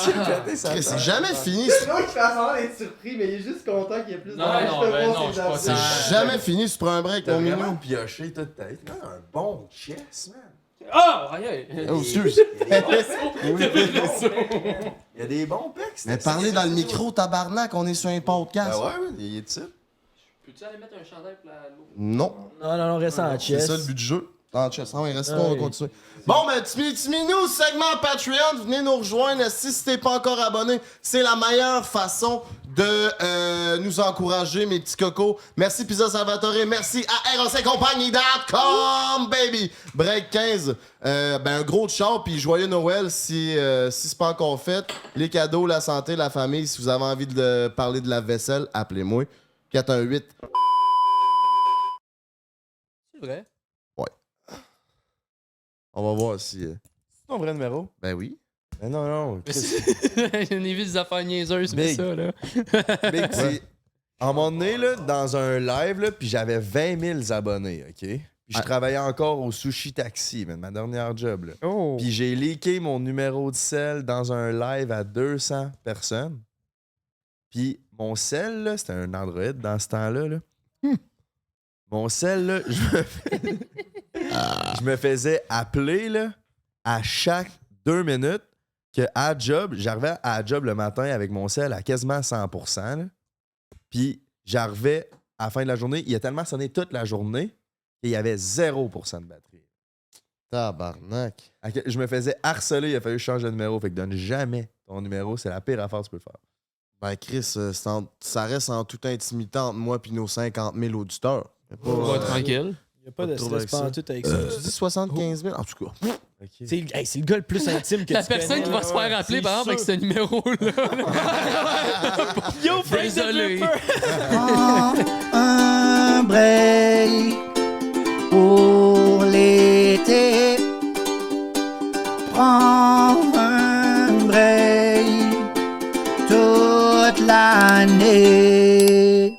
c'est jamais fini. C'est moi qui fait semblant d'être surpris, mais il est juste content qu'il y ait plus de Non, non, ben non, je suis pas C'est ça. jamais fini, tu prends un break, T'as mon vraiment minou. pioché toute ta vie. T'as un bon chess, man. Ah! Aïe, aïe. Oh, excuse. Il y a des bons pecs. Mais parlez dans le micro, tabarnak, on est sur un podcast. Ah ouais, il est dessus. Peux-tu aller mettre un chandail pour l'eau? Non. Non, reste en C'est chest. ça le but du jeu. En chess. Ah ouais, reste Ah on va oui. continuer. Bon, ben, Timinou, segment Patreon, venez nous rejoindre. Si t'es pas encore abonné, c'est la meilleure façon de nous encourager, mes petits cocos. Merci Pizza Salvatore, merci à ROCcompagnie.com, baby. Break 15, ben, un gros char, puis joyeux Noël si c'est pas encore fait. Les cadeaux, la santé, la famille. Si vous avez envie de parler de la vaisselle, appelez-moi. 418. C'est vrai. On va voir si... C'est ton vrai numéro? Ben oui. Mais non. J'en ai vu des affaires niaiseuses, mais Big. ça, là. Big, c'est- À un moment donné, là, dans un live, là, puis j'avais 20 000 abonnés, OK? Puis je travaillais encore au Sushi Taxi, man, ma dernière job, là. Oh! Puis j'ai leaké mon numéro de sel dans un live à 200 personnes. Puis mon sel, là, c'était un Android dans ce temps-là, là. Mon sel, là, je me faisais appeler, là, à chaque 2 minutes que à job, j'arrivais à job le matin avec mon sel à quasiment 100%, là. Puis j'arrivais à la fin de la journée, il a tellement sonné toute la journée qu'il y avait 0% de batterie. Tabarnak. Je me faisais harceler, il a fallu que je change de numéro. Fait que donne jamais ton numéro, c'est la pire affaire que tu peux faire. Ben, Chris, ça reste en toute intimité entre moi et nos 50 000 auditeurs. Y a pas, Ouais, tranquille. Il n'y a pas de trouble stress avec ça. pas en tout avec ça. Tu dis 75 000? En tout cas. C'est le gars le plus intime que La tu personne connais. qui va se faire appeler, C'est par exemple, avec sûr. ce numéro-là. Yo, Frank Désolé. the Flipper! Un break pour l'été. Prends un break toute l'année.